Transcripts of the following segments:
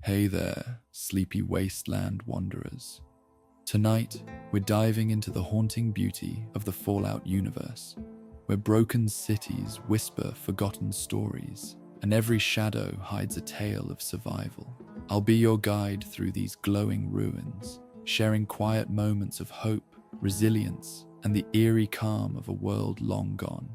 Hey there, sleepy wasteland wanderers. Tonight, we're diving into the haunting beauty of the Fallout universe, where broken cities whisper forgotten stories, and every shadow hides a tale of survival. I'll be your guide through these glowing ruins, sharing quiet moments of hope, resilience, and the eerie calm of a world long gone.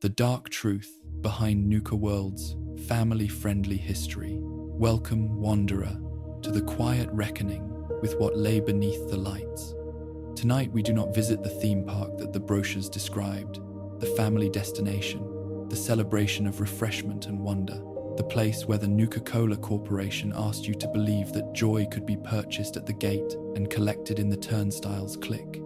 The dark truth behind Nuka-World's family-friendly history. Welcome, wanderer, to the quiet reckoning with what lay beneath the lights. Tonight we do not visit the theme park that the brochures described, the family destination, the celebration of refreshment and wonder, the place where the Nuka-Cola Corporation asked you to believe that joy could be purchased at the gate and collected in the turnstile's click.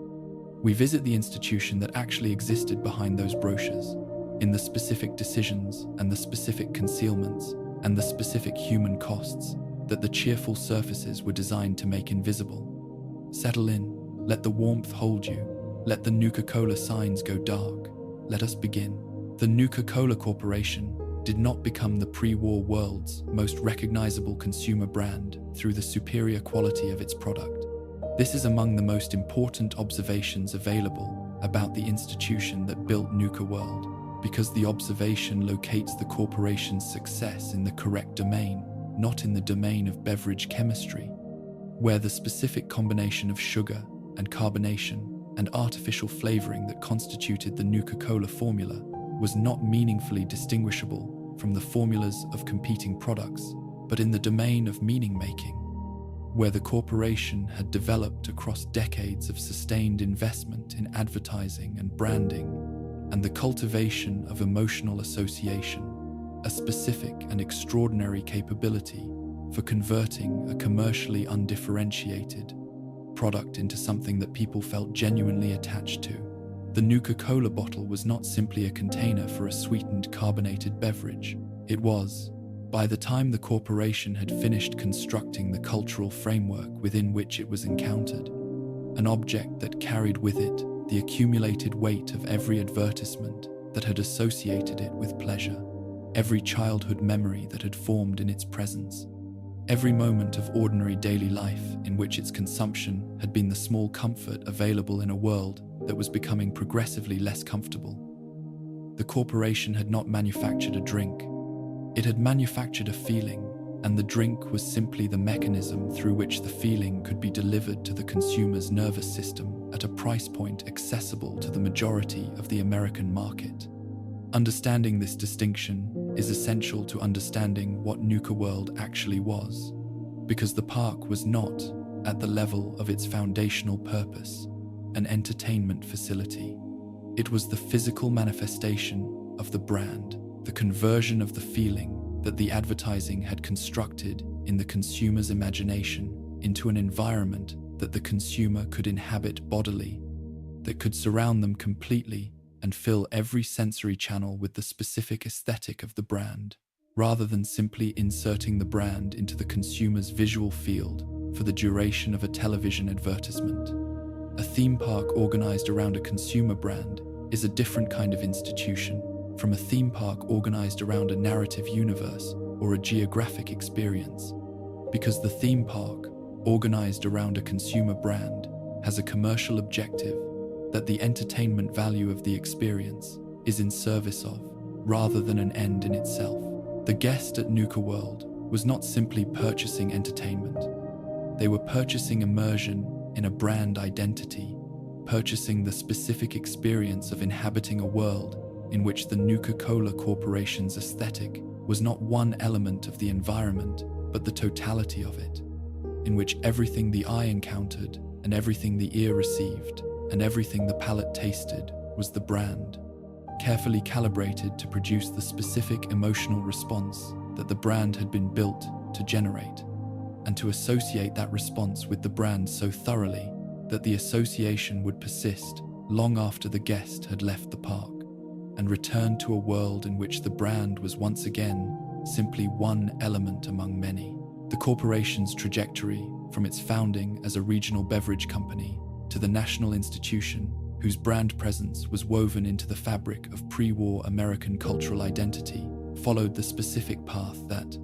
We visit the institution that actually existed behind those brochures, in the specific decisions and the specific concealments and the specific human costs that the cheerful surfaces were designed to make invisible. Settle in, let the warmth hold you, let the Nuka-Cola signs go dark. Let us begin. The Nuka-Cola Corporation did not become the pre-war world's most recognizable consumer brand through the superior quality of its product. This is among the most important observations available about the institution that built Nuka-World, because the observation locates the corporation's success in the correct domain, not in the domain of beverage chemistry, where the specific combination of sugar and carbonation and artificial flavoring that constituted the Nuka-Cola formula was not meaningfully distinguishable from the formulas of competing products, but in the domain of meaning-making, where the corporation had developed across decades of sustained investment in advertising and branding and the cultivation of emotional association, a specific and extraordinary capability for converting a commercially undifferentiated product into something that people felt genuinely attached to. The Nuka-Cola bottle was not simply a container for a sweetened carbonated beverage. It was, by the time the corporation had finished constructing the cultural framework within which it was encountered, an object that carried with it the accumulated weight of every advertisement that had associated it with pleasure, every childhood memory that had formed in its presence, every moment of ordinary daily life in which its consumption had been the small comfort available in a world that was becoming progressively less comfortable. The corporation had not manufactured a drink, it had manufactured a feeling, and the drink was simply the mechanism through which the feeling could be delivered to the consumer's nervous system at a price point accessible to the majority of the American market. Understanding this distinction is essential to understanding what Nuka-World actually was, because the park was not, at the level of its foundational purpose, an entertainment facility. It was the physical manifestation of the brand, the conversion of the feeling that the advertising had constructed in the consumer's imagination into an environment that the consumer could inhabit bodily, that could surround them completely and fill every sensory channel with the specific aesthetic of the brand, rather than simply inserting the brand into the consumer's visual field for the duration of a television advertisement. A theme park organized around a consumer brand is a different kind of institution from a theme park organized around a narrative universe or a geographic experience, because the theme park, organized around a consumer brand, has a commercial objective that the entertainment value of the experience is in service of, rather than an end in itself. The guest at Nuka-World was not simply purchasing entertainment. They were purchasing immersion in a brand identity, purchasing the specific experience of inhabiting a world in which the Nuka-Cola Corporation's aesthetic was not one element of the environment, but the totality of it, in which everything the eye encountered and everything the ear received and everything the palate tasted was the brand, carefully calibrated to produce the specific emotional response that the brand had been built to generate, and to associate that response with the brand so thoroughly that the association would persist long after the guest had left the park and returned to a world in which the brand was once again simply one element among many. The corporation's trajectory, from its founding as a regional beverage company to the national institution whose brand presence was woven into the fabric of pre-war American cultural identity, followed the specific path that,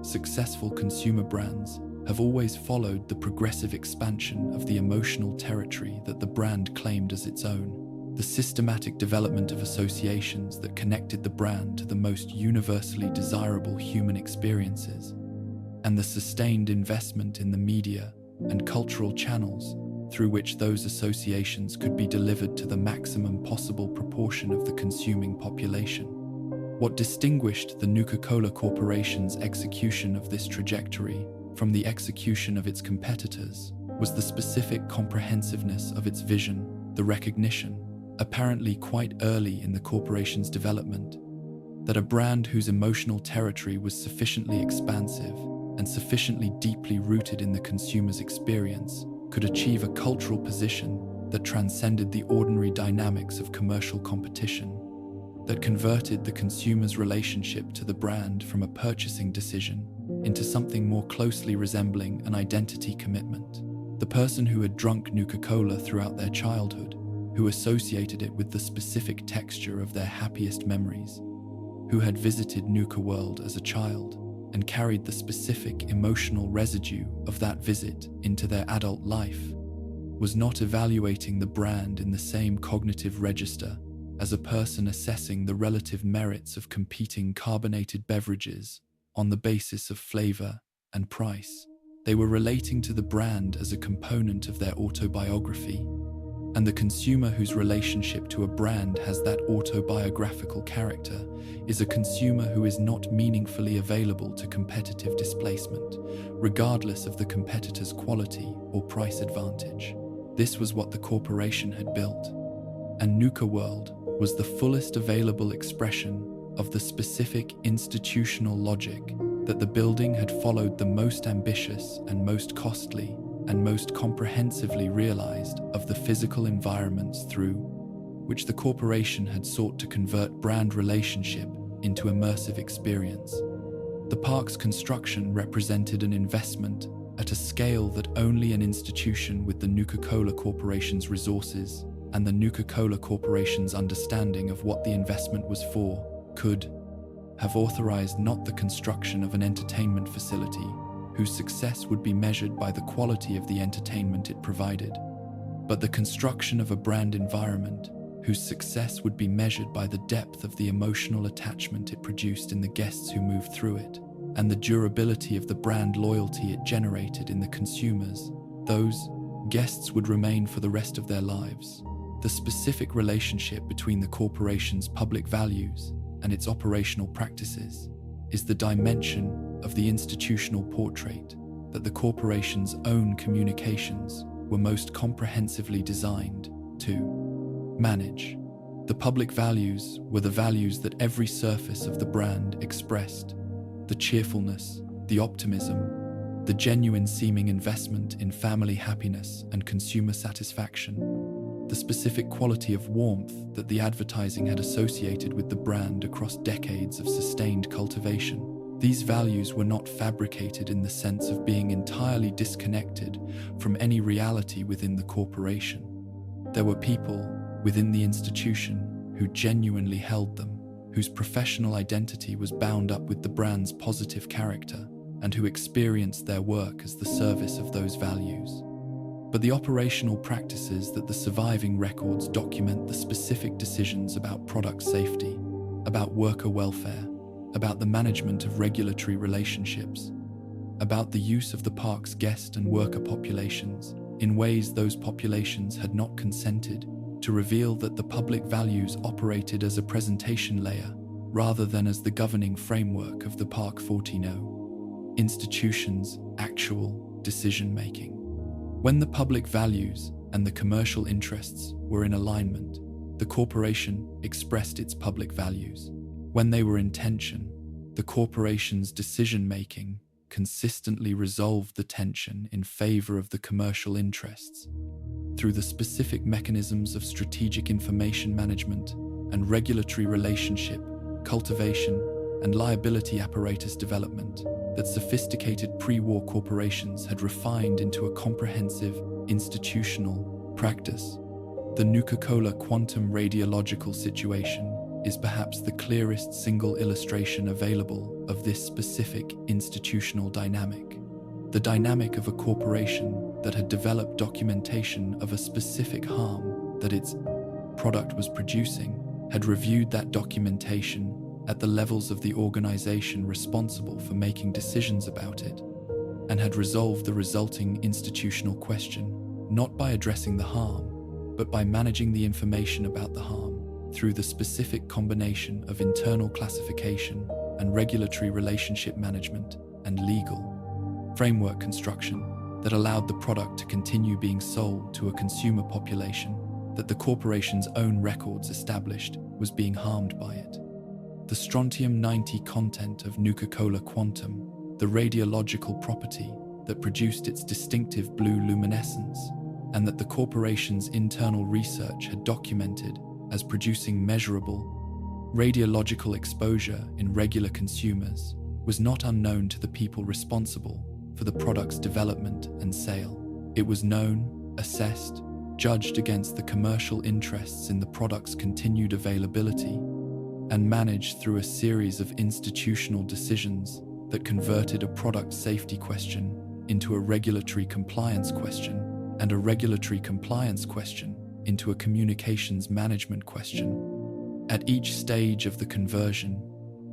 successful consumer brands have always followed the progressive expansion of the emotional territory that the brand claimed as its own. The systematic development of associations that connected the brand to the most universally desirable human experiences, and the sustained investment in the media and cultural channels through which those associations could be delivered to the maximum possible proportion of the consuming population. What distinguished the Nuka-Cola Corporation's execution of this trajectory from the execution of its competitors was the specific comprehensiveness of its vision, the recognition, apparently quite early in the corporation's development, that a brand whose emotional territory was sufficiently expansive and sufficiently deeply rooted in the consumer's experience could achieve a cultural position that transcended the ordinary dynamics of commercial competition, that converted the consumer's relationship to the brand from a purchasing decision into something more closely resembling an identity commitment. The person who had drunk Nuka-Cola throughout their childhood, who associated it with the specific texture of their happiest memories, who had visited Nuka-World as a child and carried the specific emotional residue of that visit into their adult life, was not evaluating the brand in the same cognitive register as a person assessing the relative merits of competing carbonated beverages on the basis of flavor and price. They were relating to the brand as a component of their autobiography, and the consumer whose relationship to a brand has that autobiographical character is a consumer who is not meaningfully available to competitive displacement, regardless of the competitor's quality or price advantage. This was what the corporation had built, and Nuka-World was the fullest available expression of the specific institutional logic that the building had followed the most ambitious and most costly and most comprehensively realized of the physical environments through which the corporation had sought to convert brand relationship into immersive experience. The park's construction represented an investment at a scale that only an institution with the Nuka-Cola Corporation's resources and the Nuka-Cola Corporation's understanding of what the investment was for could have authorized, not the construction of an entertainment facility whose success would be measured by the quality of the entertainment it provided, but the construction of a brand environment whose success would be measured by the depth of the emotional attachment it produced in the guests who moved through it, and the durability of the brand loyalty it generated in the consumers. Those guests would remain for the rest of their lives. The specific relationship between the corporation's public values and its operational practices is the dimension of the institutional portrait that the corporation's own communications were most comprehensively designed to manage. The public values were the values that every surface of the brand expressed: the cheerfulness, the optimism, the genuine seeming investment in family happiness and consumer satisfaction, the specific quality of warmth that the advertising had associated with the brand across decades of sustained cultivation. These values were not fabricated in the sense of being entirely disconnected from any reality within the corporation. There were people within the institution who genuinely held them, whose professional identity was bound up with the brand's positive character, and who experienced their work as the service of those values. But the operational practices that the surviving records document the specific decisions about product safety, about worker welfare, about the management of regulatory relationships, about the use of the park's guest and worker populations in ways those populations had not consented, to reveal that the public values operated as a presentation layer rather than as the governing framework of the Park 14 institution's actual decision-making. When the public values and the commercial interests were in alignment, the corporation expressed its public values. When they were in tension, the corporation's decision-making consistently resolved the tension in favor of the commercial interests through the specific mechanisms of strategic information management and regulatory relationship, cultivation, and liability apparatus development that sophisticated pre-war corporations had refined into a comprehensive institutional practice. The Nuka-Cola quantum radiological situation is perhaps the clearest single illustration available of this specific institutional dynamic. The dynamic of a corporation that had developed documentation of a specific harm that its product was producing, had reviewed that documentation at the levels of the organization responsible for making decisions about it, and had resolved the resulting institutional question, not by addressing the harm, but by managing the information about the harm through the specific combination of internal classification and regulatory relationship management and legal framework construction that allowed the product to continue being sold to a consumer population that the corporation's own records established was being harmed by it. The strontium-90 content of Nuka-Cola Quantum, the radiological property that produced its distinctive blue luminescence, and that the corporation's internal research had documented as producing measurable radiological exposure in regular consumers, was not unknown to the people responsible for the product's development and sale. It was known, assessed, judged against the commercial interests in the product's continued availability, and managed through a series of institutional decisions that converted a product safety question into a regulatory compliance question, and a regulatory compliance question into a communications management question. At each stage of the conversion,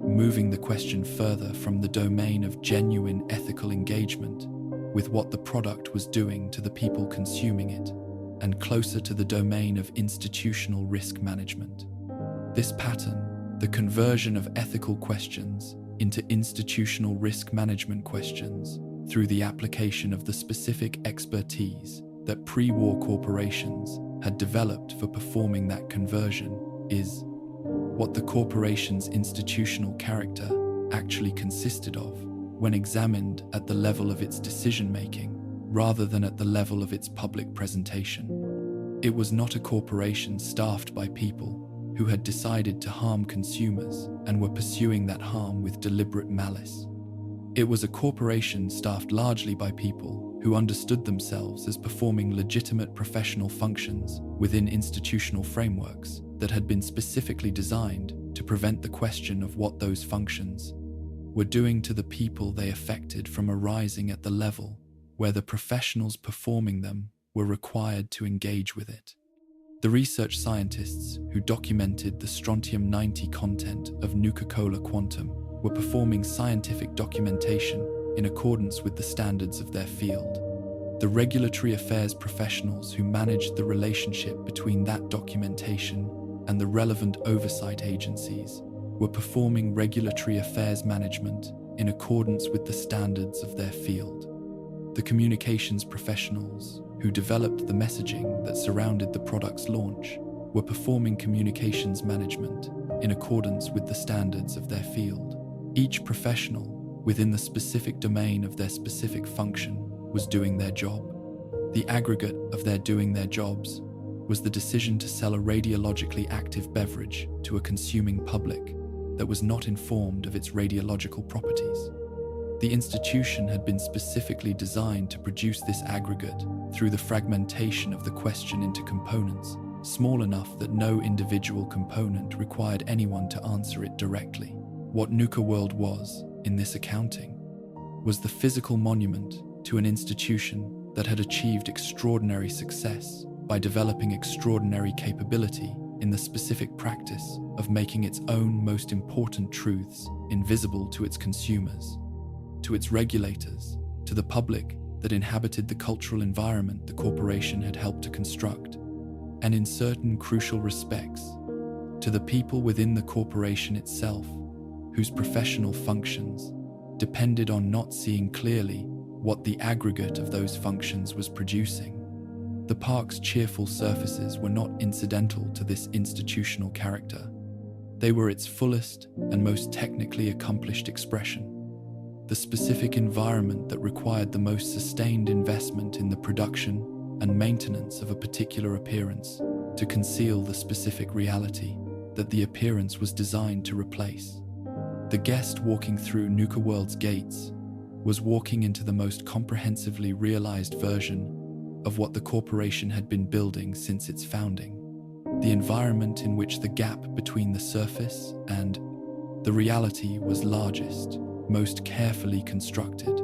moving the question further from the domain of genuine ethical engagement with what the product was doing to the people consuming it, and closer to the domain of institutional risk management. This pattern, the conversion of ethical questions into institutional risk management questions through the application of the specific expertise that pre-war corporations had developed for performing that conversion, is what the corporation's institutional character actually consisted of when examined at the level of its decision-making rather than at the level of its public presentation. It was not a corporation staffed by people who had decided to harm consumers and were pursuing that harm with deliberate malice. It was a corporation staffed largely by people who understood themselves as performing legitimate professional functions within institutional frameworks that had been specifically designed to prevent the question of what those functions were doing to the people they affected from arising at the level where the professionals performing them were required to engage with it. The research scientists who documented the strontium-90 content of Nuka-Cola Quantum were performing scientific documentation in accordance with the standards of their field. The regulatory affairs professionals who managed the relationship between that documentation and the relevant oversight agencies were performing regulatory affairs management in accordance with the standards of their field. The communications professionals who developed the messaging that surrounded the product's launch were performing communications management in accordance with the standards of their field. Each professional, within the specific domain of their specific function, was doing their job. The aggregate of their doing their jobs was the decision to sell a radiologically active beverage to a consuming public that was not informed of its radiological properties. The institution had been specifically designed to produce this aggregate through the fragmentation of the question into components, small enough that no individual component required anyone to answer it directly. What Nuka-World was, in this accounting, was the physical monument to an institution that had achieved extraordinary success by developing extraordinary capability in the specific practice of making its own most important truths invisible to its consumers, to its regulators, to the public that inhabited the cultural environment the corporation had helped to construct, and in certain crucial respects, to the people within the corporation itself, whose professional functions depended on not seeing clearly what the aggregate of those functions was producing. The park's cheerful surfaces were not incidental to this institutional character. They were its fullest and most technically accomplished expression. The specific environment that required the most sustained investment in the production and maintenance of a particular appearance to conceal the specific reality that the appearance was designed to replace. The guest walking through Nuka-World's gates was walking into the most comprehensively realized version of what the corporation had been building since its founding. the environment in which the gap between the surface and the reality was largest, most carefully constructed,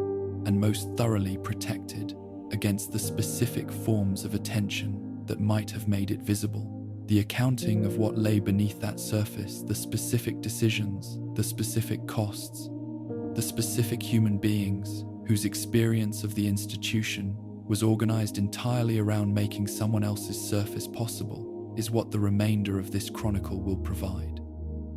and most thoroughly protected against the specific forms of attention that might have made it visible. The accounting of what lay beneath that surface, the specific decisions, the specific costs, the specific human beings whose experience of the institution was organized entirely around making someone else's surface possible, is what the remainder of this chronicle will provide.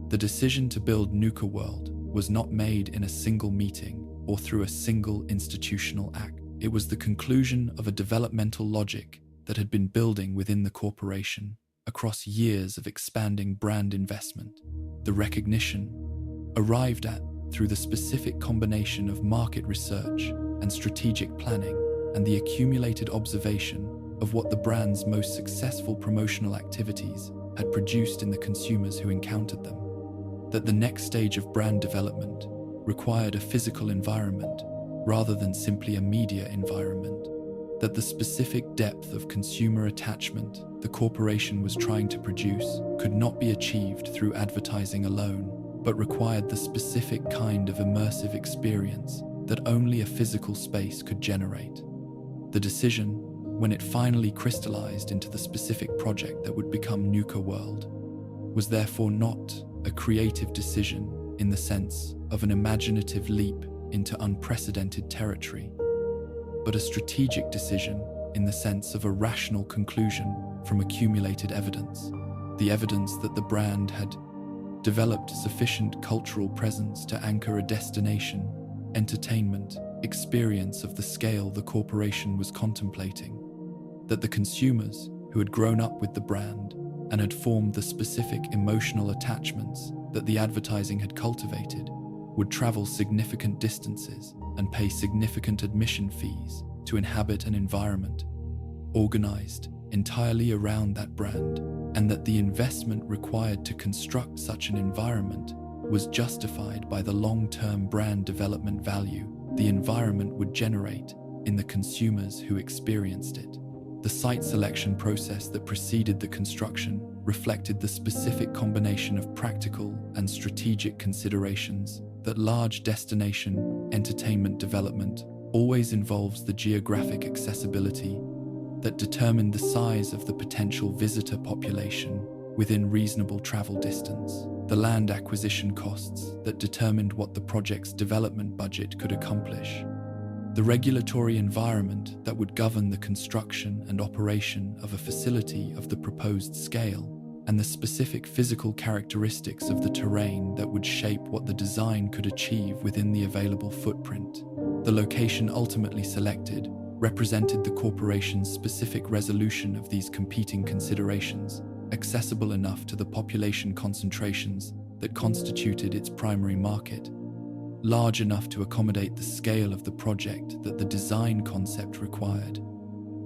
The decision to build Nuka-World was not made in a single meeting or through a single institutional act. It was the conclusion of a developmental logic that had been building within the corporation across years of expanding brand investment. The recognition, arrived at through the specific combination of market research and strategic planning, and the accumulated observation of what the brand's most successful promotional activities had produced in the consumers who encountered them, that the next stage of brand development required a physical environment rather than simply a media environment, that the specific depth of consumer attachment the corporation was trying to produce could not be achieved through advertising alone, but required the specific kind of immersive experience that only a physical space could generate. The decision, when it finally crystallized into the specific project that would become Nuka-World, was therefore not a creative decision in the sense of an imaginative leap into unprecedented territory, but a strategic decision in the sense of a rational conclusion from accumulated evidence, the evidence that the brand had developed sufficient cultural presence to anchor a destination, entertainment, experience of the scale the corporation was contemplating, that the consumers who had grown up with the brand and had formed the specific emotional attachments that the advertising had cultivated would travel significant distances and pay significant admission fees to inhabit an environment organized entirely around that brand, and that the investment required to construct such an environment was justified by the long-term brand development value the environment would generate in the consumers who experienced it. The site selection process that preceded the construction reflected the specific combination of practical and strategic considerations that large destination entertainment development always involves, the geographic accessibility that determined the size of the potential visitor population within reasonable travel distance, the land acquisition costs that determined what the project's development budget could accomplish, the regulatory environment that would govern the construction and operation of a facility of the proposed scale, and the specific physical characteristics of the terrain that would shape what the design could achieve within the available footprint. The location ultimately selected represented the corporation's specific resolution of these competing considerations, accessible enough to the population concentrations that constituted its primary market, large enough to accommodate the scale of the project that the design concept required,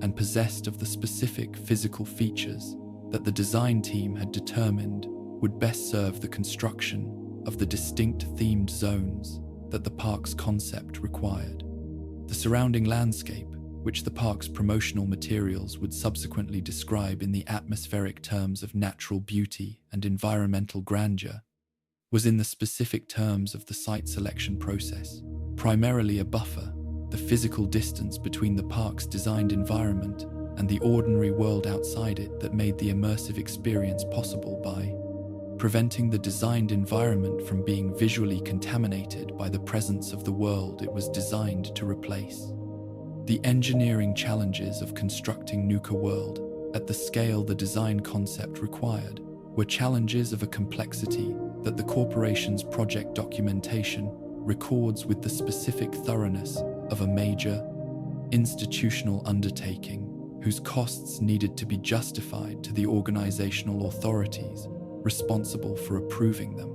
and possessed of the specific physical features that the design team had determined would best serve the construction of the distinct themed zones that the park's concept required. The surrounding landscape, which the park's promotional materials would subsequently describe in the atmospheric terms of natural beauty and environmental grandeur, was in the specific terms of the site selection process, primarily a buffer, the physical distance between the park's designed environment and the ordinary world outside it that made the immersive experience possible by preventing the designed environment from being visually contaminated by the presence of the world it was designed to replace. The engineering challenges of constructing Nuka-World at the scale the design concept required were challenges of a complexity that the corporation's project documentation records with the specific thoroughness of a major institutional undertaking whose costs needed to be justified to the organizational authorities responsible for approving them.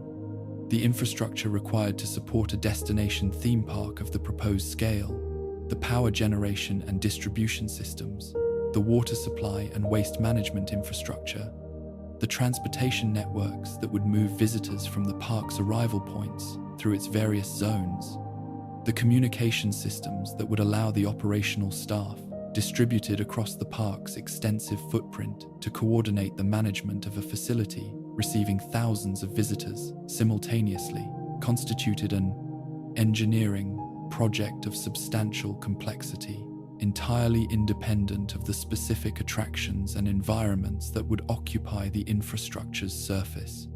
The infrastructure required to support a destination theme park of the proposed scale, the power generation and distribution systems, the water supply and waste management infrastructure, the transportation networks that would move visitors from the park's arrival points through its various zones, the communication systems that would allow the operational staff distributed across the park's extensive footprint to coordinate the management of a facility receiving thousands of visitors simultaneously, constituted an engineering project of substantial complexity, entirely independent of the specific attractions and environments that would occupy the infrastructure's surface.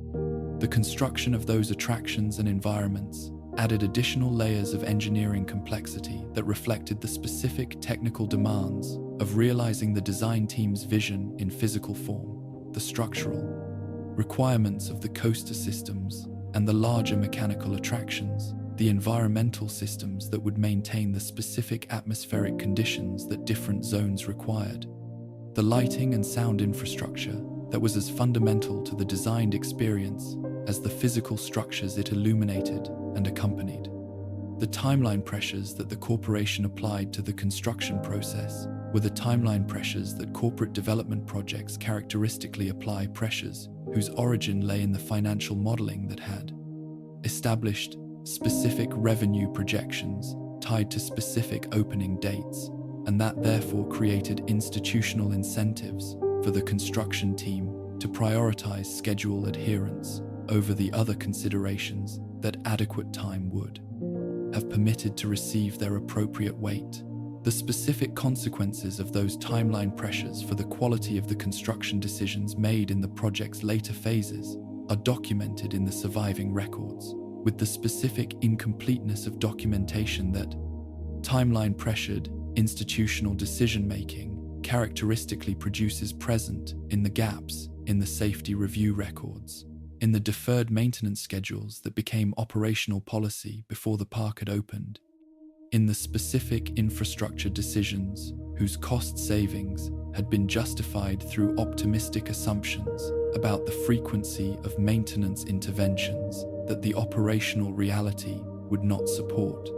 The construction of those attractions and environments added additional layers of engineering complexity that reflected the specific technical demands of realizing the design team's vision in physical form, the structural requirements of the coaster systems, and the larger mechanical attractions, the environmental systems that would maintain the specific atmospheric conditions that different zones required, the lighting and sound infrastructure that was as fundamental to the designed experience as the physical structures it illuminated and accompanied. The timeline pressures that the corporation applied to the construction process were the timeline pressures that corporate development projects characteristically apply, pressures whose origin lay in the financial modeling that had established specific revenue projections tied to specific opening dates, and that therefore created institutional incentives for the construction team to prioritize schedule adherence over the other considerations that adequate time would have permitted to receive their appropriate weight. The specific consequences of those timeline pressures for the quality of the construction decisions made in the project's later phases are documented in the surviving records, with the specific incompleteness of documentation that timeline-pressured institutional decision-making characteristically produces present in the gaps in the safety review records, in the deferred maintenance schedules that became operational policy before the park had opened, in the specific infrastructure decisions whose cost savings had been justified through optimistic assumptions about the frequency of maintenance interventions that the operational reality would not support.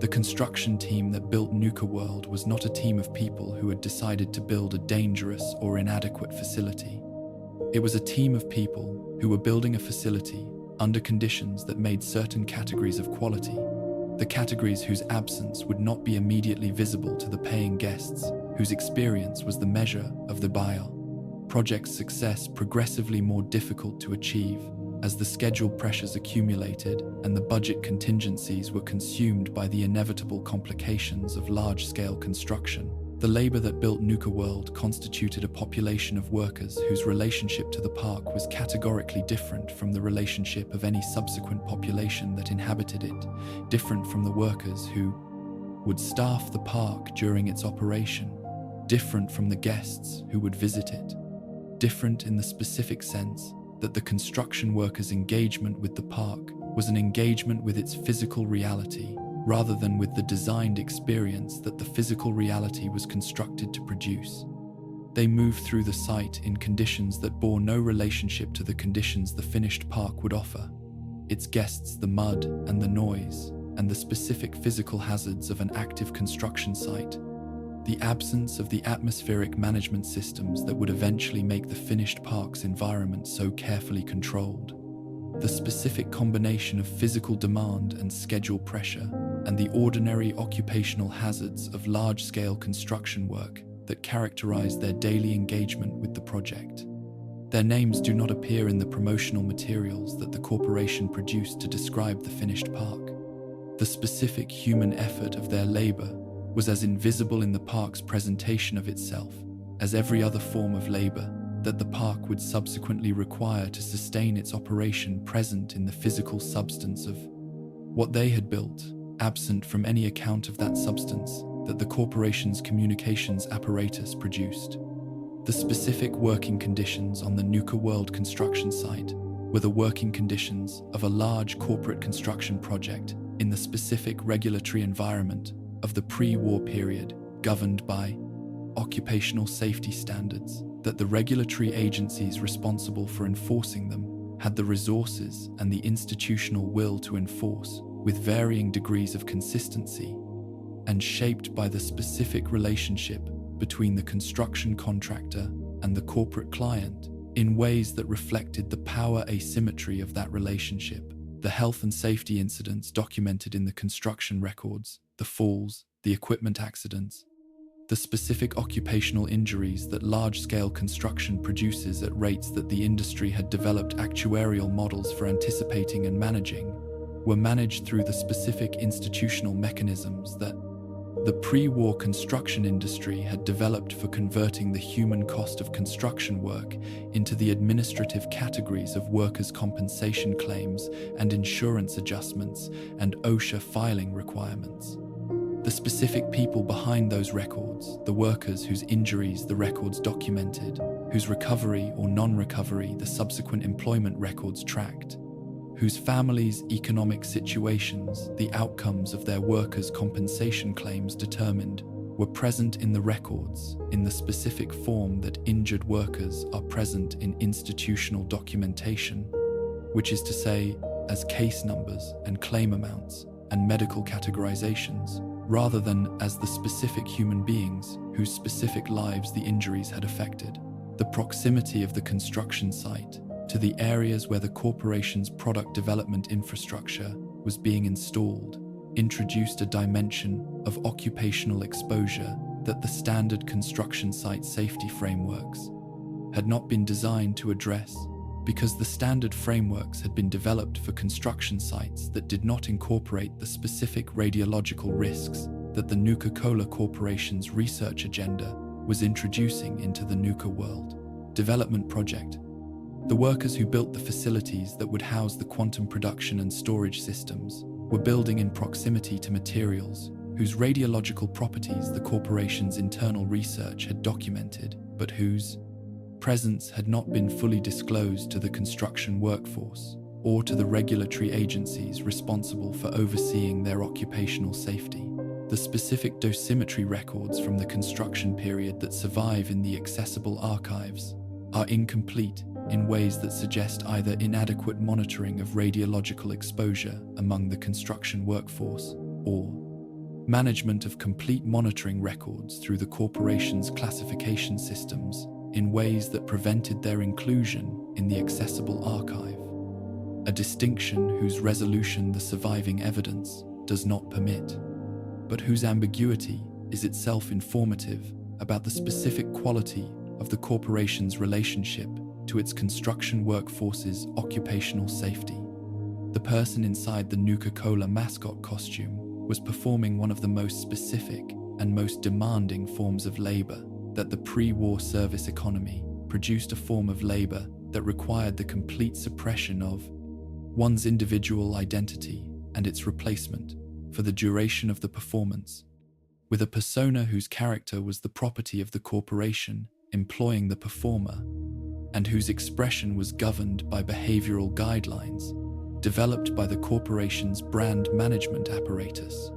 The construction team that built Nuka-World was not a team of people who had decided to build a dangerous or inadequate facility. It was a team of people who were building a facility under conditions that made certain categories of quality, the categories whose absence would not be immediately visible to the paying guests, whose experience was the measure of the buyer. Project's success progressively more difficult to achieve as the schedule pressures accumulated and the budget contingencies were consumed by the inevitable complications of large-scale construction. The labor that built Nuka-World constituted a population of workers whose relationship to the park was categorically different from the relationship of any subsequent population that inhabited it, different from the workers who would staff the park during its operation, different from the guests who would visit it, different in the specific sense that the construction workers' engagement with the park was an engagement with its physical reality rather than with the designed experience that the physical reality was constructed to produce. They moved through the site in conditions that bore no relationship to the conditions the finished park would offer. Its guests, the mud and the noise, and the specific physical hazards of an active construction site, the absence of the atmospheric management systems that would eventually make the finished park's environment so carefully controlled, the specific combination of physical demand and schedule pressure, and the ordinary occupational hazards of large-scale construction work that characterized their daily engagement with the project. Their names do not appear in the promotional materials that the corporation produced to describe the finished park. The specific human effort of their labor was as invisible in the park's presentation of itself as every other form of labor that the park would subsequently require to sustain its operation present in the physical substance of what they had built, absent from any account of that substance that the corporation's communications apparatus produced. The specific working conditions on the Nuka-World construction site were the working conditions of a large corporate construction project in the specific regulatory environment of the pre-war period, governed by occupational safety standards that the regulatory agencies responsible for enforcing them had the resources and the institutional will to enforce with varying degrees of consistency, and shaped by the specific relationship between the construction contractor and the corporate client in ways that reflected the power asymmetry of that relationship. The health and safety incidents documented in the construction records, the falls, the equipment accidents, the specific occupational injuries that large-scale construction produces at rates that the industry had developed actuarial models for anticipating and managing, were managed through the specific institutional mechanisms that the pre-war construction industry had developed for converting the human cost of construction work into the administrative categories of workers' compensation claims and insurance adjustments and OSHA filing requirements. The specific people behind those records, the workers whose injuries the records documented, whose recovery or non-recovery the subsequent employment records tracked, whose families' economic situations the outcomes of their workers' compensation claims determined, were present in the records in the specific form that injured workers are present in institutional documentation, which is to say, as case numbers and claim amounts and medical categorizations, rather than as the specific human beings whose specific lives the injuries had affected. The proximity of the construction site to the areas where the corporation's product development infrastructure was being installed introduced a dimension of occupational exposure that the standard construction site safety frameworks had not been designed to address, because the standard frameworks had been developed for construction sites that did not incorporate the specific radiological risks that the Nuka-Cola Corporation's research agenda was introducing into the Nuka-World development project. The workers who built the facilities that would house the quantum production and storage systems were building in proximity to materials whose radiological properties the corporation's internal research had documented, but whose presence had not been fully disclosed to the construction workforce or to the regulatory agencies responsible for overseeing their occupational safety. The specific dosimetry records from the construction period that survive in the accessible archives are incomplete in ways that suggest either inadequate monitoring of radiological exposure among the construction workforce or management of complete monitoring records through the corporation's classification systems in ways that prevented their inclusion in the accessible archive, a distinction whose resolution the surviving evidence does not permit, but whose ambiguity is itself informative about the specific quality of the corporation's relationship to its construction workforce's occupational safety. The person inside the Nuka-Cola mascot costume was performing one of the most specific and most demanding forms of labor that the pre-war service economy produced, a form of labor that required the complete suppression of one's individual identity and its replacement for the duration of the performance with a persona whose character was the property of the corporation employing the performer, and whose expression was governed by behavioral guidelines developed by the corporation's brand management apparatus.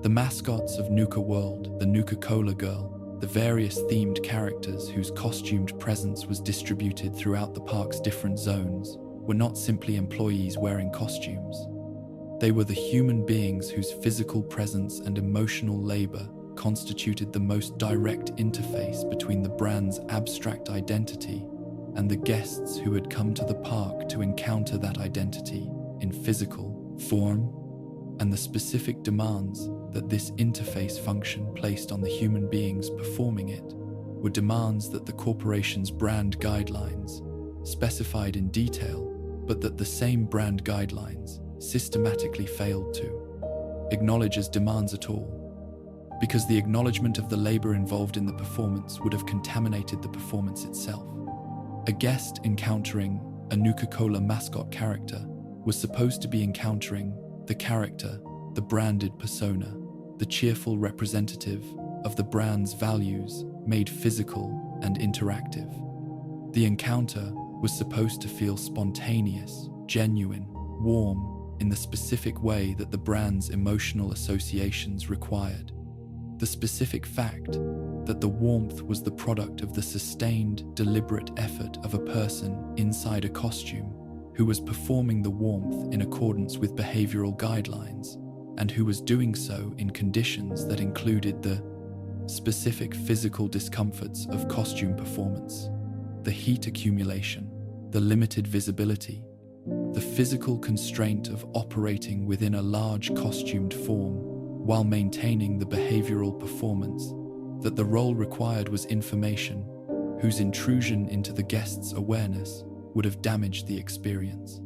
The mascots of Nuka-World, the Nuka-Cola Girl, the various themed characters whose costumed presence was distributed throughout the park's different zones, were not simply employees wearing costumes. They were the human beings whose physical presence and emotional labor constituted the most direct interface between the brand's abstract identity and the guests who had come to the park to encounter that identity in physical form, and the specific demands that this interface function placed on the human beings performing it were demands that the corporation's brand guidelines specified in detail, but that the same brand guidelines systematically failed to acknowledge as demands at all, because the acknowledgement of the labor involved in the performance would have contaminated the performance itself. A guest encountering a Nuka-Cola mascot character was supposed to be encountering the character, the branded persona, the cheerful representative of the brand's values made physical and interactive. The encounter was supposed to feel spontaneous, genuine, warm, in the specific way that the brand's emotional associations required. The specific fact that the warmth was the product of the sustained, deliberate effort of a person inside a costume who was performing the warmth in accordance with behavioral guidelines, and who was doing so in conditions that included the specific physical discomforts of costume performance, the heat accumulation, the limited visibility, the physical constraint of operating within a large costumed form while maintaining the behavioral performance that the role required was information, whose intrusion into the guest's awareness would have damaged the experience,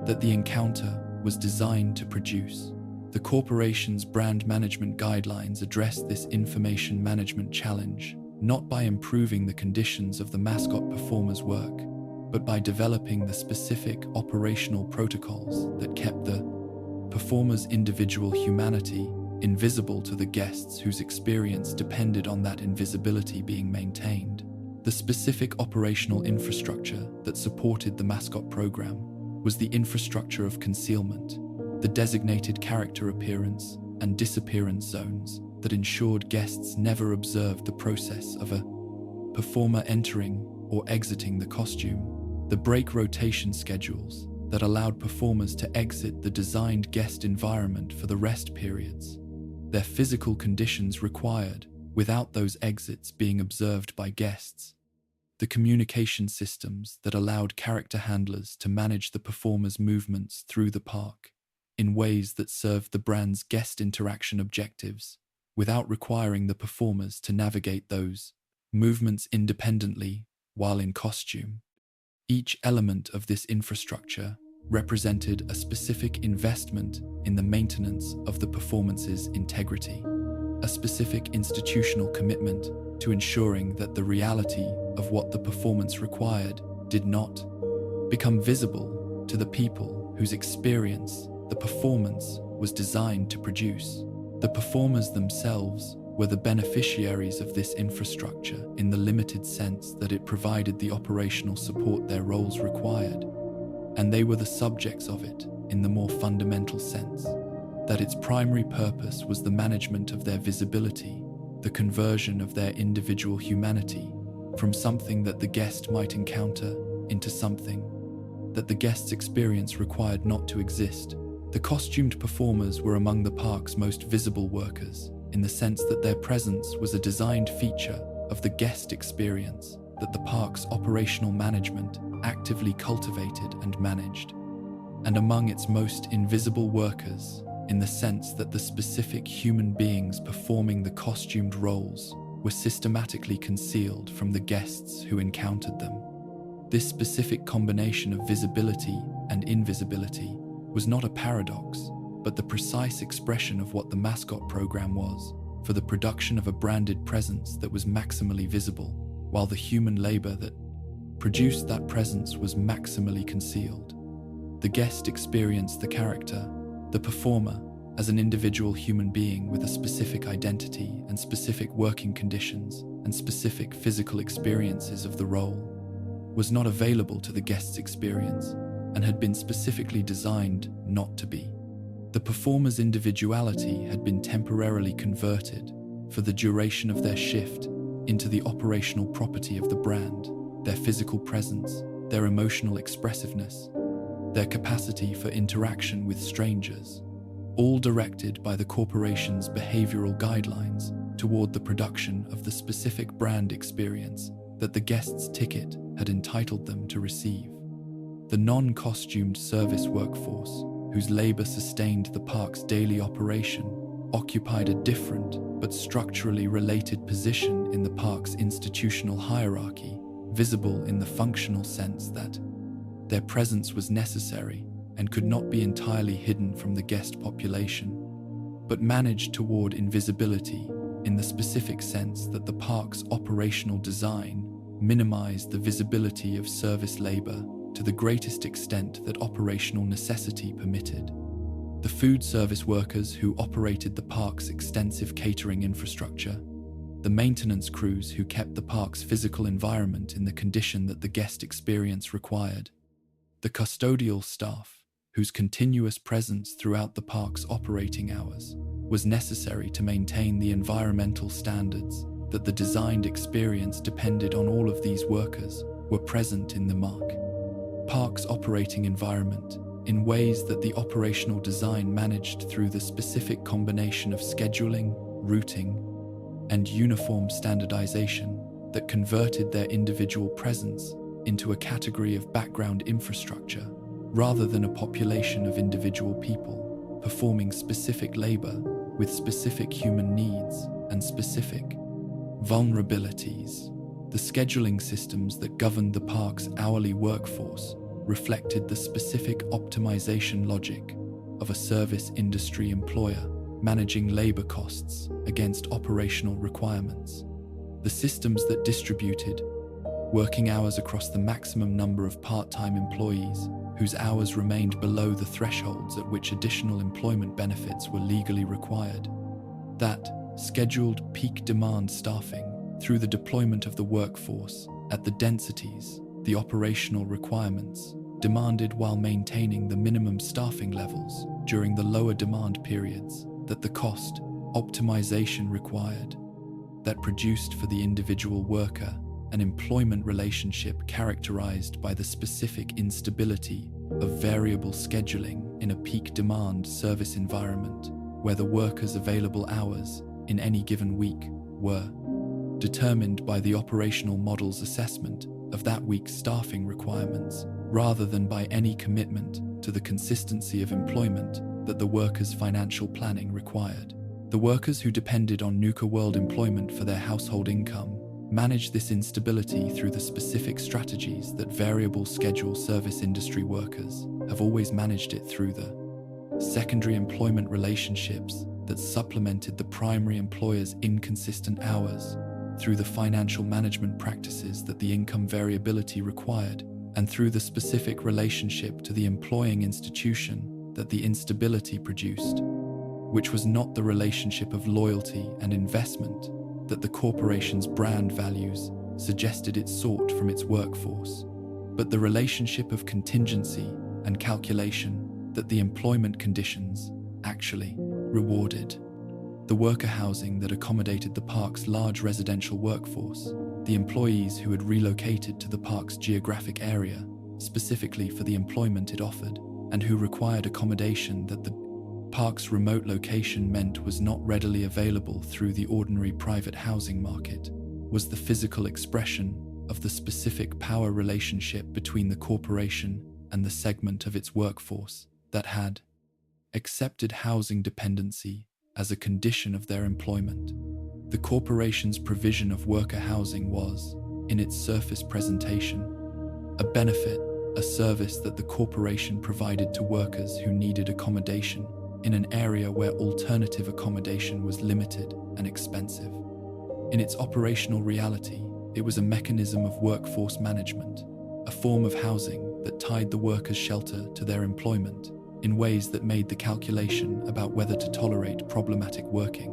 that the encounter was designed to produce. The corporation's brand management guidelines address this information management challenge not by improving the conditions of the mascot performer's work, but by developing the specific operational protocols that kept the performer's individual humanity invisible to the guests whose experience depended on that invisibility being maintained. The specific operational infrastructure that supported the mascot program was the infrastructure of concealment, the designated character appearance and disappearance zones that ensured guests never observed the process of a performer entering or exiting the costume, the break rotation schedules that allowed performers to exit the designed guest environment for the rest periods, their physical conditions required without those exits being observed by guests, the communication systems that allowed character handlers to manage the performer's movements through the park in ways that served the brand's guest interaction objectives without requiring the performers to navigate those movements independently while in costume. Each element of this infrastructure represented a specific investment in the maintenance of the performance's integrity, a specific institutional commitment to ensuring that the reality of what the performance required did not become visible to the people whose experience the performance was designed to produce. The performers themselves were the beneficiaries of this infrastructure in the limited sense that it provided the operational support their roles required, and they were the subjects of it in the more fundamental sense, that its primary purpose was the management of their visibility, the conversion of their individual humanity from something that the guest might encounter into something that the guest's experience required not to exist. The costumed performers were among the park's most visible workers, in the sense that their presence was a designed feature of the guest experience that the park's operational management actively cultivated and managed, and among its most invisible workers, in the sense that the specific human beings performing the costumed roles were systematically concealed from the guests who encountered them. This specific combination of visibility and invisibility was not a paradox, but the precise expression of what the mascot program was, for the production of a branded presence that was maximally visible, while the human labor that produced that presence was maximally concealed. The guest experienced the character, the performer, as an individual human being with a specific identity and specific working conditions and specific physical experiences of the role, was not available to the guest's experience and had been specifically designed not to be. The performer's individuality had been temporarily converted for the duration of their shift into the operational property of the brand, their physical presence, their emotional expressiveness, their capacity for interaction with strangers, all directed by the corporation's behavioral guidelines toward the production of the specific brand experience that the guest's ticket had entitled them to receive. The non-costumed service workforce, whose labor sustained the park's daily operation, occupied a different but structurally related position in the park's institutional hierarchy, visible in the functional sense that their presence was necessary and could not be entirely hidden from the guest population, but managed toward invisibility in the specific sense that the park's operational design minimized the visibility of service labor to the greatest extent that operational necessity permitted. The food service workers who operated the park's extensive catering infrastructure, the maintenance crews who kept the park's physical environment in the condition that the guest experience required, the custodial staff, whose continuous presence throughout the park's operating hours was necessary to maintain the environmental standards that the designed experience depended on. All of these workers were present in the park's operating environment in ways that the operational design managed through the specific combination of scheduling, routing, and uniform standardization that converted their individual presence into a category of background infrastructure rather than a population of individual people performing specific labor with specific human needs and specific Vulnerabilities. The scheduling systems that governed the park's hourly workforce reflected the specific optimization logic of a service industry employer managing labor costs against operational requirements. The systems that distributed working hours across the maximum number of part-time employees whose hours remained below the thresholds at which additional employment benefits were legally required. That scheduled peak demand staffing through the deployment of the workforce at the densities, the operational requirements demanded while maintaining the minimum staffing levels during the lower demand periods that the cost optimization required, that produced for the individual worker an employment relationship characterized by the specific instability of variable scheduling in a peak demand service environment where the worker's available hours in any given week were determined by the operational model's assessment of that week's staffing requirements rather than by any commitment to the consistency of employment that the worker's financial planning required. The workers who depended on Nuka-World employment for their household income managed this instability through the specific strategies that variable schedule service industry workers have always managed it through, the secondary employment relationships that supplemented the primary employer's inconsistent hours, through the financial management practices that the income variability required, and through the specific relationship to the employing institution that the instability produced, which was not the relationship of loyalty and investment that the corporation's brand values suggested it sought from its workforce, but the relationship of contingency and calculation that the employment conditions actually rewarded. The worker housing that accommodated the park's large residential workforce, the employees who had relocated to the park's geographic area specifically for the employment it offered, and who required accommodation that the park's remote location meant was not readily available through the ordinary private housing market, was the physical expression of the specific power relationship between the corporation and the segment of its workforce that had accepted housing dependency as a condition of their employment. The corporation's provision of worker housing was, in its surface presentation, a benefit, a service that the corporation provided to workers who needed accommodation in an area where alternative accommodation was limited and expensive. In its operational reality, it was a mechanism of workforce management, a form of housing that tied the workers' shelter to their employment in ways that made the calculation about whether to tolerate problematic working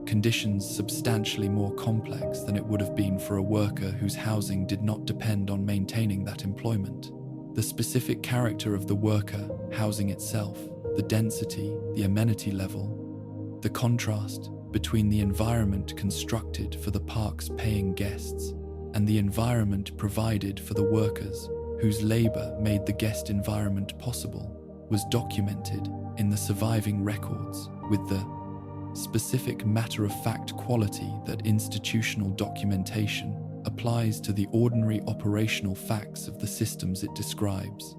conditions substantially more complex than it would have been for a worker whose housing did not depend on maintaining that employment. The specific character of the worker housing itself, the density, the amenity level, the contrast between the environment constructed for the park's paying guests and the environment provided for the workers whose labor made the guest environment possible, was documented in the surviving records with the specific matter-of-fact quality that institutional documentation applies to the ordinary operational facts of the systems it describes,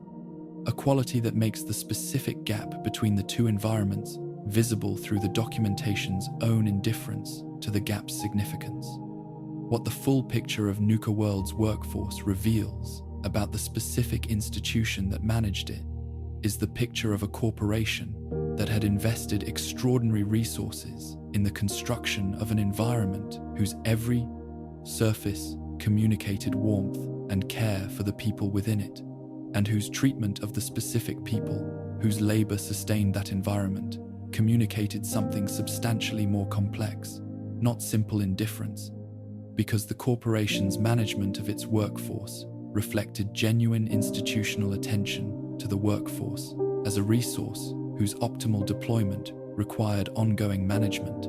a quality that makes the specific gap between the two environments visible through the documentation's own indifference to the gap's significance. What the full picture of Nuka-World's workforce reveals about the specific institution that managed it is the picture of a corporation that had invested extraordinary resources in the construction of an environment whose every surface communicated warmth and care for the people within it, and whose treatment of the specific people whose labor sustained that environment communicated something substantially more complex, not simple indifference, because the corporation's management of its workforce reflected genuine institutional attention to the workforce as a resource whose optimal deployment required ongoing management,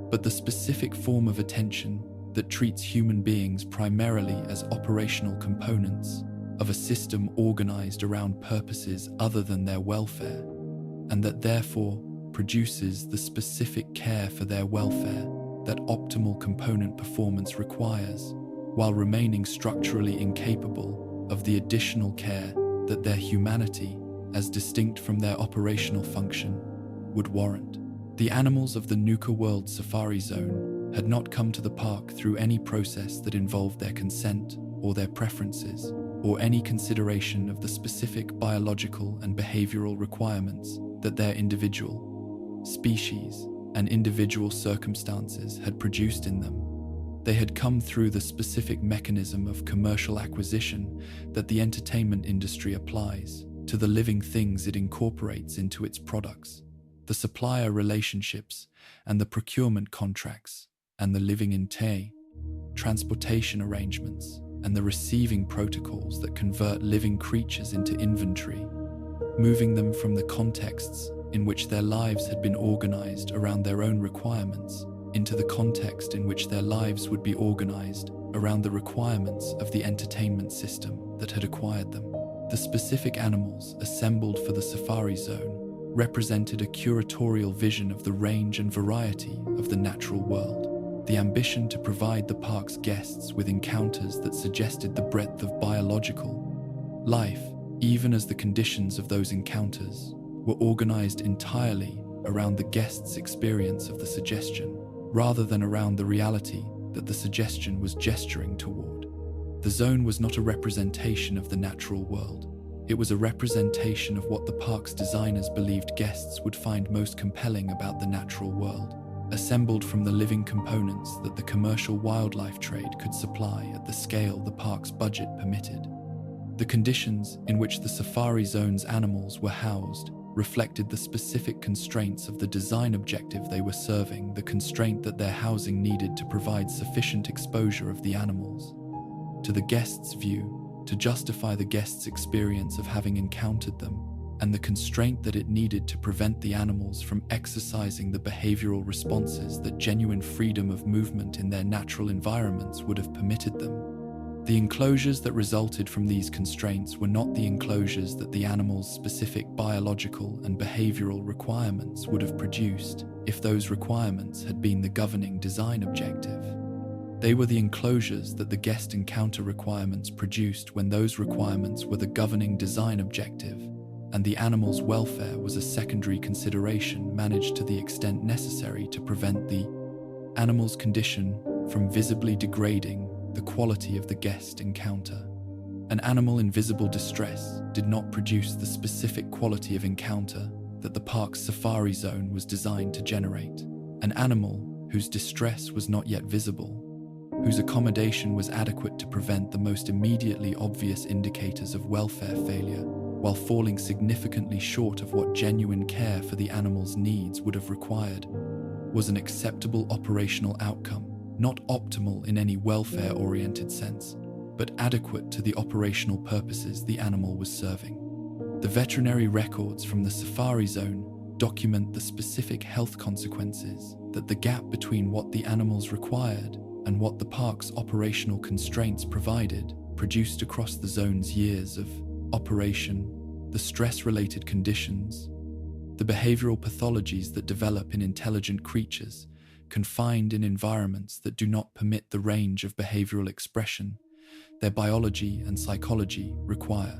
but the specific form of attention that treats human beings primarily as operational components of a system organized around purposes other than their welfare, and that therefore produces the specific care for their welfare that optimal component performance requires, while remaining structurally incapable of the additional care that their humanity, as distinct from their operational function, would warrant. The animals of the Nuka-World Safari Zone had not come to the park through any process that involved their consent or their preferences, or any consideration of the specific biological and behavioral requirements that their individual, species, and individual circumstances had produced in them. They had come through the specific mechanism of commercial acquisition that the entertainment industry applies to the living things it incorporates into its products, the supplier relationships and the procurement contracts and the living entae, transportation arrangements, and the receiving protocols that convert living creatures into inventory, moving them from the contexts in which their lives had been organized around their own requirements into the context in which their lives would be organized around the requirements of the entertainment system that had acquired them. The specific animals assembled for the safari zone represented a curatorial vision of the range and variety of the natural world, the ambition to provide the park's guests with encounters that suggested the breadth of biological life, even as the conditions of those encounters were organized entirely around the guest's experience of the suggestion, rather than around the reality that the suggestion was gesturing toward. The zone was not a representation of the natural world. It was a representation of what the park's designers believed guests would find most compelling about the natural world, assembled from the living components that the commercial wildlife trade could supply at the scale the park's budget permitted. The conditions in which the safari zone's animals were housed reflected the specific constraints of the design objective they were serving, the constraint that their housing needed to provide sufficient exposure of the animals to the guest's view to justify the guest's experience of having encountered them, and the constraint that it needed to prevent the animals from exercising the behavioral responses that genuine freedom of movement in their natural environments would have permitted them. The enclosures that resulted from these constraints were not the enclosures that the animal's specific biological and behavioral requirements would have produced if those requirements had been the governing design objective. They were the enclosures that the guest encounter requirements produced when those requirements were the governing design objective, and the animal's welfare was a secondary consideration managed to the extent necessary to prevent the animal's condition from visibly degrading the quality of the guest encounter. An animal in visible distress did not produce the specific quality of encounter that the park's safari zone was designed to generate. An animal whose distress was not yet visible, whose accommodation was adequate to prevent the most immediately obvious indicators of welfare failure, while falling significantly short of what genuine care for the animal's needs would have required, was an acceptable operational outcome, not optimal in any welfare-oriented sense, but adequate to the operational purposes the animal was serving. The veterinary records from the safari zone document the specific health consequences that the gap between what the animals required and what the park's operational constraints provided produced across the zone's years of operation, the stress-related conditions, the behavioral pathologies that develop in intelligent creatures confined in environments that do not permit the range of behavioral expression their biology and psychology require,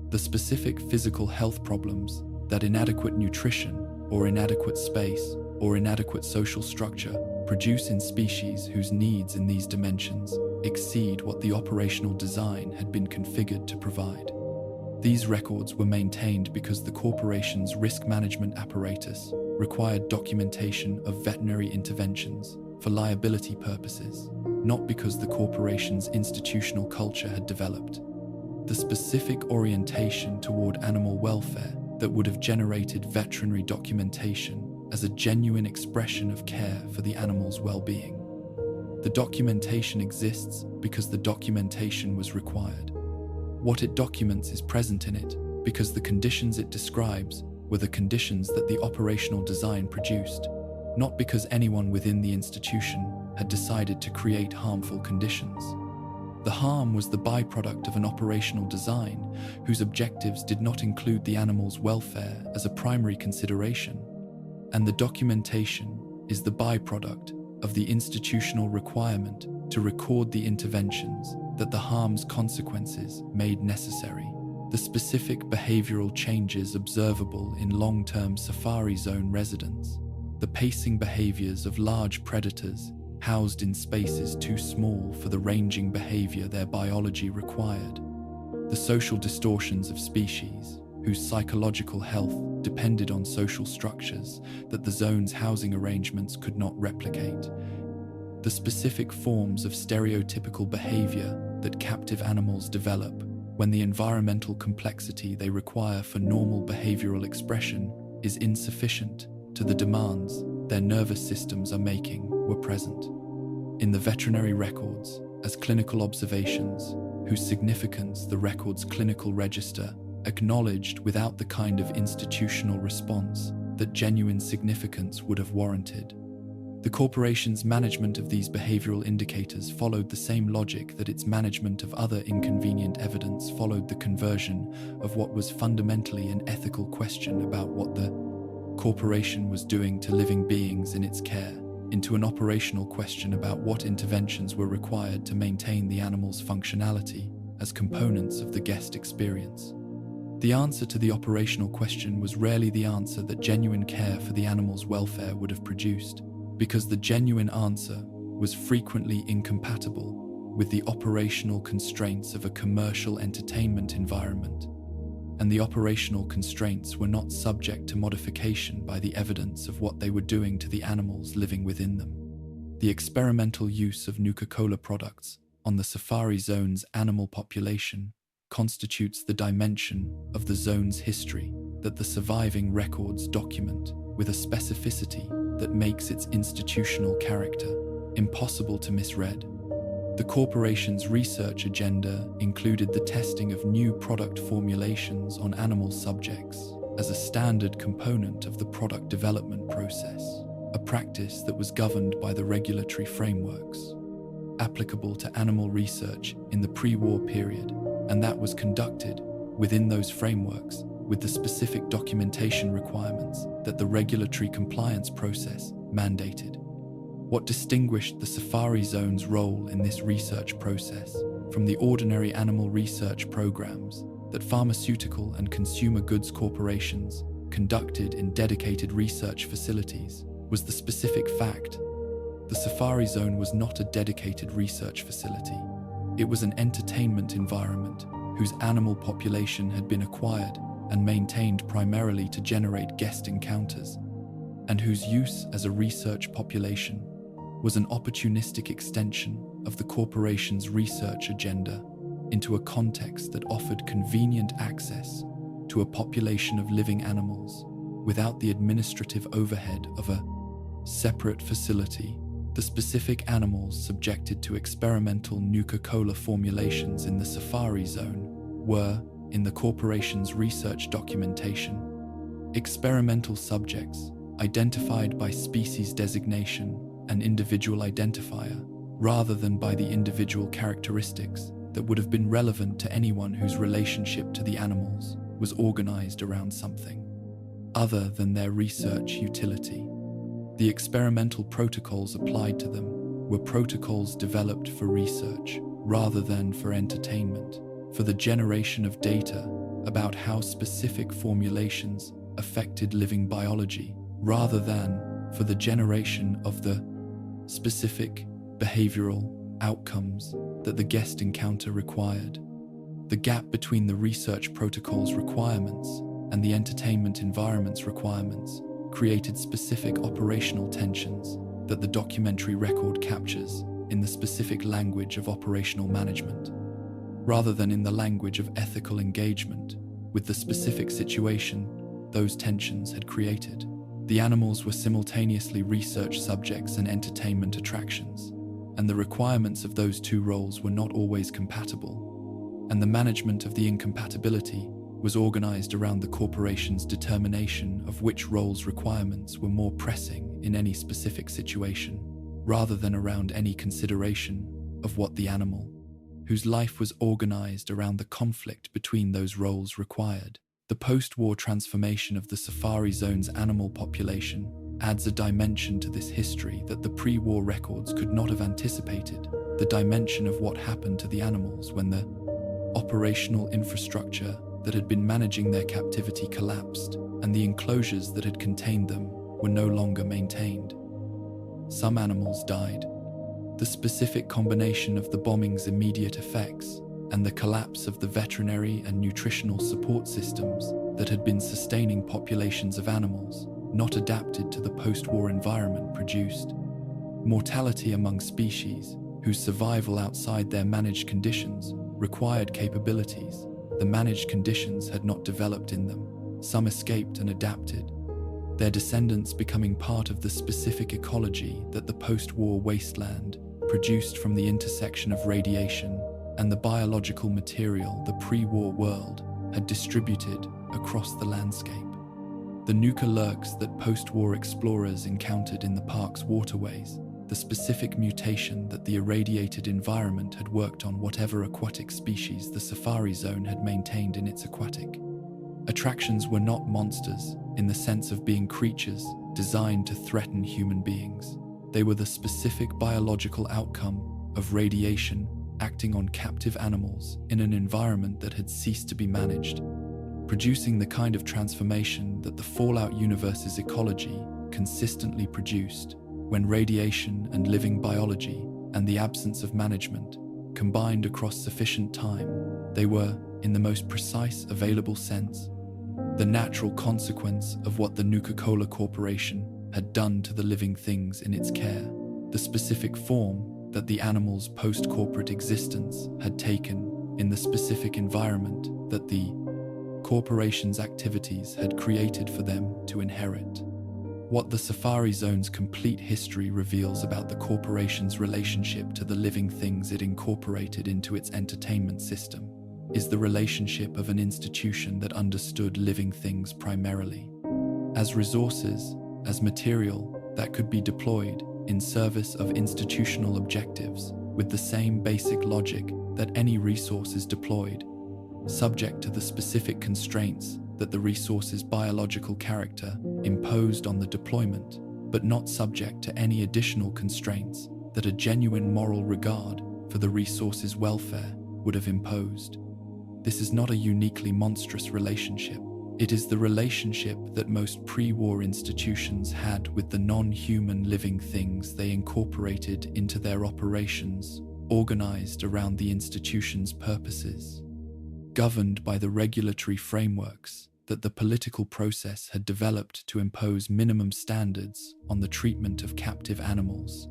the specific physical health problems that inadequate nutrition or inadequate space or inadequate social structure produce in species whose needs in these dimensions exceed what the operational design had been configured to provide. These records were maintained because the corporation's risk management apparatus required documentation of veterinary interventions for liability purposes, not because the corporation's institutional culture had developed the specific orientation toward animal welfare that would have generated veterinary documentation as a genuine expression of care for the animal's well-being. The documentation exists because the documentation was required. What it documents is present in it because the conditions it describes were the conditions that the operational design produced, not because anyone within the institution had decided to create harmful conditions. The harm was the byproduct of an operational design whose objectives did not include the animal's welfare as a primary consideration, and the documentation is the byproduct of the institutional requirement to record the interventions that the harm's consequences made necessary. The specific behavioral changes observable in long-term safari zone residents, the pacing behaviors of large predators housed in spaces too small for the ranging behavior their biology required. The social distortions of species, whose psychological health depended on social structures that the zone's housing arrangements could not replicate. The specific forms of stereotypical behavior that captive animals develop when the environmental complexity they require for normal behavioral expression is insufficient to the demands their nervous systems are making were present. In the veterinary records, as clinical observations, whose significance the record's clinical register acknowledged without the kind of institutional response that genuine significance would have warranted. The corporation's management of these behavioral indicators followed the same logic that its management of other inconvenient evidence followed the conversion of what was fundamentally an ethical question about what the corporation was doing to living beings in its care into an operational question about what interventions were required to maintain the animal's functionality as components of the guest experience. The answer to the operational question was rarely the answer that genuine care for the animal's welfare would have produced, because the genuine answer was frequently incompatible with the operational constraints of a commercial entertainment environment, and the operational constraints were not subject to modification by the evidence of what they were doing to the animals living within them. The experimental use of Nuka-Cola products on the safari zone's animal population constitutes the dimension of the zone's history that the surviving records document with a specificity that makes its institutional character impossible to misread. The corporation's research agenda included the testing of new product formulations on animal subjects as a standard component of the product development process, a practice that was governed by the regulatory frameworks applicable to animal research in the pre-war period, and that was conducted within those frameworks with the specific documentation requirements that the regulatory compliance process mandated. What distinguished the safari zone's role in this research process from the ordinary animal research programs that pharmaceutical and consumer goods corporations conducted in dedicated research facilities was the specific fact: the safari zone was not a dedicated research facility. It was an entertainment environment whose animal population had been acquired and maintained primarily to generate guest encounters, and whose use as a research population was an opportunistic extension of the corporation's research agenda into a context that offered convenient access to a population of living animals without the administrative overhead of a separate facility. The specific animals subjected to experimental Nuka-Cola formulations in the safari zone were, in the corporation's research documentation, experimental subjects identified by species designation and individual identifier, rather than by the individual characteristics that would have been relevant to anyone whose relationship to the animals was organized around something other than their research utility. The experimental protocols applied to them were protocols developed for research rather than for entertainment, for the generation of data about how specific formulations affected living biology, rather than for the generation of the specific behavioral outcomes that the guest encounter required. The gap between the research protocol's requirements and the entertainment environment's requirements created specific operational tensions that the documentary record captures in the specific language of operational management, rather than in the language of ethical engagement with the specific situation those tensions had created. The animals were simultaneously research subjects and entertainment attractions, and the requirements of those two roles were not always compatible, and the management of the incompatibility was organized around the corporation's determination of which roles' requirements were more pressing in any specific situation, rather than around any consideration of what the animal, whose life was organized around the conflict between those roles, required. The post-war transformation of the safari zone's animal population adds a dimension to this history that the pre-war records could not have anticipated, the dimension of what happened to the animals when the operational infrastructure that had been managing their captivity collapsed and the enclosures that had contained them were no longer maintained. Some animals died, The specific combination of the bombing's immediate effects and the collapse of the veterinary and nutritional support systems that had been sustaining populations of animals not adapted to the post-war environment produced mortality among species whose survival outside their managed conditions required capabilities the managed conditions had not developed in them. Some escaped and adapted, their descendants becoming part of the specific ecology that the post-war wasteland produced from the intersection of radiation and the biological material the pre-war world had distributed across the landscape. The Nuka lurks that post-war explorers encountered in the park's waterways, the specific mutation that the irradiated environment had worked on whatever aquatic species the safari zone had maintained in its aquatic attractions were not monsters in the sense of being creatures designed to threaten human beings. They were the specific biological outcome of radiation acting on captive animals in an environment that had ceased to be managed, producing the kind of transformation that the Fallout universe's ecology consistently produced when radiation and living biology and the absence of management combined across sufficient time. They were, in the most precise available sense, the natural consequence of what the Nuka-Cola Corporation had done to the living things in its care, the specific form that the animals' post-corporate existence had taken in the specific environment that the corporation's activities had created for them to inherit. What the Safari Zone's complete history reveals about the corporation's relationship to the living things it incorporated into its entertainment system is the relationship of an institution that understood living things primarily as resources, as material that could be deployed in service of institutional objectives with the same basic logic that any resource is deployed, subject to the specific constraints that the resource's biological character imposed on the deployment, but not subject to any additional constraints that a genuine moral regard for the resource's welfare would have imposed. This is not a uniquely monstrous relationship. It is the relationship that most pre-war institutions had with the non-human living things they incorporated into their operations, organized around the institution's purposes, governed by the regulatory frameworks that the political process had developed to impose minimum standards on the treatment of captive animals,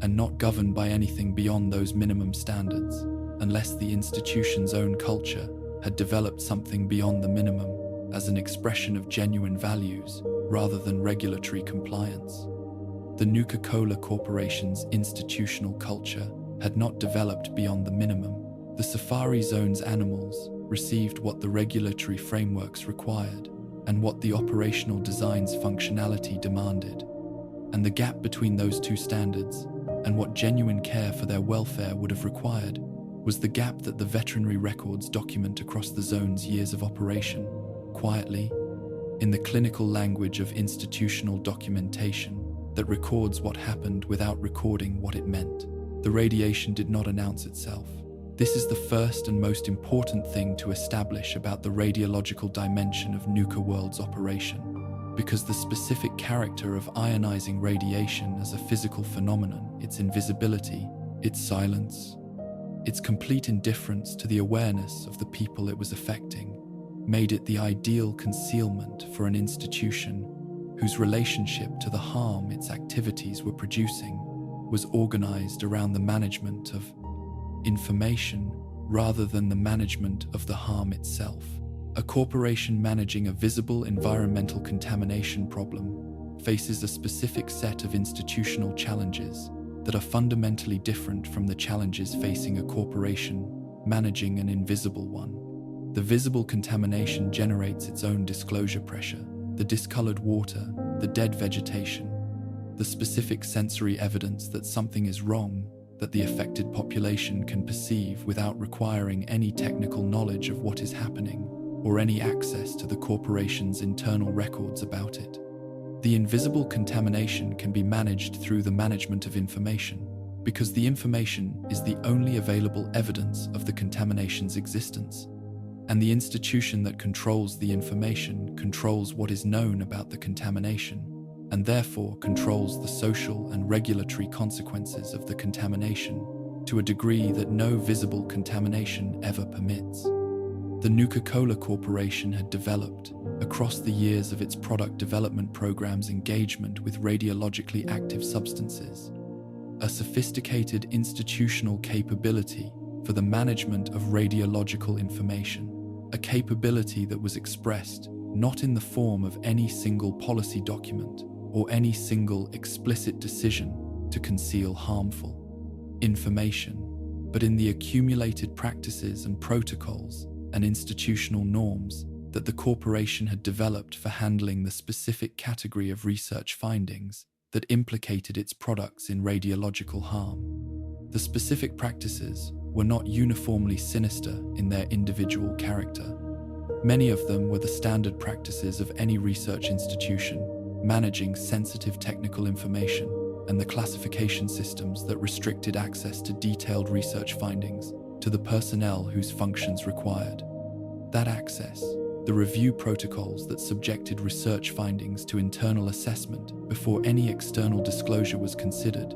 and not governed by anything beyond those minimum standards, unless the institution's own culture had developed something beyond the minimum as an expression of genuine values rather than regulatory compliance. The Nuka-Cola Corporation's institutional culture had not developed beyond the minimum. The Safari Zone's animals received what the regulatory frameworks required and what the operational design's functionality demanded, and the gap between those two standards and what genuine care for their welfare would have required was the gap that the veterinary records document across the zone's years of operation, quietly, in the clinical language of institutional documentation that records what happened without recording what it meant. The radiation did not announce itself. This is the first and most important thing to establish about the radiological dimension of Nuka-World's operation, because the specific character of ionizing radiation as a physical phenomenon, its invisibility, its silence, its complete indifference to the awareness of the people it was affecting, made it the ideal concealment for an institution whose relationship to the harm its activities were producing was organized around the management of information rather than the management of the harm itself. A corporation managing a visible environmental contamination problem faces a specific set of institutional challenges that are fundamentally different from the challenges facing a corporation managing an invisible one. The visible contamination generates its own disclosure pressure, the discolored water, the dead vegetation, the specific sensory evidence that something is wrong that the affected population can perceive without requiring any technical knowledge of what is happening or any access to the corporation's internal records about it. The invisible contamination can be managed through the management of information, because the information is the only available evidence of the contamination's existence, and the institution that controls the information controls what is known about the contamination, and therefore controls the social and regulatory consequences of the contamination to a degree that no visible contamination ever permits. The Nuka-Cola Corporation had developed, across the years of its product development program's engagement with radiologically active substances, a sophisticated institutional capability for the management of radiological information, a capability that was expressed not in the form of any single policy document or any single explicit decision to conceal harmful information, but in the accumulated practices and protocols and institutional norms that the corporation had developed for handling the specific category of research findings that implicated its products in radiological harm. The specific practices were not uniformly sinister in their individual character. Many of them were the standard practices of any research institution, managing sensitive technical information and the classification systems that restricted access to detailed research findings to the personnel whose functions required that access, the review protocols that subjected research findings to internal assessment before any external disclosure was considered,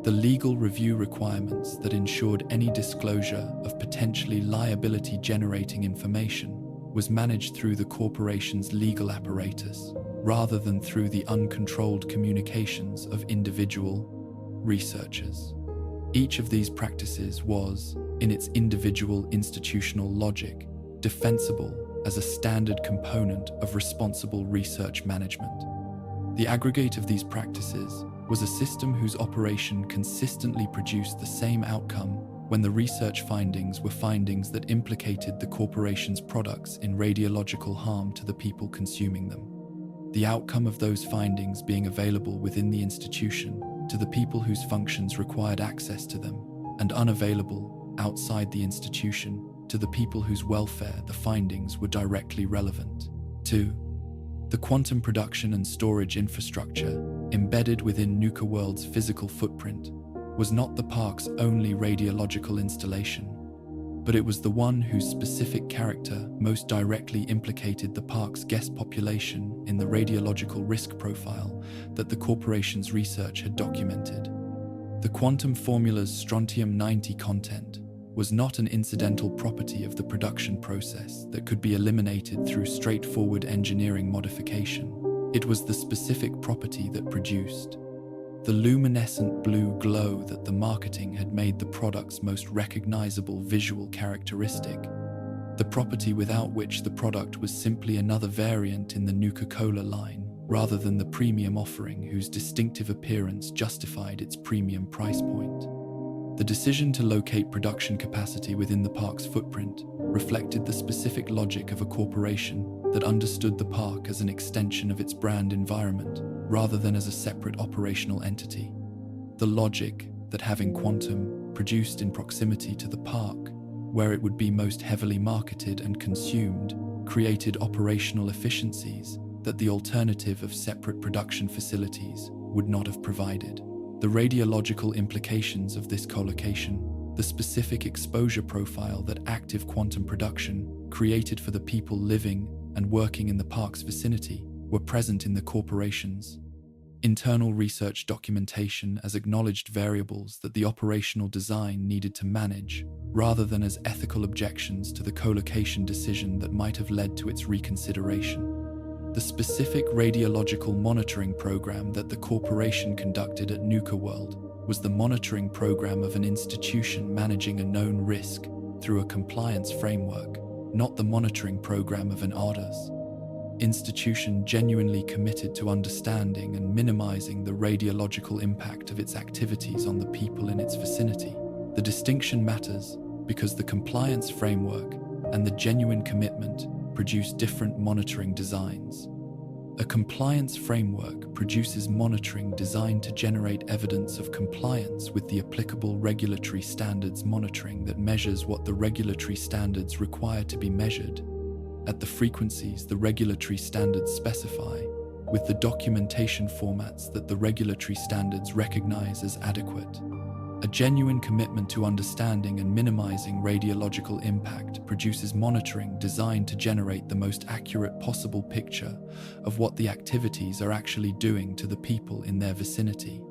the legal review requirements that ensured any disclosure of potentially liability-generating information was managed through the corporation's legal apparatus, rather than through the uncontrolled communications of individual researchers. Each of these practices was, in its individual institutional logic, defensible as a standard component of responsible research management. The aggregate of these practices was a system whose operation consistently produced the same outcome when the research findings were findings that implicated the corporation's products in radiological harm to the people consuming them. The outcome of those findings being available within the institution to the people whose functions required access to them, and unavailable outside the institution to the people whose welfare the findings were directly relevant. 2. The quantum production and storage infrastructure embedded within Nuka-World's physical footprint was not the park's only radiological installation, but it was the one whose specific character most directly implicated the park's guest population in the radiological risk profile that the corporation's research had documented. The quantum formula's strontium-90 content was not an incidental property of the production process that could be eliminated through straightforward engineering modification. It was the specific property that produced the luminescent blue glow that the marketing had made the product's most recognizable visual characteristic, the property without which the product was simply another variant in the Nuka-Cola line, rather than the premium offering whose distinctive appearance justified its premium price point. The decision to locate production capacity within the park's footprint reflected the specific logic of a corporation that understood the park as an extension of its brand environment, rather than as a separate operational entity. The logic that having quantum produced in proximity to the park, where it would be most heavily marketed and consumed, created operational efficiencies that the alternative of separate production facilities would not have provided. The radiological implications of this co-location, the specific exposure profile that active quantum production created for the people living and working in the park's vicinity, were present in the corporation's internal research documentation as acknowledged variables that the operational design needed to manage, rather than as ethical objections to the co-location decision that might have led to its reconsideration. The specific radiological monitoring program that the corporation conducted at Nuka-World was the monitoring program of an institution managing a known risk through a compliance framework, not the monitoring program of an artist institution genuinely committed to understanding and minimizing the radiological impact of its activities on the people in its vicinity. The distinction matters because the compliance framework and the genuine commitment produce different monitoring designs. A compliance framework produces monitoring designed to generate evidence of compliance with the applicable regulatory standards, monitoring that measures what the regulatory standards require to be measured at the frequencies the regulatory standards specify, with the documentation formats that the regulatory standards recognize as adequate. A genuine commitment to understanding and minimizing radiological impact produces monitoring designed to generate the most accurate possible picture of what the activities are actually doing to the people in their vicinity.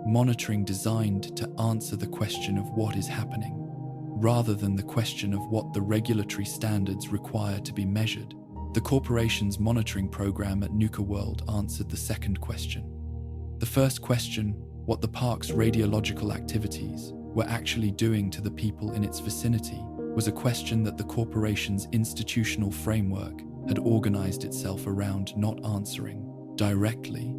Monitoring designed to answer the question of what is happening, rather than the question of what the regulatory standards require to be measured. The corporation's monitoring program at Nuka-World answered the second question. The first question, what the park's radiological activities were actually doing to the people in its vicinity, was a question that the corporation's institutional framework had organized itself around not answering directly,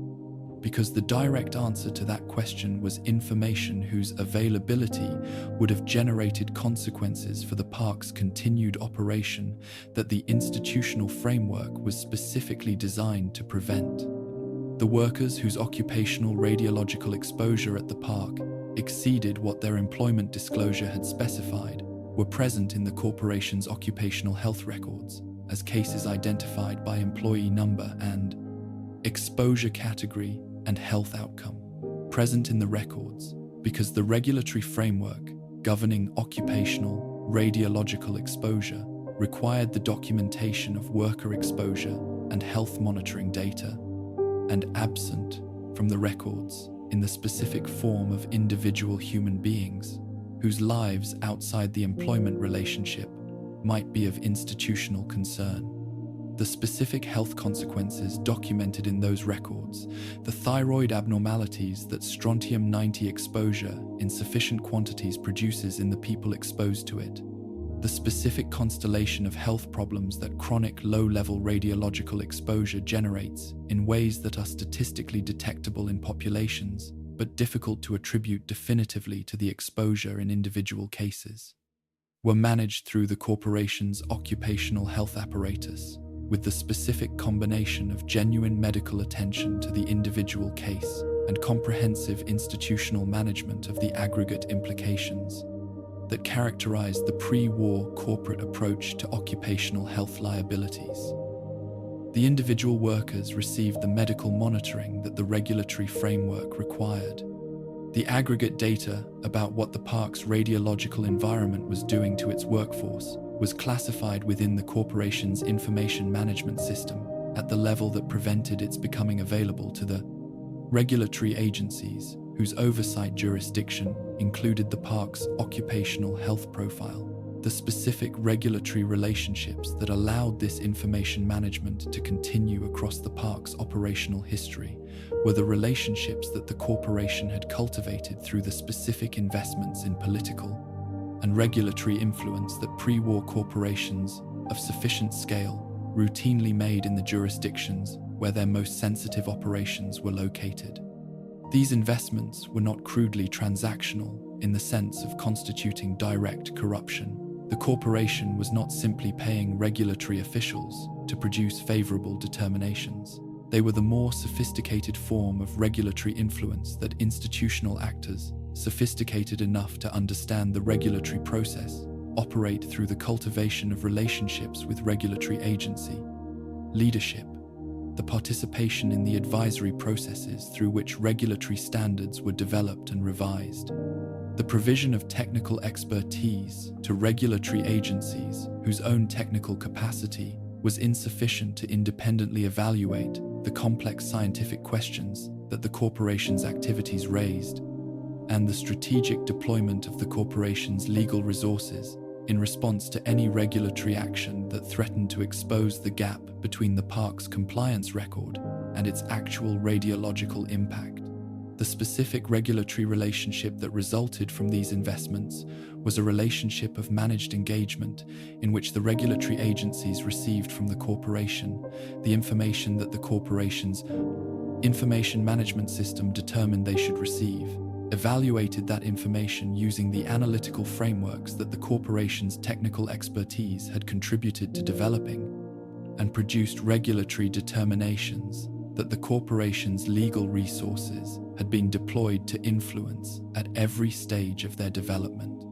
because the direct answer to that question was information whose availability would have generated consequences for the park's continued operation that the institutional framework was specifically designed to prevent. The workers whose occupational radiological exposure at the park exceeded what their employment disclosure had specified were present in the corporation's occupational health records as cases identified by employee number and exposure category and health outcome, present in the records because the regulatory framework governing occupational radiological exposure required the documentation of worker exposure and health monitoring data, and absent from the records in the specific form of individual human beings whose lives outside the employment relationship might be of institutional concern. The specific health consequences documented in those records, the thyroid abnormalities that strontium-90 exposure in sufficient quantities produces in the people exposed to it, the specific constellation of health problems that chronic low-level radiological exposure generates in ways that are statistically detectable in populations, but difficult to attribute definitively to the exposure in individual cases, were managed through the corporation's occupational health apparatus, with the specific combination of genuine medical attention to the individual case and comprehensive institutional management of the aggregate implications that characterized the pre-war corporate approach to occupational health liabilities. The individual workers received the medical monitoring that the regulatory framework required. The aggregate data about what the park's radiological environment was doing to its workforce was classified within the corporation's information management system at the level that prevented its becoming available to the regulatory agencies whose oversight jurisdiction included the park's occupational health profile. The specific regulatory relationships that allowed this information management to continue across the park's operational history were the relationships that the corporation had cultivated through the specific investments in political and regulatory influence that pre-war corporations of sufficient scale routinely made in the jurisdictions where their most sensitive operations were located. These investments were not crudely transactional in the sense of constituting direct corruption. The corporation was not simply paying regulatory officials to produce favorable determinations. They were the more sophisticated form of regulatory influence that institutional actors, sophisticated enough to understand the regulatory process, operate through the cultivation of relationships with regulatory agency, leadership, the participation in the advisory processes through which regulatory standards were developed and revised, the provision of technical expertise to regulatory agencies whose own technical capacity was insufficient to independently evaluate the complex scientific questions that the corporation's activities raised, and the strategic deployment of the corporation's legal resources in response to any regulatory action that threatened to expose the gap between the park's compliance record and its actual radiological impact. The specific regulatory relationship that resulted from these investments was a relationship of managed engagement in which the regulatory agencies received from the corporation the information that the corporation's information management system determined they should receive, evaluated that information using the analytical frameworks that the corporation's technical expertise had contributed to developing, and produced regulatory determinations that the corporation's legal resources had been deployed to influence at every stage of their development.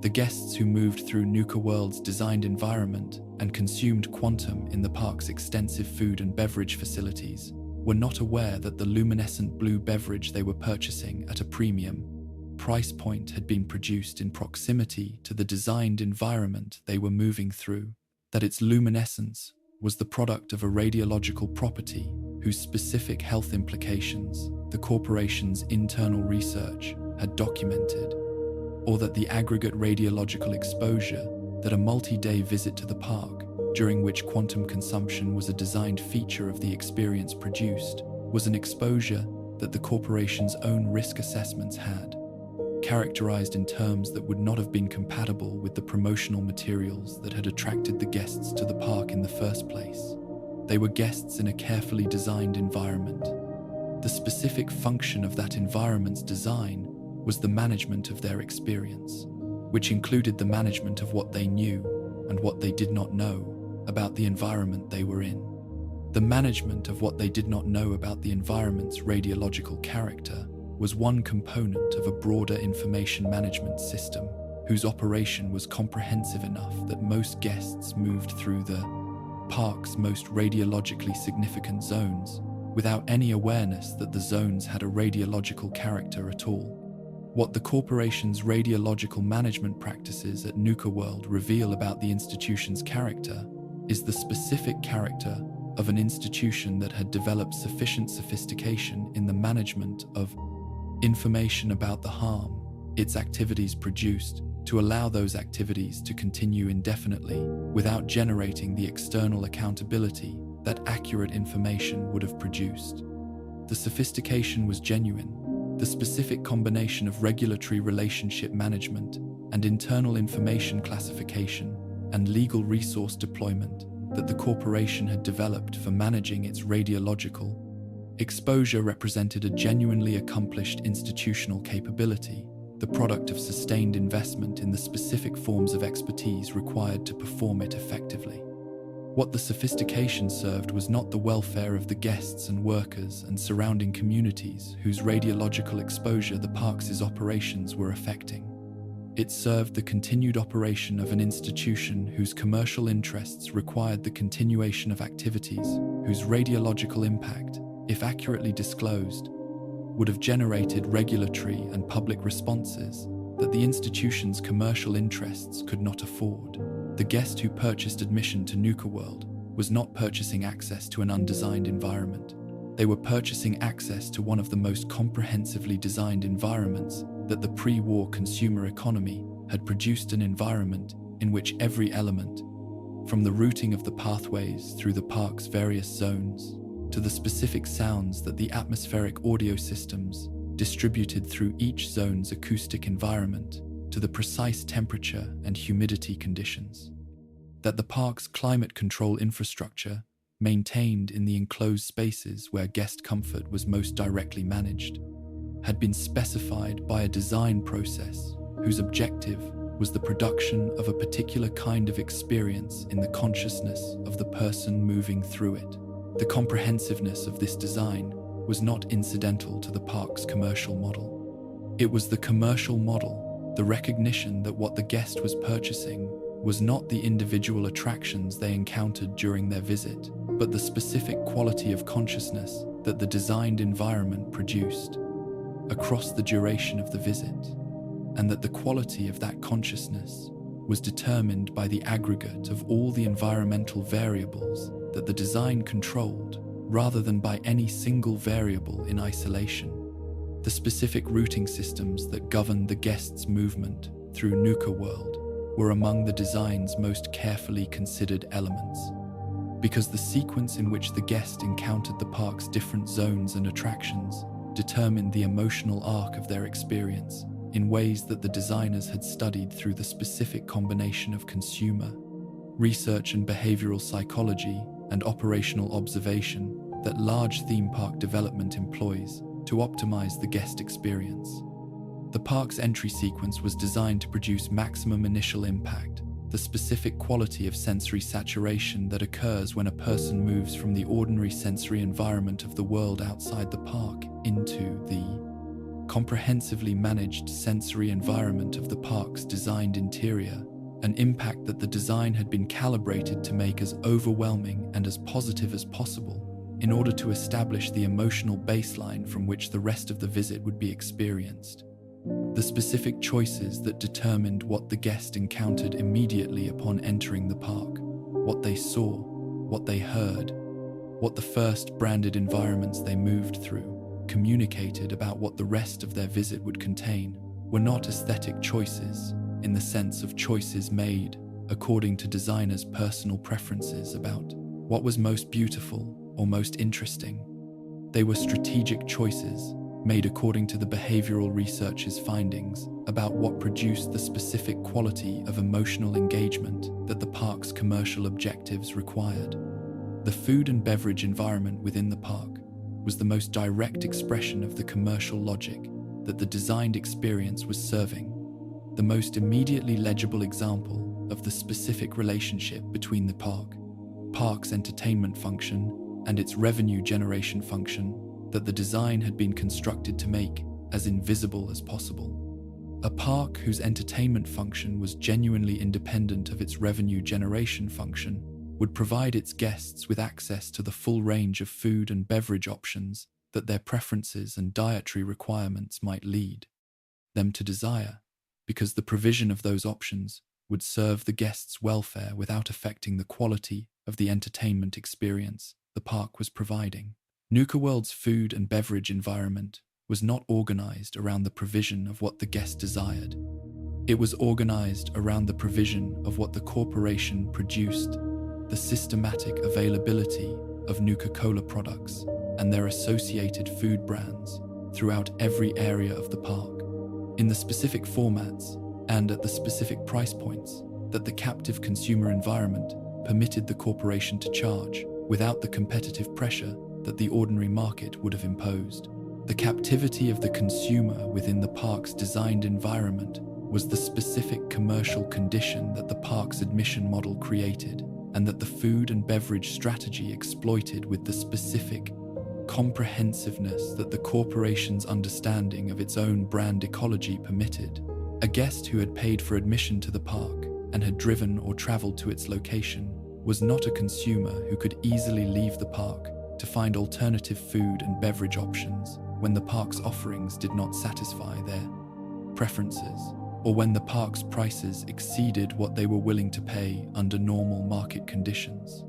The guests who moved through Nuka-World's designed environment and consumed quantum in the park's extensive food and beverage facilities were not aware that the luminescent blue beverage they were purchasing at a premium price point had been produced in proximity to the designed environment they were moving through, that its luminescence was the product of a radiological property whose specific health implications the corporation's internal research had documented, or that the aggregate radiological exposure that a multi-day visit to the park, during which quantum consumption was a designed feature of the experience produced, was an exposure that the corporation's own risk assessments had, characterized in terms that would not have been compatible with the promotional materials that had attracted the guests to the park in the first place. They were guests in a carefully designed environment. The specific function of that environment's design was the management of their experience, which included the management of what they knew and what they did not know about the environment they were in. The management of what they did not know about the environment's radiological character was one component of a broader information management system whose operation was comprehensive enough that most guests moved through the park's most radiologically significant zones without any awareness that the zones had a radiological character at all. What the corporation's radiological management practices at Nuka-World reveal about the institution's character is the specific character of an institution that had developed sufficient sophistication in the management of information about the harm its activities produced to allow those activities to continue indefinitely without generating the external accountability that accurate information would have produced. The sophistication was genuine. The specific combination of regulatory relationship management and internal information classification and legal resource deployment that the corporation had developed for managing its radiological exposure represented a genuinely accomplished institutional capability, the product of sustained investment in the specific forms of expertise required to perform it effectively. What the sophistication served was not the welfare of the guests and workers and surrounding communities whose radiological exposure the park's operations were affecting. It served the continued operation of an institution whose commercial interests required the continuation of activities whose radiological impact, if accurately disclosed, would have generated regulatory and public responses that the institution's commercial interests could not afford. The guest who purchased admission to Nuka-World was not purchasing access to an undesigned environment. They were purchasing access to one of the most comprehensively designed environments that the pre-war consumer economy had produced, an environment in which every element, from the routing of the pathways through the park's various zones, to the specific sounds that the atmospheric audio systems distributed through each zone's acoustic environment, to the precise temperature and humidity conditions that the park's climate control infrastructure maintained in the enclosed spaces where guest comfort was most directly managed, had been specified by a design process whose objective was the production of a particular kind of experience in the consciousness of the person moving through it. The comprehensiveness of this design was not incidental to the park's commercial model. It was the commercial model, the recognition that what the guest was purchasing was not the individual attractions they encountered during their visit, but the specific quality of consciousness that the designed environment produced across the duration of the visit, and that the quality of that consciousness was determined by the aggregate of all the environmental variables that the design controlled, rather than by any single variable in isolation. The specific routing systems that governed the guest's movement through Nuka-World were among the design's most carefully considered elements, because the sequence in which the guest encountered the park's different zones and attractions determined the emotional arc of their experience in ways that the designers had studied through the specific combination of consumer research and behavioral psychology and operational observation that large theme park development employs to optimize the guest experience. The park's entry sequence was designed to produce maximum initial impact, the specific quality of sensory saturation that occurs when a person moves from the ordinary sensory environment of the world outside the park into the comprehensively managed sensory environment of the park's designed interior, an impact that the design had been calibrated to make as overwhelming and as positive as possible in order to establish the emotional baseline from which the rest of the visit would be experienced. The specific choices that determined what the guest encountered immediately upon entering the park, what they saw, what they heard, what the first branded environments they moved through communicated about what the rest of their visit would contain, were not aesthetic choices in the sense of choices made according to designers' personal preferences about what was most beautiful or most interesting. They were strategic choices made according to the behavioral research's findings about what produced the specific quality of emotional engagement that the park's commercial objectives required. The food and beverage environment within the park was the most direct expression of the commercial logic that the designed experience was serving, the most immediately legible example of the specific relationship between the park's entertainment function and its revenue generation function that the design had been constructed to make as invisible as possible. A park whose entertainment function was genuinely independent of its revenue generation function would provide its guests with access to the full range of food and beverage options that their preferences and dietary requirements might lead them to desire, because the provision of those options would serve the guests' welfare without affecting the quality of the entertainment experience the park was providing. Nuka-World's food and beverage environment was not organized around the provision of what the guest desired. It was organized around the provision of what the corporation produced, the systematic availability of Nuka-Cola products and their associated food brands throughout every area of the park, in the specific formats and at the specific price points that the captive consumer environment permitted the corporation to charge without the competitive pressure that the ordinary market would have imposed. The captivity of the consumer within the park's designed environment was the specific commercial condition that the park's admission model created, and that the food and beverage strategy exploited with the specific comprehensiveness that the corporation's understanding of its own brand ecology permitted. A guest who had paid for admission to the park and had driven or traveled to its location was not a consumer who could easily leave the park to find alternative food and beverage options when the park's offerings did not satisfy their preferences, or when the park's prices exceeded what they were willing to pay under normal market conditions.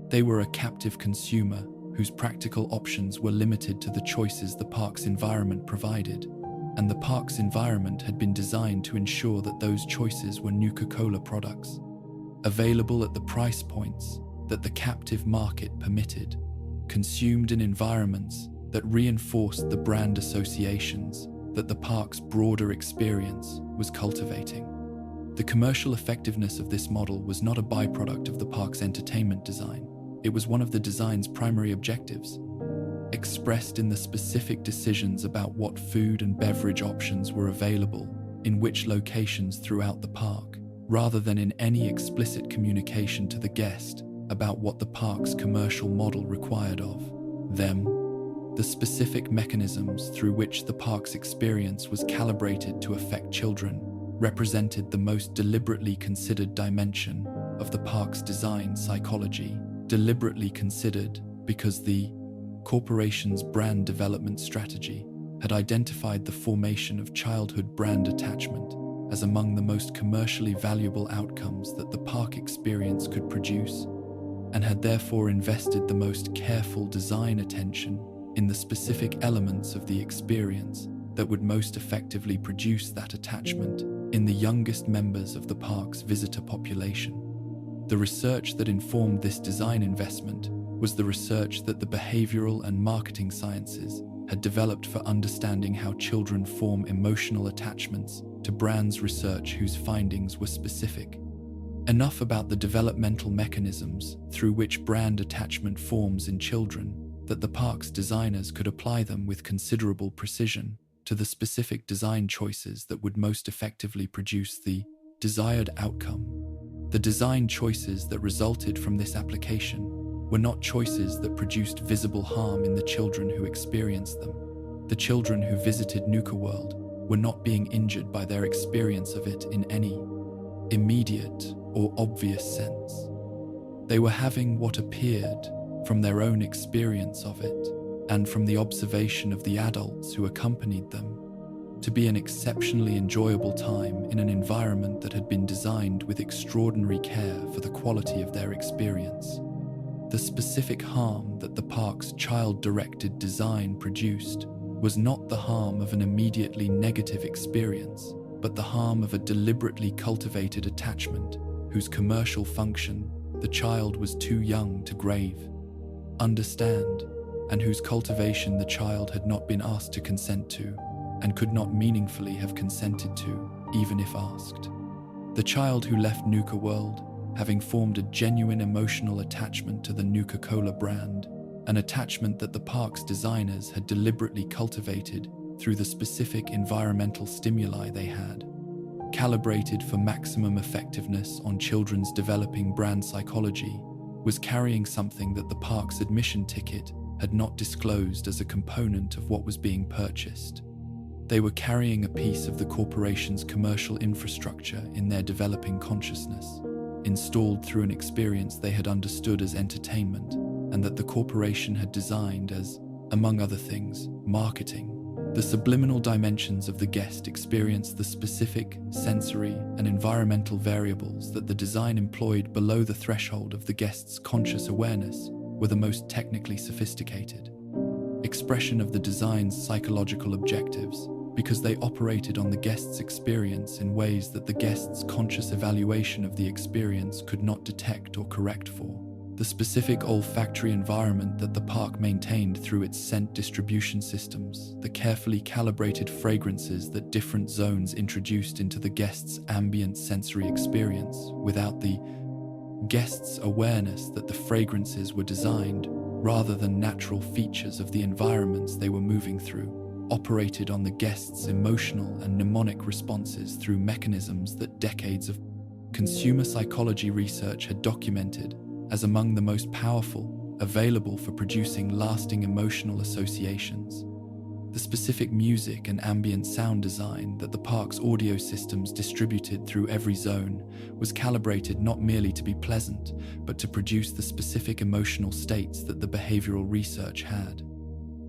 They were a captive consumer whose practical options were limited to the choices the park's environment provided, and the park's environment had been designed to ensure that those choices were Nuka-Cola products, available at the price points that the captive market permitted, consumed in environments that reinforced the brand associations that the park's broader experience was cultivating. The commercial effectiveness of this model was not a byproduct of the park's entertainment design. It was one of the design's primary objectives, expressed in the specific decisions about what food and beverage options were available in which locations throughout the park, rather than in any explicit communication to the guest about what the park's commercial model required of them. The specific mechanisms through which the park's experience was calibrated to affect children represented the most deliberately considered dimension of the park's design psychology, deliberately considered because the corporation's brand development strategy had identified the formation of childhood brand attachment as among the most commercially valuable outcomes that the park experience could produce, and had therefore invested the most careful design attention in the specific elements of the experience that would most effectively produce that attachment in the youngest members of the park's visitor population. The research that informed this design investment was the research that the behavioral and marketing sciences had developed for understanding how children form emotional attachments to brands, research whose findings were specific. Enough about the developmental mechanisms through which brand attachment forms in children that the park's designers could apply them with considerable precision to the specific design choices that would most effectively produce the desired outcome. The design choices that resulted from this application were not choices that produced visible harm in the children who experienced them. The children who visited Nuka-World were not being injured by their experience of it in any immediate or obvious sense. They were having what appeared from their own experience of it and from the observation of the adults who accompanied them. to be an exceptionally enjoyable time in an environment that had been designed with extraordinary care for the quality of their experience. The specific harm that the park's child-directed design produced was not the harm of an immediately negative experience, but the harm of a deliberately cultivated attachment whose commercial function the child was too young to understand, and whose cultivation the child had not been asked to consent to, and could not meaningfully have consented to, even if asked. The child who left Nuka-World, having formed a genuine emotional attachment to the Nuka-Cola brand, an attachment that the park's designers had deliberately cultivated through the specific environmental stimuli they had, calibrated for maximum effectiveness on children's developing brand psychology, was carrying something that the park's admission ticket had not disclosed as a component of what was being purchased. They were carrying a piece of the corporation's commercial infrastructure in their developing consciousness, installed through an experience they had understood as entertainment, and that the corporation had designed as, among other things, marketing. The subliminal dimensions of the guest experience, the specific sensory and environmental variables that the design employed below the threshold of the guest's conscious awareness, were the most technically sophisticated expression of the design's psychological objectives, because they operated on the guest's experience in ways that the guest's conscious evaluation of the experience could not detect or correct for. The specific olfactory environment that the park maintained through its scent distribution systems, the carefully calibrated fragrances that different zones introduced into the guest's ambient sensory experience, without the guest's awareness that the fragrances were designed, rather than natural features of the environments they were moving through, operated on the guest's emotional and mnemonic responses through mechanisms that decades of consumer psychology research had documented as among the most powerful available for producing lasting emotional associations. The specific music and ambient sound design that the park's audio systems distributed through every zone was calibrated not merely to be pleasant, but to produce the specific emotional states that the behavioral research had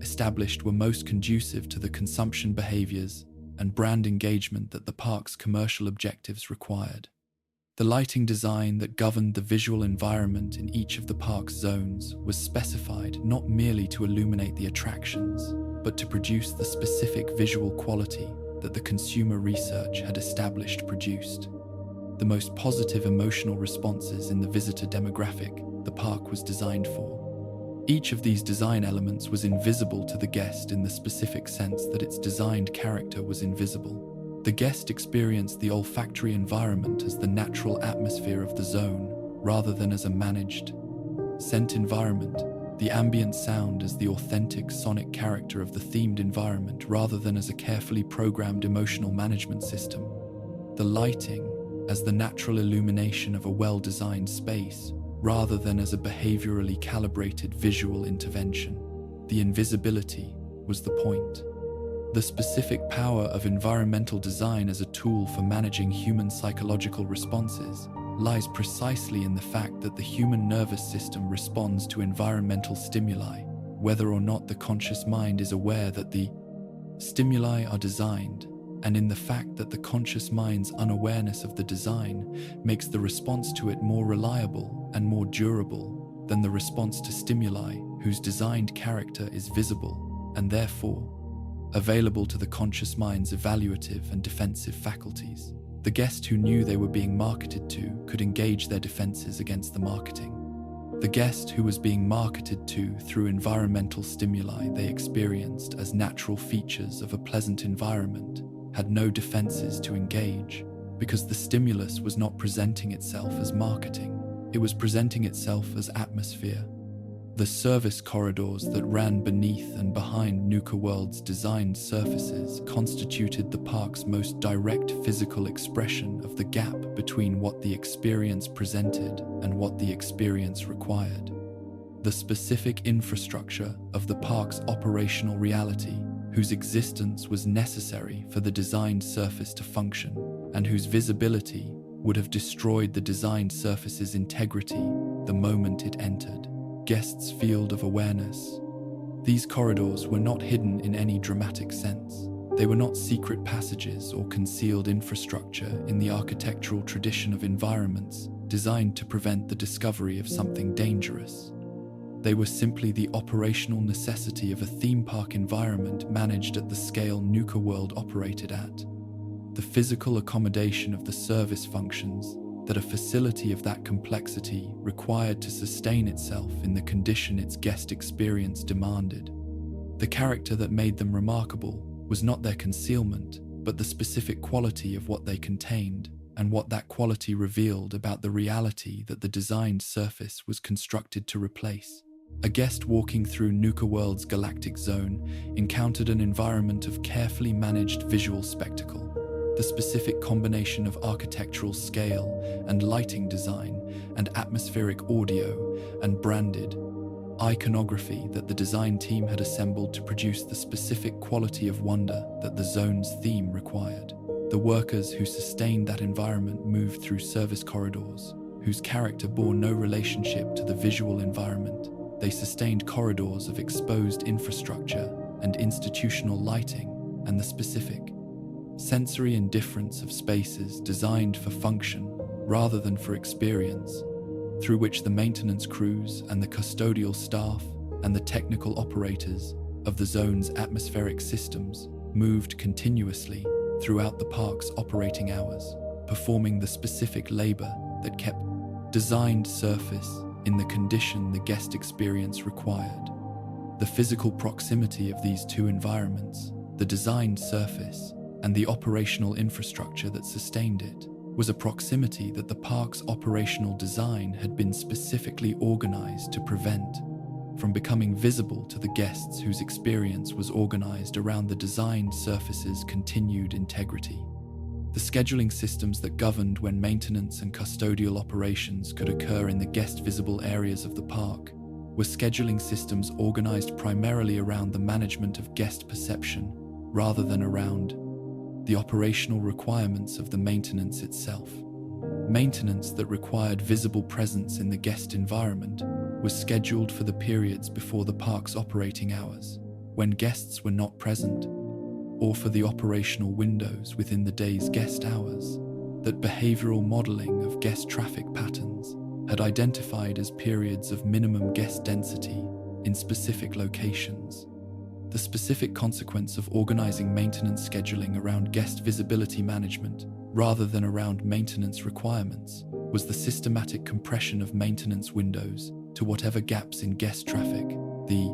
established were most conducive to the consumption behaviors and brand engagement that the park's commercial objectives required. The lighting design that governed the visual environment in each of the park's zones was specified not merely to illuminate the attractions, but to produce the specific visual quality that the consumer research had established produced the most positive emotional responses in the visitor demographic the park was designed for. Each of these design elements was invisible to the guest in the specific sense that its designed character was invisible. The guest experienced the olfactory environment as the natural atmosphere of the zone, rather than as a managed scent environment, the ambient sound as the authentic sonic character of the themed environment, rather than as a carefully programmed emotional management system, the lighting as the natural illumination of a well-designed space, rather than as a behaviorally calibrated visual intervention. The invisibility was the point. The specific power of environmental design as a tool for managing human psychological responses lies precisely in the fact that the human nervous system responds to environmental stimuli, whether or not the conscious mind is aware that the stimuli are designed, and in the fact that the conscious mind's unawareness of the design makes the response to it more reliable and more durable than the response to stimuli whose designed character is visible and therefore available to the conscious mind's evaluative and defensive faculties. The guest who knew they were being marketed to could engage their defenses against the marketing. The guest who was being marketed to through environmental stimuli they experienced as natural features of a pleasant environment had no defenses to engage, because the stimulus was not presenting itself as marketing, it was presenting itself as atmosphere. The service corridors that ran beneath and behind Nuka-World's designed surfaces constituted the park's most direct physical expression of the gap between what the experience presented and what the experience required. The specific infrastructure of the park's operational reality, whose existence was necessary for the designed surface to function, and whose visibility would have destroyed the designed surface's integrity the moment it entered guests' field of awareness. These corridors were not hidden in any dramatic sense. They were not secret passages or concealed infrastructure in the architectural tradition of environments designed to prevent the discovery of something dangerous. They were simply the operational necessity of a theme park environment managed at the scale Nuka-World operated at. The physical accommodation of the service functions that a facility of that complexity required to sustain itself in the condition its guest experience demanded. The character that made them remarkable was not their concealment, but the specific quality of what they contained, and what that quality revealed about the reality that the designed surface was constructed to replace. A guest walking through Nuka-World's galactic zone encountered an environment of carefully managed visual spectacle. The specific combination of architectural scale and lighting design and atmospheric audio and branded iconography that the design team had assembled to produce the specific quality of wonder that the zone's theme required. The workers who sustained that environment moved through service corridors, whose character bore no relationship to the visual environment. They sustained corridors of exposed infrastructure and institutional lighting, and the specific sensory indifference of spaces designed for function rather than for experience, through which the maintenance crews and the custodial staff and the technical operators of the zone's atmospheric systems moved continuously throughout the park's operating hours, performing the specific labor that kept designed surface in the condition the guest experience required. The physical proximity of these two environments, the designed surface and the operational infrastructure that sustained it, was a proximity that the park's operational design had been specifically organized to prevent from becoming visible to the guests whose experience was organized around the designed surface's continued integrity. The scheduling systems that governed when maintenance and custodial operations could occur in the guest-visible areas of the park were scheduling systems organized primarily around the management of guest perception rather than around the operational requirements of the maintenance itself. Maintenance that required visible presence in the guest environment was scheduled for the periods before the park's operating hours, when guests were not present, or for the operational windows within the day's guest hours that behavioral modeling of guest traffic patterns had identified as periods of minimum guest density in specific locations. The specific consequence of organizing maintenance scheduling around guest visibility management rather than around maintenance requirements was the systematic compression of maintenance windows to whatever gaps in guest traffic the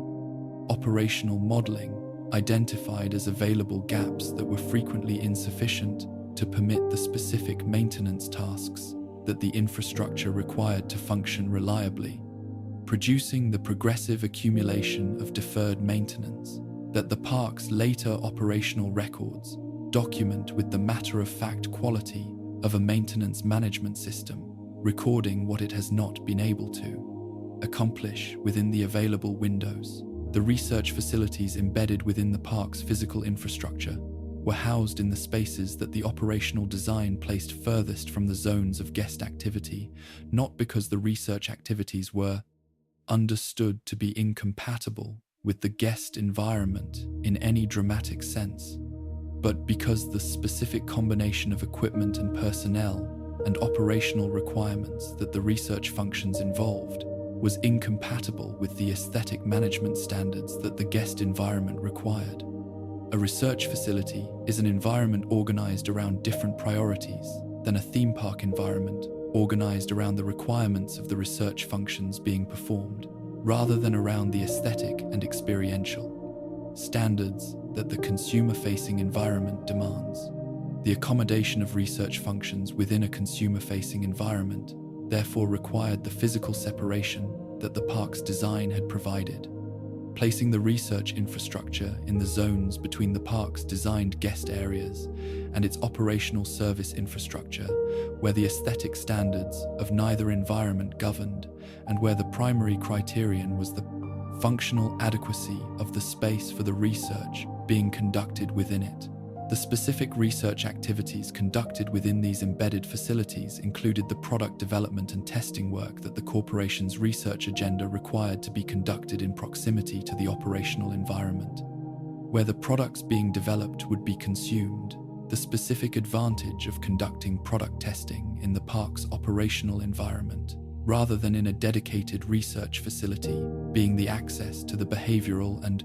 operational modeling identified as available gaps that were frequently insufficient to permit the specific maintenance tasks that the infrastructure required to function reliably, producing the progressive accumulation of deferred maintenance that the park's later operational records document with the matter-of-fact quality of a maintenance management system, recording what it has not been able to accomplish within the available windows. The research facilities embedded within the park's physical infrastructure were housed in the spaces that the operational design placed furthest from the zones of guest activity, not because the research activities were understood to be incompatible with the guest environment in any dramatic sense, but because the specific combination of equipment and personnel and operational requirements that the research functions involved was incompatible with the aesthetic management standards that the guest environment required. A research facility is an environment organized around different priorities than a theme park environment organized around the requirements of the research functions being performed, rather than around the aesthetic and experiential standards that the consumer-facing environment demands. The accommodation of research functions within a consumer-facing environment therefore required the physical separation that the park's design had provided, placing the research infrastructure in the zones between the park's designed guest areas and its operational service infrastructure, where the aesthetic standards of neither environment governed and where the primary criterion was the functional adequacy of the space for the research being conducted within it. The specific research activities conducted within these embedded facilities included the product development and testing work that the corporation's research agenda required to be conducted in proximity to the operational environment. where the products being developed would be consumed, the specific advantage of conducting product testing in the park's operational environment, rather than in a dedicated research facility, being the access to the behavioral and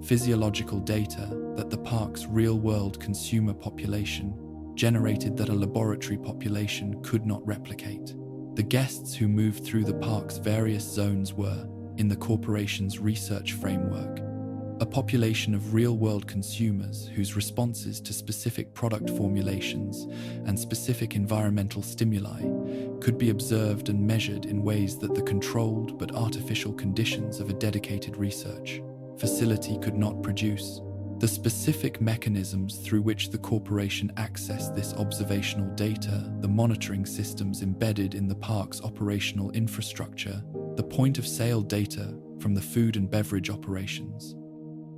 physiological data that the park's real-world consumer population generated that a laboratory population could not replicate. The guests who moved through the park's various zones were, in the corporation's research framework, a population of real-world consumers whose responses to specific product formulations and specific environmental stimuli could be observed and measured in ways that the controlled but artificial conditions of a dedicated research facility could not produce. The specific mechanisms through which the corporation accessed this observational data, the monitoring systems embedded in the park's operational infrastructure, the point-of-sale data from the food and beverage operations,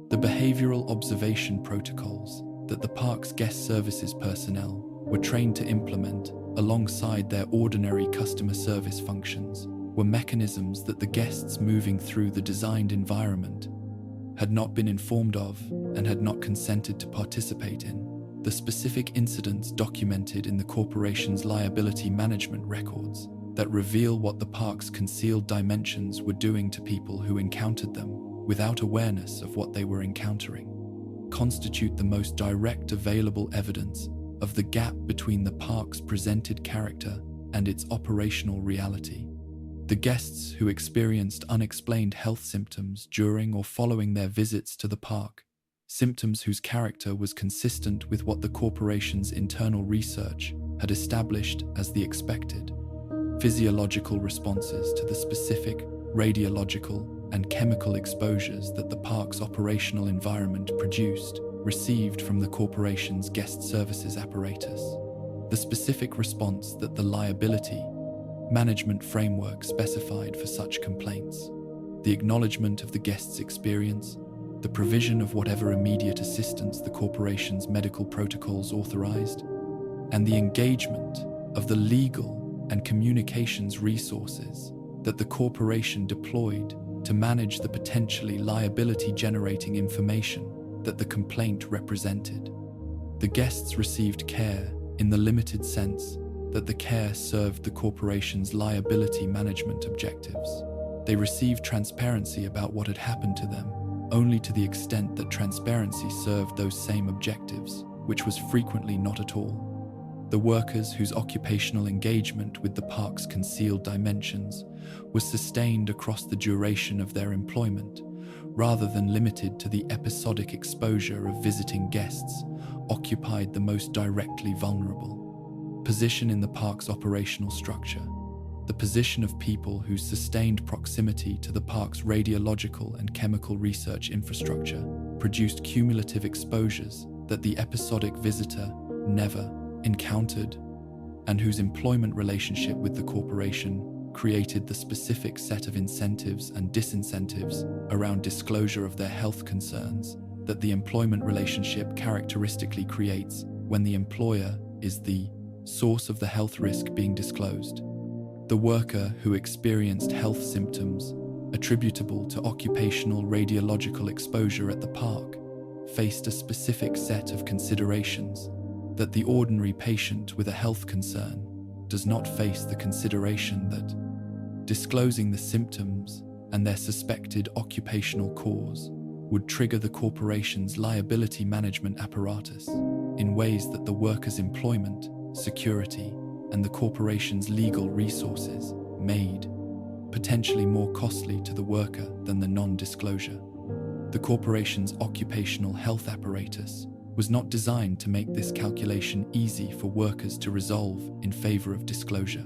the behavioral observation protocols that the park's guest services personnel were trained to implement alongside their ordinary customer service functions, were mechanisms that the guests moving through the designed environment had not been informed of and had not consented to participate in. The specific incidents documented in the corporation's liability management records that reveal what the park's concealed dimensions were doing to people who encountered them without awareness of what they were encountering, constitute the most direct available evidence of the gap between the park's presented character and its operational reality. The guests who experienced unexplained health symptoms during or following their visits to the park, symptoms whose character was consistent with what the corporation's internal research had established as the expected physiological responses to the specific radiological and chemical exposures that the park's operational environment produced, received from the corporation's guest services apparatus, the specific response that the liability management framework specified for such complaints, the acknowledgement of the guest's experience, the provision of whatever immediate assistance the corporation's medical protocols authorized, and the engagement of the legal and communications resources that the corporation deployed to manage the potentially liability-generating information that the complaint represented. The guests received care in the limited sense that the care served the corporation's liability management objectives. They received transparency about what had happened to them, only to the extent that transparency served those same objectives, which was frequently not at all. The workers whose occupational engagement with the park's concealed dimensions was sustained across the duration of their employment, rather than limited to the episodic exposure of visiting guests, occupied the most directly vulnerable position in the park's operational structure, the position of people whose sustained proximity to the park's radiological and chemical research infrastructure produced cumulative exposures that the episodic visitor never encountered, and whose employment relationship with the corporation created the specific set of incentives and disincentives around disclosure of their health concerns that the employment relationship characteristically creates when the employer is the source of the health risk being disclosed. The worker who experienced health symptoms attributable to occupational radiological exposure at the park faced a specific set of considerations that the ordinary patient with a health concern does not face, the consideration that disclosing the symptoms and their suspected occupational cause would trigger the corporation's liability management apparatus in ways that the worker's employment, security, and the corporation's legal resources made potentially more costly to the worker than the non-disclosure. The corporation's occupational health apparatus was not designed to make this calculation easy for workers to resolve in favor of disclosure.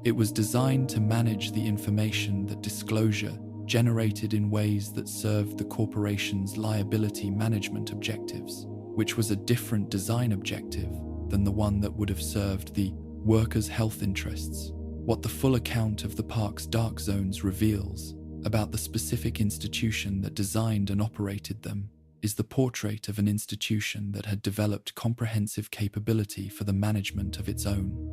It was designed to manage the information that disclosure generated in ways that served the corporation's liability management objectives, which was a different design objective than the one that would have served the workers' health interests. What the full account of the park's dark zones reveals about the specific institution that designed and operated them is the portrait of an institution that had developed comprehensive capability for the management of its own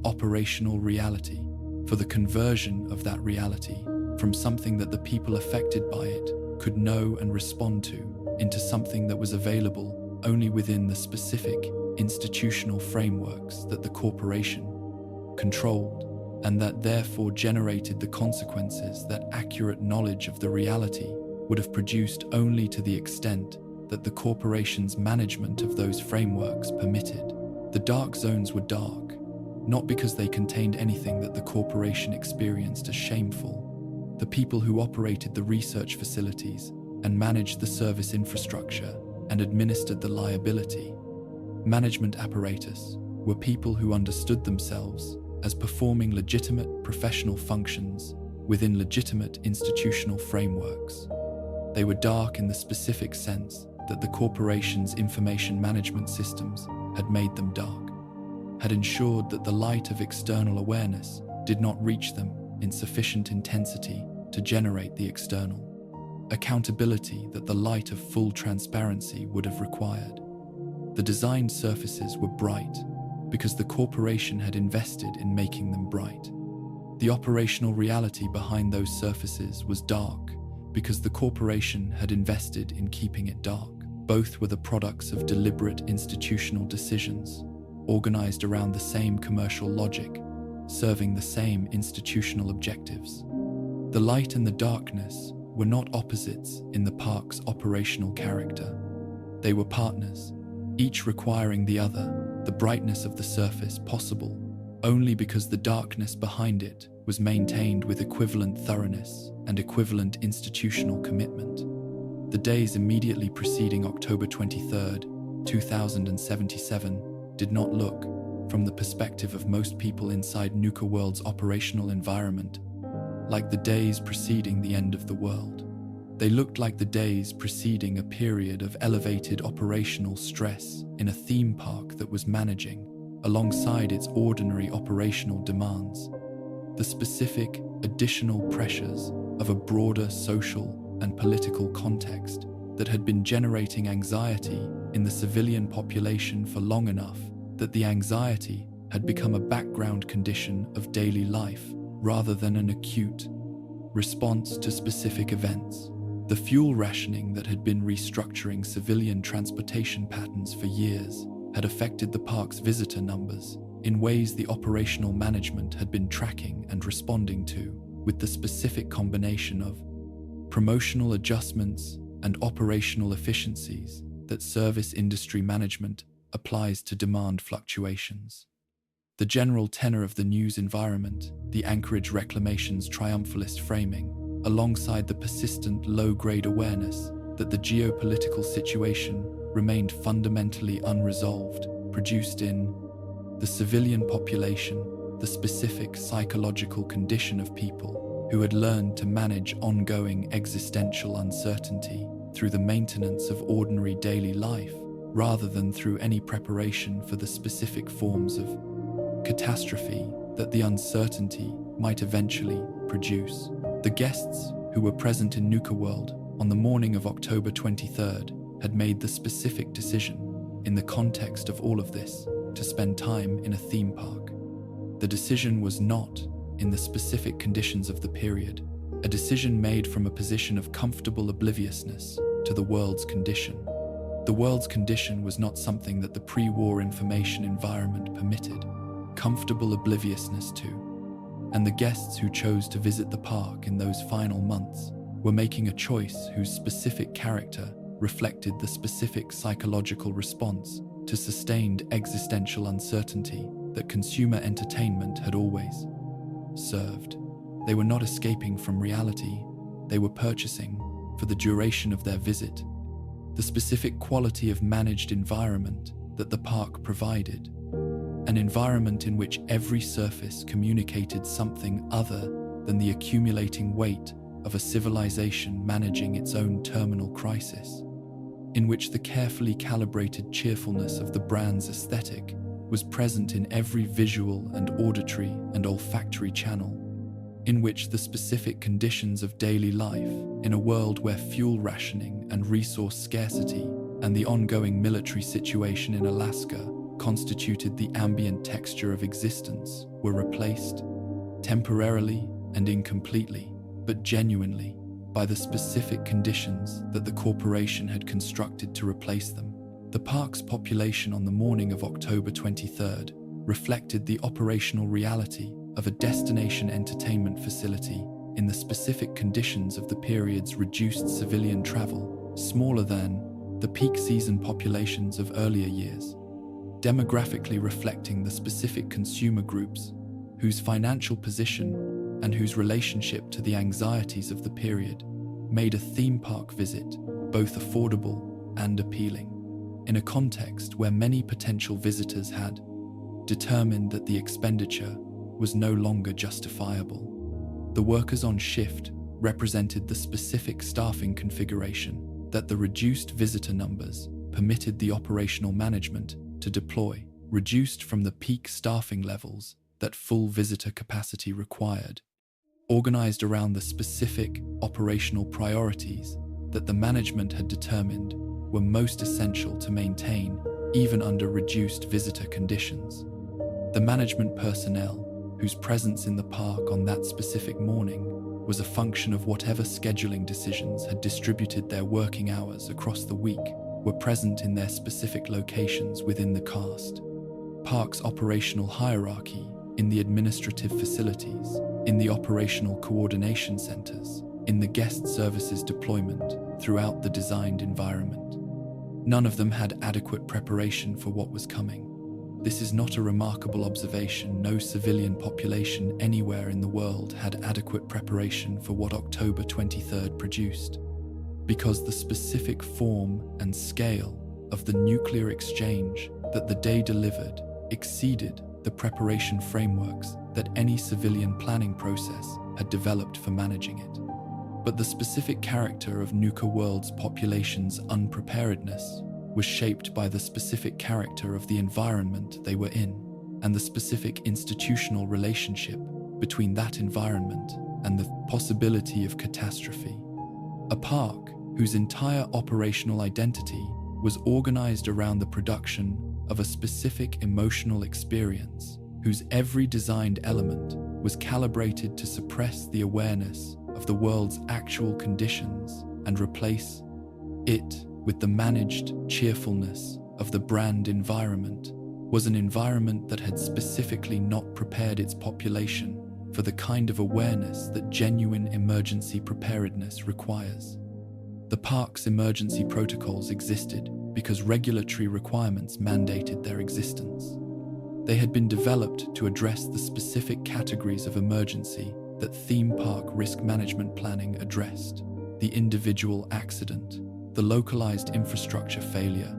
operational reality, for the conversion of that reality from something that the people affected by it could know and respond to, into something that was available only within the specific institutional frameworks that the corporation controlled, and that therefore generated the consequences that accurate knowledge of the reality would have produced only to the extent that the corporation's management of those frameworks permitted. The dark zones were dark, not because they contained anything that the corporation experienced as shameful. The people who operated the research facilities and managed the service infrastructure and administered the liability management apparatus were people who understood themselves as performing legitimate professional functions within legitimate institutional frameworks. They were dark in the specific sense that the corporation's information management systems had made them dark, had ensured that the light of external awareness did not reach them in sufficient intensity to generate the external accountability that the light of full transparency would have required. The designed surfaces were bright because the corporation had invested in making them bright. The operational reality behind those surfaces was dark because the corporation had invested in keeping it dark. Both were the products of deliberate institutional decisions, organized around the same commercial logic, serving the same institutional objectives. The light and the darkness were not opposites in the park's operational character. They were partners, each requiring the other, the brightness of the surface possible only because the darkness behind it was maintained with equivalent thoroughness and equivalent institutional commitment. The days immediately preceding October 23, 2077 did not look, from the perspective of most people inside Nuka-World's operational environment, like the days preceding the end of the world. They looked like the days preceding a period of elevated operational stress in a theme park that was managing, alongside its ordinary operational demands, the specific additional pressures of a broader social and political context that had been generating anxiety in the civilian population for long enough that the anxiety had become a background condition of daily life rather than an acute response to specific events. The fuel rationing that had been restructuring civilian transportation patterns for years had affected the park's visitor numbers in ways the operational management had been tracking and responding to, with the specific combination of promotional adjustments and operational efficiencies that service industry management applies to demand fluctuations. The general tenor of the news environment, the Anchorage Reclamation's triumphalist framing, alongside the persistent low-grade awareness that the geopolitical situation remained fundamentally unresolved, produced in the civilian population the specific psychological condition of people who had learned to manage ongoing existential uncertainty through the maintenance of ordinary daily life rather than through any preparation for the specific forms of catastrophe that the uncertainty might eventually produce. The guests who were present in Nuka-World on the morning of October 23rd had made the specific decision, in the context of all of this, to spend time in a theme park. The decision was not, in the specific conditions of the period, a decision made from a position of comfortable obliviousness to the world's condition. The world's condition was not something that the pre-war information environment permitted comfortable obliviousness to. And the guests who chose to visit the park in those final months were making a choice whose specific character reflected the specific psychological response to sustained existential uncertainty that consumer entertainment had always served. They were not escaping from reality, they were purchasing, for the duration of their visit, the specific quality of managed environment that the park provided. An environment in which every surface communicated something other than the accumulating weight of a civilization managing its own terminal crisis, in which the carefully calibrated cheerfulness of the brand's aesthetic was present in every visual and auditory and olfactory channel, in which the specific conditions of daily life, in a world where fuel rationing and resource scarcity and the ongoing military situation in Alaska constituted the ambient texture of existence, were replaced, temporarily and incompletely, but genuinely, by the specific conditions that the corporation had constructed to replace them. The park's population on the morning of October 23rd reflected the operational reality of a destination entertainment facility in the specific conditions of the period's reduced civilian travel, smaller than the peak season populations of earlier years, demographically reflecting the specific consumer groups whose financial position and whose relationship to the anxieties of the period made a theme park visit both affordable and appealing. In a context where many potential visitors had determined that the expenditure was no longer justifiable, the workers on shift represented the specific staffing configuration that the reduced visitor numbers permitted the operational management to deploy, reduced from the peak staffing levels that full visitor capacity required, organized around the specific operational priorities that the management had determined were most essential to maintain even under reduced visitor conditions. The management personnel, whose presence in the park on that specific morning was a function of whatever scheduling decisions had distributed their working hours across the week, were present in their specific locations within the cast. Park's operational hierarchy in the administrative facilities, in the operational coordination centers, in the guest services deployment throughout the designed environment. None of them had adequate preparation for what was coming. This is not a remarkable observation. No civilian population anywhere in the world had adequate preparation for what October 23rd produced, because the specific form and scale of the nuclear exchange that the day delivered exceeded the preparation frameworks that any civilian planning process had developed for managing it. But the specific character of Nuka-World's population's unpreparedness was shaped by the specific character of the environment they were in, and the specific institutional relationship between that environment and the possibility of catastrophe. A park whose entire operational identity was organized around the production of a specific emotional experience, whose every designed element was calibrated to suppress the awareness of the world's actual conditions and replace it with the managed cheerfulness of the brand environment, was an environment that had specifically not prepared its population for the kind of awareness that genuine emergency preparedness requires. The park's emergency protocols existed because regulatory requirements mandated their existence. They had been developed to address the specific categories of emergency that theme park risk management planning addressed: the individual accident, the localized infrastructure failure,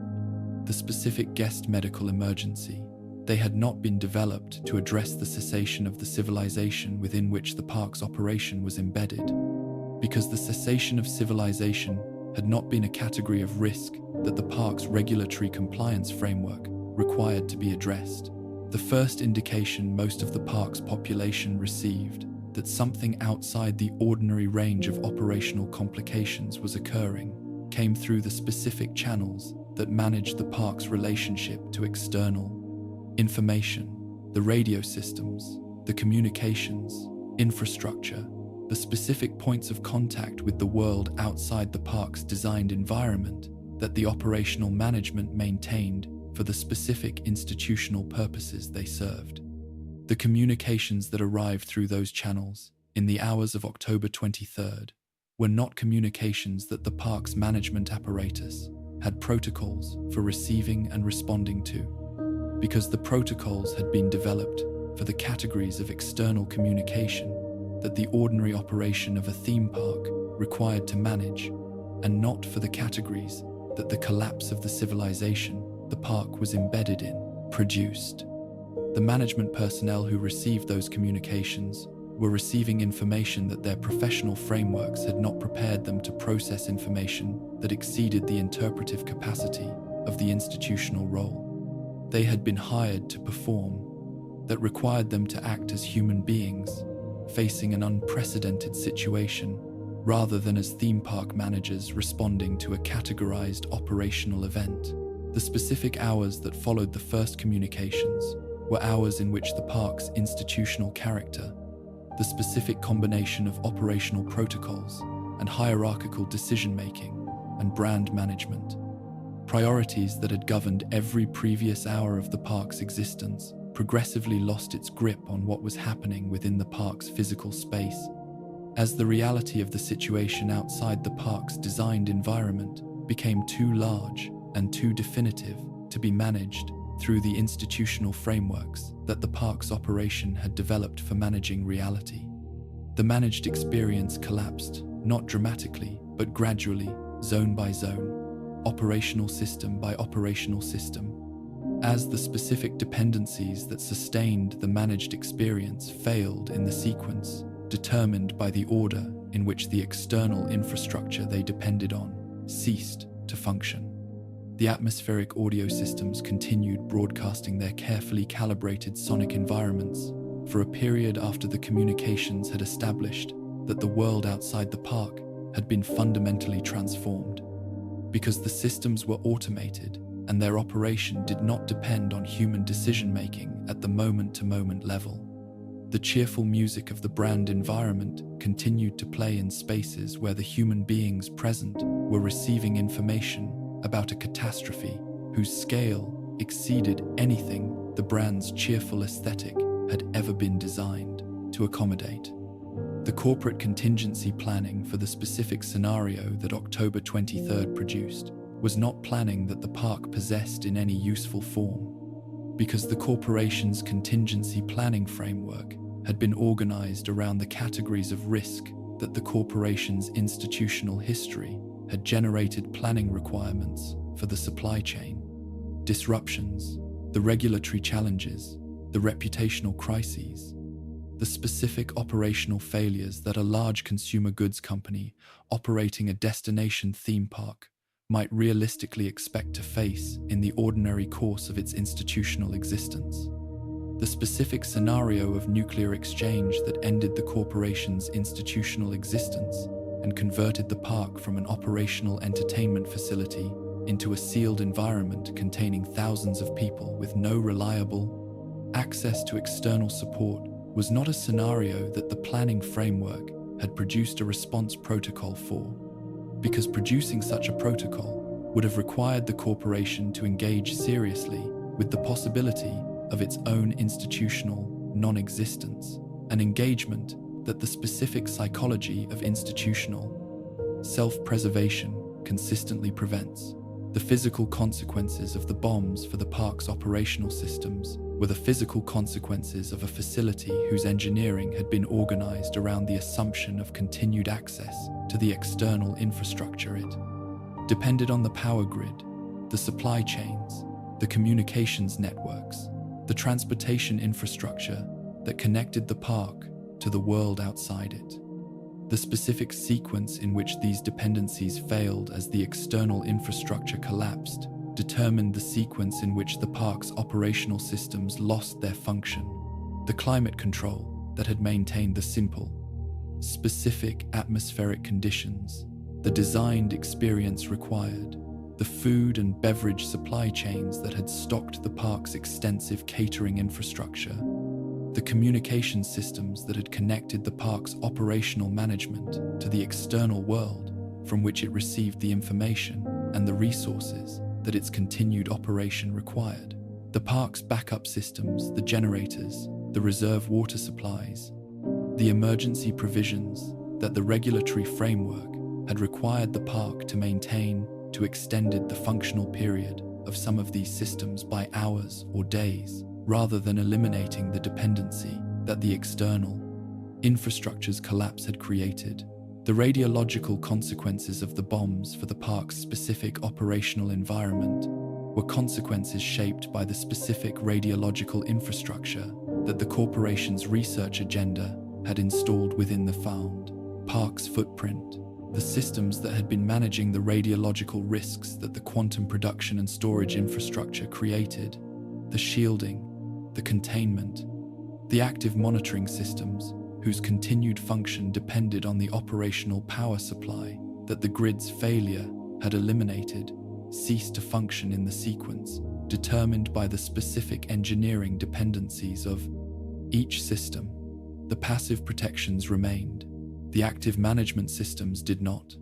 the specific guest medical emergency. They had not been developed to address the cessation of the civilization within which the park's operation was embedded, because the cessation of civilization had not been a category of risk that the park's regulatory compliance framework required to be addressed. The first indication most of the park's population received that something outside the ordinary range of operational complications was occurring came through the specific channels that managed the park's relationship to external information: the radio systems, the communications, infrastructure, the specific points of contact with the world outside the park's designed environment that the operational management maintained for the specific institutional purposes they served. The communications that arrived through those channels in the hours of October 23rd were not communications that the park's management apparatus had protocols for receiving and responding to, because the protocols had been developed for the categories of external communication that the ordinary operation of a theme park required to manage, and not for the categories that the collapse of the civilization the park was embedded in produced. The management personnel who received those communications were receiving information that their professional frameworks had not prepared them to process information that exceeded the interpretive capacity of the institutional role they had been hired to perform, that required them to act as human beings facing an unprecedented situation, rather than as theme park managers responding to a categorized operational event. The specific hours that followed the first communications were hours in which the park's institutional character, the specific combination of operational protocols and hierarchical decision-making and brand management. Priorities that had governed every previous hour of the park's existence progressively lost its grip on what was happening within the park's physical space, as the reality of the situation outside the park's designed environment became too large and too definitive to be managed through the institutional frameworks that the park's operation had developed for managing reality. The managed experience collapsed, not dramatically, but gradually, zone by zone, operational system by operational system, as the specific dependencies that sustained the managed experience failed in the sequence determined by the order in which the external infrastructure they depended on ceased to function. The atmospheric audio systems continued broadcasting their carefully calibrated sonic environments for a period after the communications had established that the world outside the park had been fundamentally transformed, because the systems were automated and their operation did not depend on human decision-making at the moment-to-moment level. The cheerful music of the brand environment continued to play in spaces where the human beings present were receiving information about a catastrophe whose scale exceeded anything the brand's cheerful aesthetic had ever been designed to accommodate. The corporate contingency planning for the specific scenario that October 23rd produced was not planning that the park possessed in any useful form, because the corporation's contingency planning framework had been organized around the categories of risk that the corporation's institutional history had generated planning requirements for the supply chain, disruptions, the regulatory challenges, the reputational crises, the specific operational failures that a large consumer goods company operating a destination theme park might realistically expect to face in the ordinary course of its institutional existence. The specific scenario of nuclear exchange that ended the corporation's institutional existence and converted the park from an operational entertainment facility into a sealed environment containing thousands of people with no reliable access to external support was not a scenario that the planning framework had produced a response protocol for, because producing such a protocol would have required the corporation to engage seriously with the possibility of its own institutional non-existence, an engagement that the specific psychology of institutional self-preservation consistently prevents. The physical consequences of the bombs for the park's operational systems were the physical consequences of a facility whose engineering had been organized around the assumption of continued access to the external infrastructure. It depended on the power grid, the supply chains, the communications networks, the transportation infrastructure that connected the park to the world outside it. The specific sequence in which these dependencies failed as the external infrastructure collapsed determined the sequence in which the park's operational systems lost their function. The climate control that had maintained the simple, specific atmospheric conditions, the designed experience required, the food and beverage supply chains that had stocked the park's extensive catering infrastructure, the communication systems that had connected the park's operational management to the external world from which it received the information and the resources that its continued operation required. The park's backup systems, the generators, the reserve water supplies, the emergency provisions that the regulatory framework had required the park to maintain to extended the functional period of some of these systems by hours or days, rather than eliminating the dependency that the external infrastructure's collapse had created. The radiological consequences of the bombs for the park's specific operational environment were consequences shaped by the specific radiological infrastructure that the corporation's research agenda had installed within the found park's footprint. The systems that had been managing the radiological risks that the quantum production and storage infrastructure created, the shielding, the containment, the active monitoring systems, whose continued function depended on the operational power supply that the grid's failure had eliminated, ceased to function in the sequence determined by the specific engineering dependencies of each system. The passive protections remained, The active management systems did not.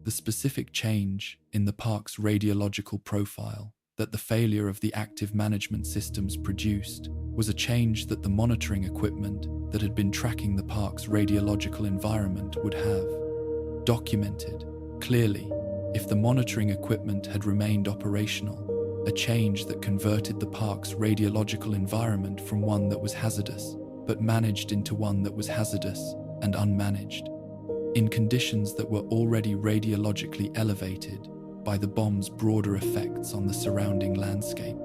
The specific change in the park's radiological profile that the failure of the active management systems produced was a change that the monitoring equipment that had been tracking the park's radiological environment would have documented clearly. If the monitoring equipment had remained operational, a change that converted the park's radiological environment from one that was hazardous but managed into one that was hazardous and unmanaged, in conditions that were already radiologically elevated by the bomb's broader effects on the surrounding landscape.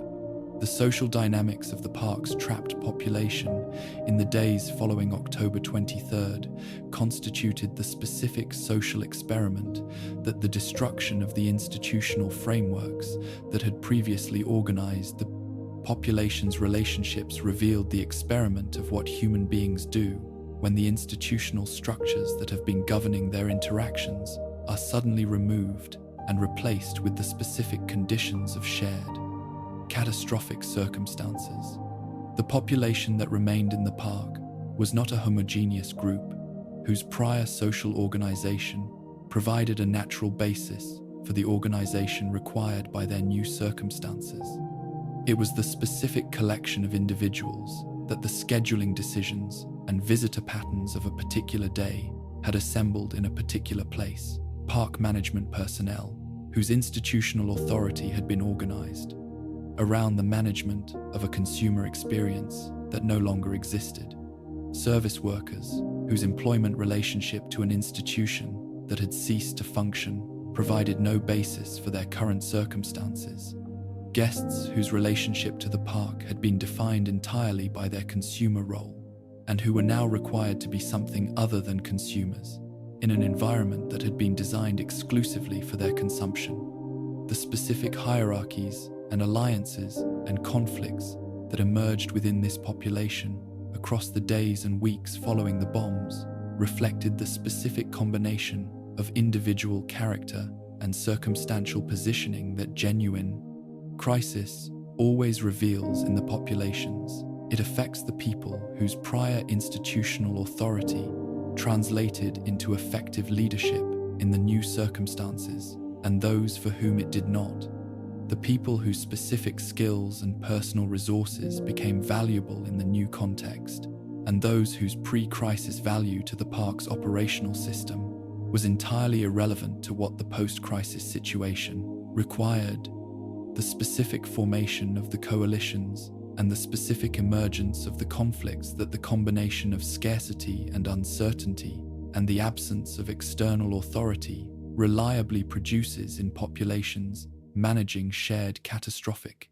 The social dynamics of the park's trapped population in the days following October 23rd constituted the specific social experiment that the destruction of the institutional frameworks that had previously organized the population's relationships revealed the experiment of what human beings do when the institutional structures that have been governing their interactions are suddenly removed and replaced with the specific conditions of shared, catastrophic circumstances. The population that remained in the park was not a homogeneous group whose prior social organization provided a natural basis for the organization required by their new circumstances. It was the specific collection of individuals that the scheduling decisions and visitor patterns of a particular day had assembled in a particular place. Park management personnel, whose institutional authority had been organized around the management of a consumer experience that no longer existed. Service workers, whose employment relationship to an institution that had ceased to function provided no basis for their current circumstances. Guests whose relationship to the park had been defined entirely by their consumer role, and who were now required to be something other than consumers, in an environment that had been designed exclusively for their consumption. The specific hierarchies and alliances and conflicts that emerged within this population across the days and weeks following the bombs reflected the specific combination of individual character and circumstantial positioning that genuine crisis always reveals in the populations. It affects the people whose prior institutional authority translated into effective leadership in the new circumstances, and those for whom it did not. The people whose specific skills and personal resources became valuable in the new context, and those whose pre-crisis value to the park's operational system was entirely irrelevant to what the post-crisis situation required. The specific formation of the coalitions and the specific emergence of the conflicts that the combination of scarcity and uncertainty and the absence of external authority reliably produces in populations managing shared catastrophic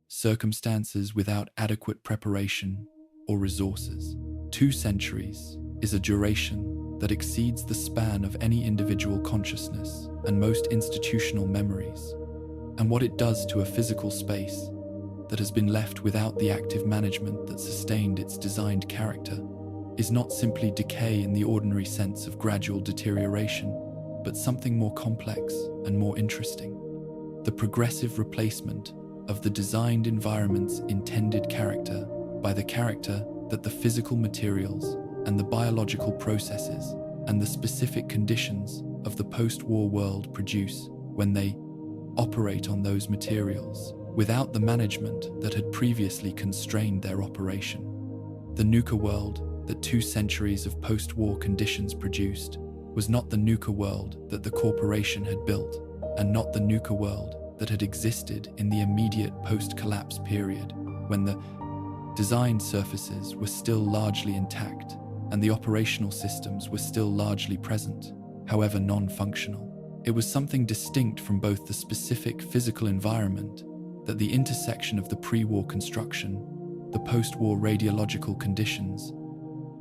circumstances without adequate preparation or resources. 2 centuries is a duration that exceeds the span of any individual consciousness and most institutional memories, and what it does to a physical space that has been left without the active management that sustained its designed character is not simply decay in the ordinary sense of gradual deterioration, but something more complex and more interesting. The progressive replacement of the designed environment's intended character by the character that the physical materials and the biological processes and the specific conditions of the post-war world produce when they operate on those materials, without the management that had previously constrained their operation. The Nuka-World that 2 centuries of post-war conditions produced was not the Nuka-World that the corporation had built, and not the Nuka-World that had existed in the immediate post-collapse period, when the designed surfaces were still largely intact and the operational systems were still largely present, however non-functional. It was something distinct from both the specific physical environment that the intersection of the pre-war construction, the post-war radiological conditions,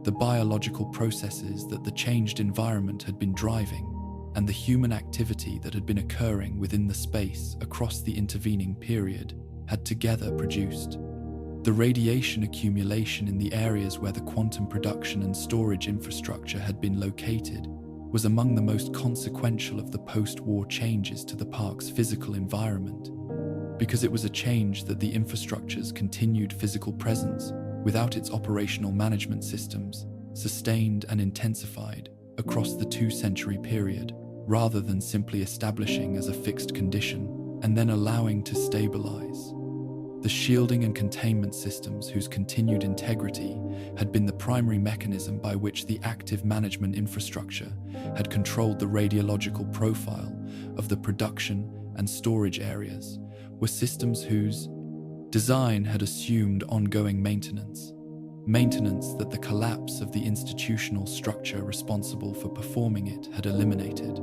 the biological processes that the changed environment had been driving, and the human activity that had been occurring within the space across the intervening period had together produced. The radiation accumulation in the areas where the quantum production and storage infrastructure had been located was among the most consequential of the post-war changes to the park's physical environment, because it was a change that the infrastructure's continued physical presence, without its operational management systems, sustained and intensified across the 2-century period, rather than simply establishing as a fixed condition and then allowing to stabilize. The shielding and containment systems, whose continued integrity had been the primary mechanism by which the active management infrastructure had controlled the radiological profile of the production and storage areas, were systems whose design had assumed ongoing maintenance that the collapse of the institutional structure responsible for performing it had eliminated.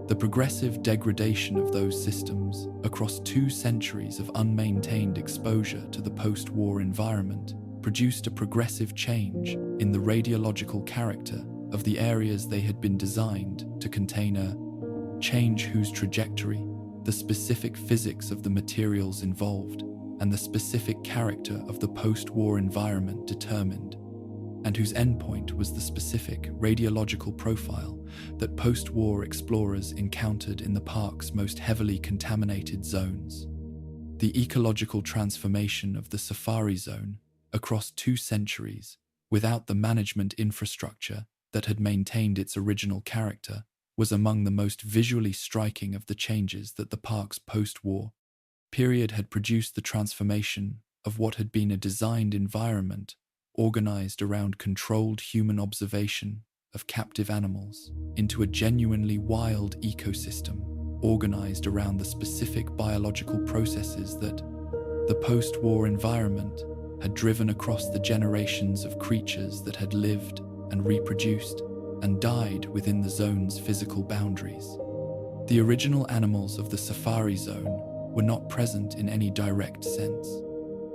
The progressive degradation of those systems across 2 centuries of unmaintained exposure to the post-war environment produced a progressive change in the radiological character of the areas they had been designed to contain, a change whose trajectory, the specific physics of the materials involved, and the specific character of the post-war environment determined, and whose endpoint was the specific radiological profile that post-war explorers encountered in the park's most heavily contaminated zones. The ecological transformation of the safari zone across 2 centuries, without the management infrastructure that had maintained its original character, was among the most visually striking of the changes that the park's post-war period had produced. The transformation of what had been a designed environment organized around controlled human observation of captive animals into a genuinely wild ecosystem organized around the specific biological processes that the post-war environment had driven across the generations of creatures that had lived and reproduced and died within the zone's physical boundaries. The original animals of the safari zone were not present in any direct sense.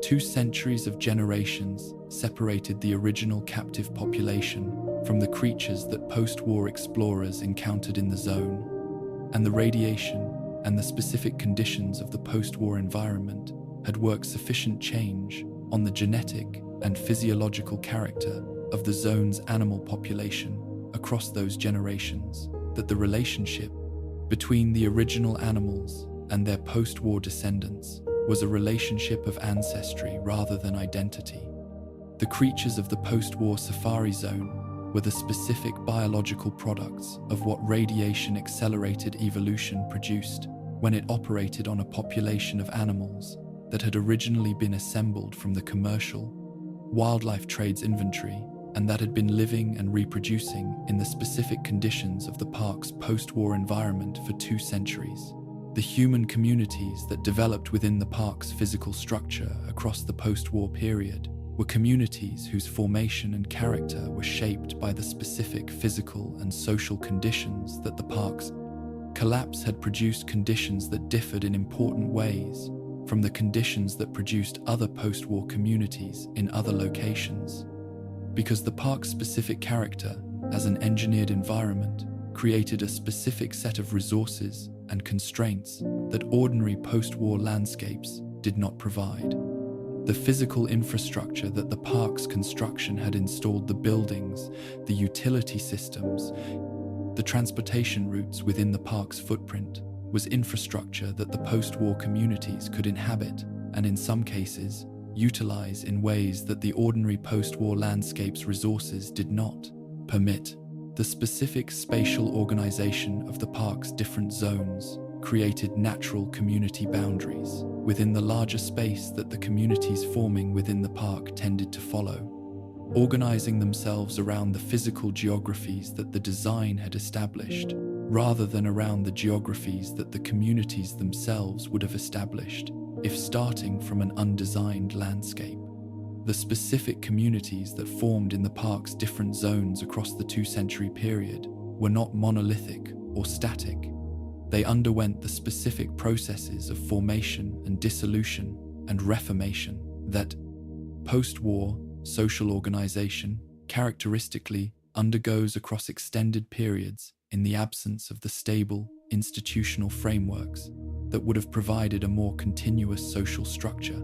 2 centuries of generations separated the original captive population from the creatures that post-war explorers encountered in the zone, and the radiation and the specific conditions of the post-war environment had worked sufficient change on the genetic and physiological character of the zone's animal population across those generations that the relationship between the original animals and their post-war descendants was a relationship of ancestry rather than identity. The creatures of the post-war safari zone were the specific biological products of what radiation-accelerated evolution produced when it operated on a population of animals that had originally been assembled from the commercial wildlife trade's inventory and that had been living and reproducing in the specific conditions of the park's post-war environment for 2 centuries. The human communities that developed within the park's physical structure across the post-war period were communities whose formation and character were shaped by the specific physical and social conditions that the park's collapse had produced, conditions that differed in important ways from the conditions that produced other post-war communities in other locations. Because the park's specific character as an engineered environment created a specific set of resources and constraints that ordinary post-war landscapes did not provide. The physical infrastructure that the park's construction had installed, the buildings, the utility systems, the transportation routes within the park's footprint, was infrastructure that the post-war communities could inhabit and, in some cases, utilize in ways that the ordinary post-war landscape's resources did not permit. The specific spatial organization of the park's different zones created natural community boundaries within the larger space that the communities forming within the park tended to follow, organizing themselves around the physical geographies that the design had established, rather than around the geographies that the communities themselves would have established if starting from an undesigned landscape. The specific communities that formed in the park's different zones across the 2-century period were not monolithic or static. They underwent the specific processes of formation and dissolution and reformation that post-war social organization characteristically undergoes across extended periods in the absence of the stable institutional frameworks that would have provided a more continuous social structure.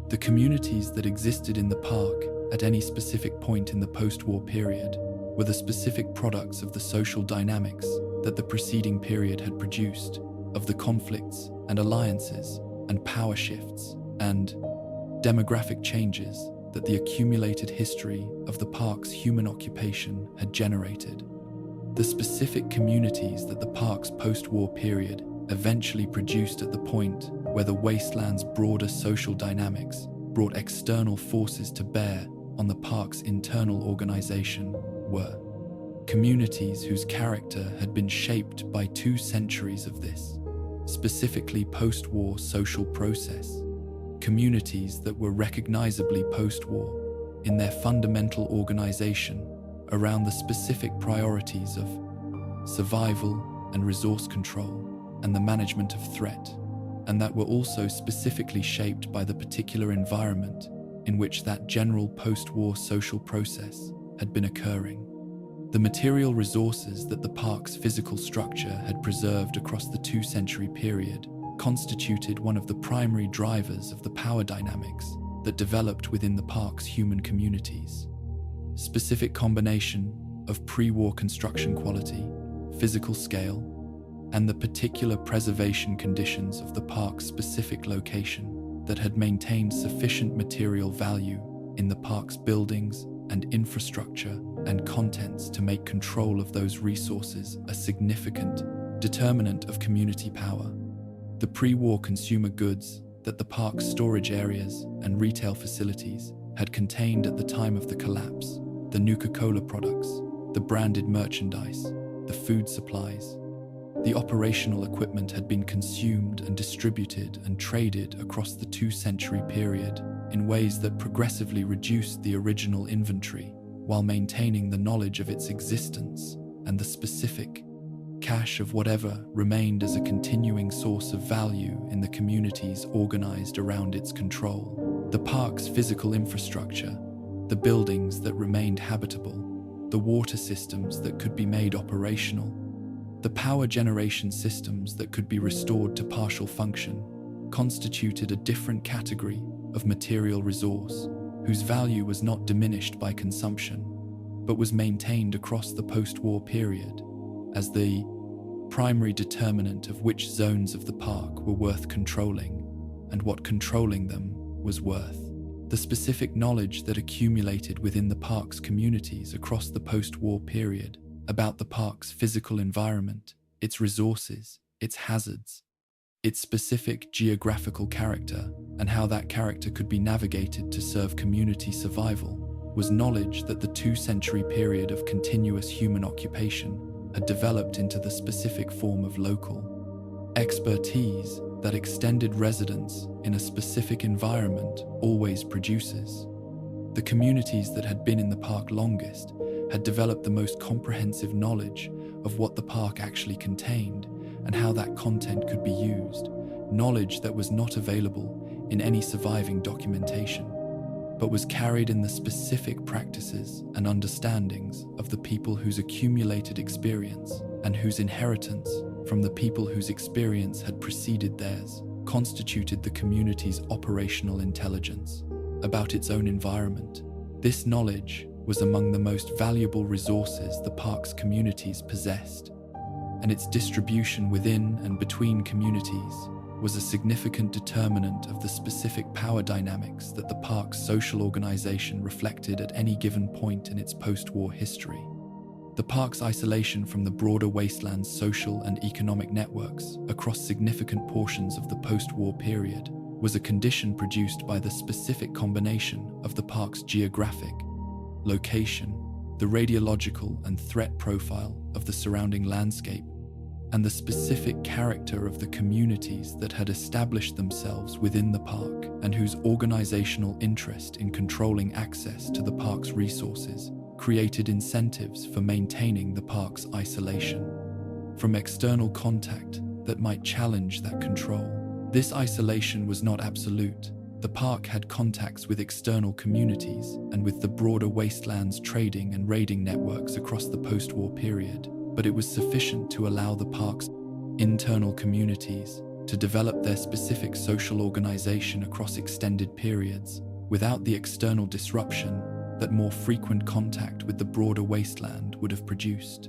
The communities that existed in the park at any specific point in the post-war period were the specific products of the social dynamics that the preceding period had produced, of the conflicts and alliances and power shifts and demographic changes that the accumulated history of the park's human occupation had generated. The specific communities that the park's post-war period eventually produced at the point where the wasteland's broader social dynamics brought external forces to bear on the park's internal organization were communities whose character had been shaped by 2 centuries of this, specifically post-war social process, communities that were recognizably post-war in their fundamental organization around the specific priorities of survival and resource control and the management of threat, and that were also specifically shaped by the particular environment in which that general post-war social process had been occurring. The material resources that the park's physical structure had preserved across the 2-century period constituted one of the primary drivers of the power dynamics that developed within the park's human communities. Specific combination of pre-war construction quality, physical scale, and the particular preservation conditions of the park's specific location that had maintained sufficient material value in the park's buildings and infrastructure and contents to make control of those resources a significant determinant of community power. The pre-war consumer goods that the park's storage areas and retail facilities had contained at the time of the collapse, the Nuka-Cola products, the branded merchandise, the food supplies, the operational equipment had been consumed and distributed and traded across the 2-century period in ways that progressively reduced the original inventory while maintaining the knowledge of its existence and the specific cache of whatever remained as a continuing source of value in the communities organized around its control. The park's physical infrastructure, the buildings that remained habitable, the water systems that could be made operational, the power generation systems that could be restored to partial function, constituted a different category of material resource whose value was not diminished by consumption, but was maintained across the post-war period as the primary determinant of which zones of the park were worth controlling and what controlling them was worth. The specific knowledge that accumulated within the park's communities across the post-war period about the park's physical environment, its resources, its hazards, its specific geographical character, and how that character could be navigated to serve community survival, was knowledge that the 2-century period of continuous human occupation had developed into the specific form of local expertise that extended residence in a specific environment always produces. The communities that had been in the park longest had developed the most comprehensive knowledge of what the park actually contained and how that content could be used, knowledge that was not available in any surviving documentation, but was carried in the specific practices and understandings of the people whose accumulated experience and whose inheritance from the people whose experience had preceded theirs constituted the community's operational intelligence about its own environment. This knowledge was among the most valuable resources the park's communities possessed, and its distribution within and between communities was a significant determinant of the specific power dynamics that the park's social organization reflected at any given point in its post-war history. The park's isolation from the broader wasteland's social and economic networks across significant portions of the post-war period was a condition produced by the specific combination of the park's geographic location, the radiological and threat profile of the surrounding landscape, and the specific character of the communities that had established themselves within the park and whose organizational interest in controlling access to the park's resources created incentives for maintaining the park's isolation from external contact that might challenge that control. This isolation was not absolute. The park had contacts with external communities and with the broader wastelands trading and raiding networks across the post-war period, but it was sufficient to allow the park's internal communities to develop their specific social organization across extended periods without the external disruption that more frequent contact with the broader wasteland would have produced.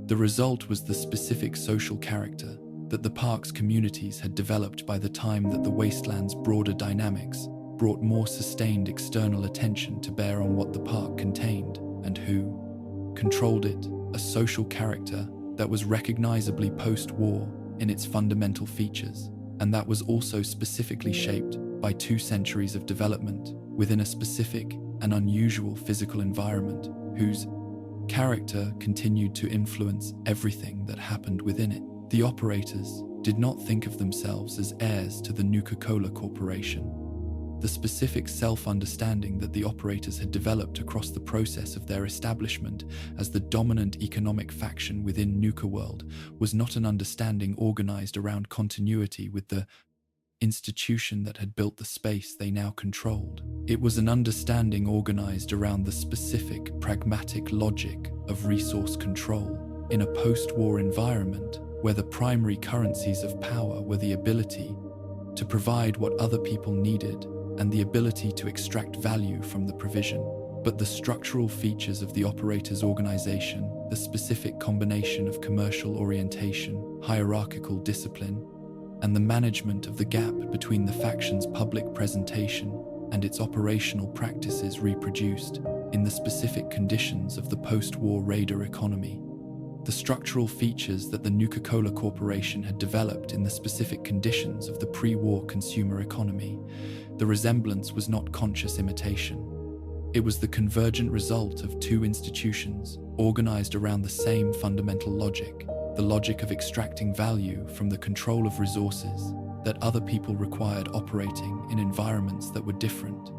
The result was the specific social character that the park's communities had developed by the time that the wasteland's broader dynamics brought more sustained external attention to bear on what the park contained and who controlled it, a social character that was recognizably post-war in its fundamental features, and that was also specifically shaped by 2 centuries of development within a specific and unusual physical environment whose character continued to influence everything that happened within it. The operators did not think of themselves as heirs to the Nuka-Cola Corporation. The specific self-understanding that the operators had developed across the process of their establishment as the dominant economic faction within Nuka-World was not an understanding organized around continuity with the institution that had built the space they now controlled. It was an understanding organized around the specific, pragmatic logic of resource control in a post-war environment where the primary currencies of power were the ability to provide what other people needed and the ability to extract value from the provision. But the structural features of the operator's organization, the specific combination of commercial orientation, hierarchical discipline, and the management of the gap between the faction's public presentation and its operational practices reproduced in the specific conditions of the post-war raider economy. The structural features that the Nuka-Cola Corporation had developed in the specific conditions of the pre-war consumer economy, the resemblance was not conscious imitation. It was the convergent result of 2 institutions organized around the same fundamental logic, the logic of extracting value from the control of resources that other people required operating in environments that were different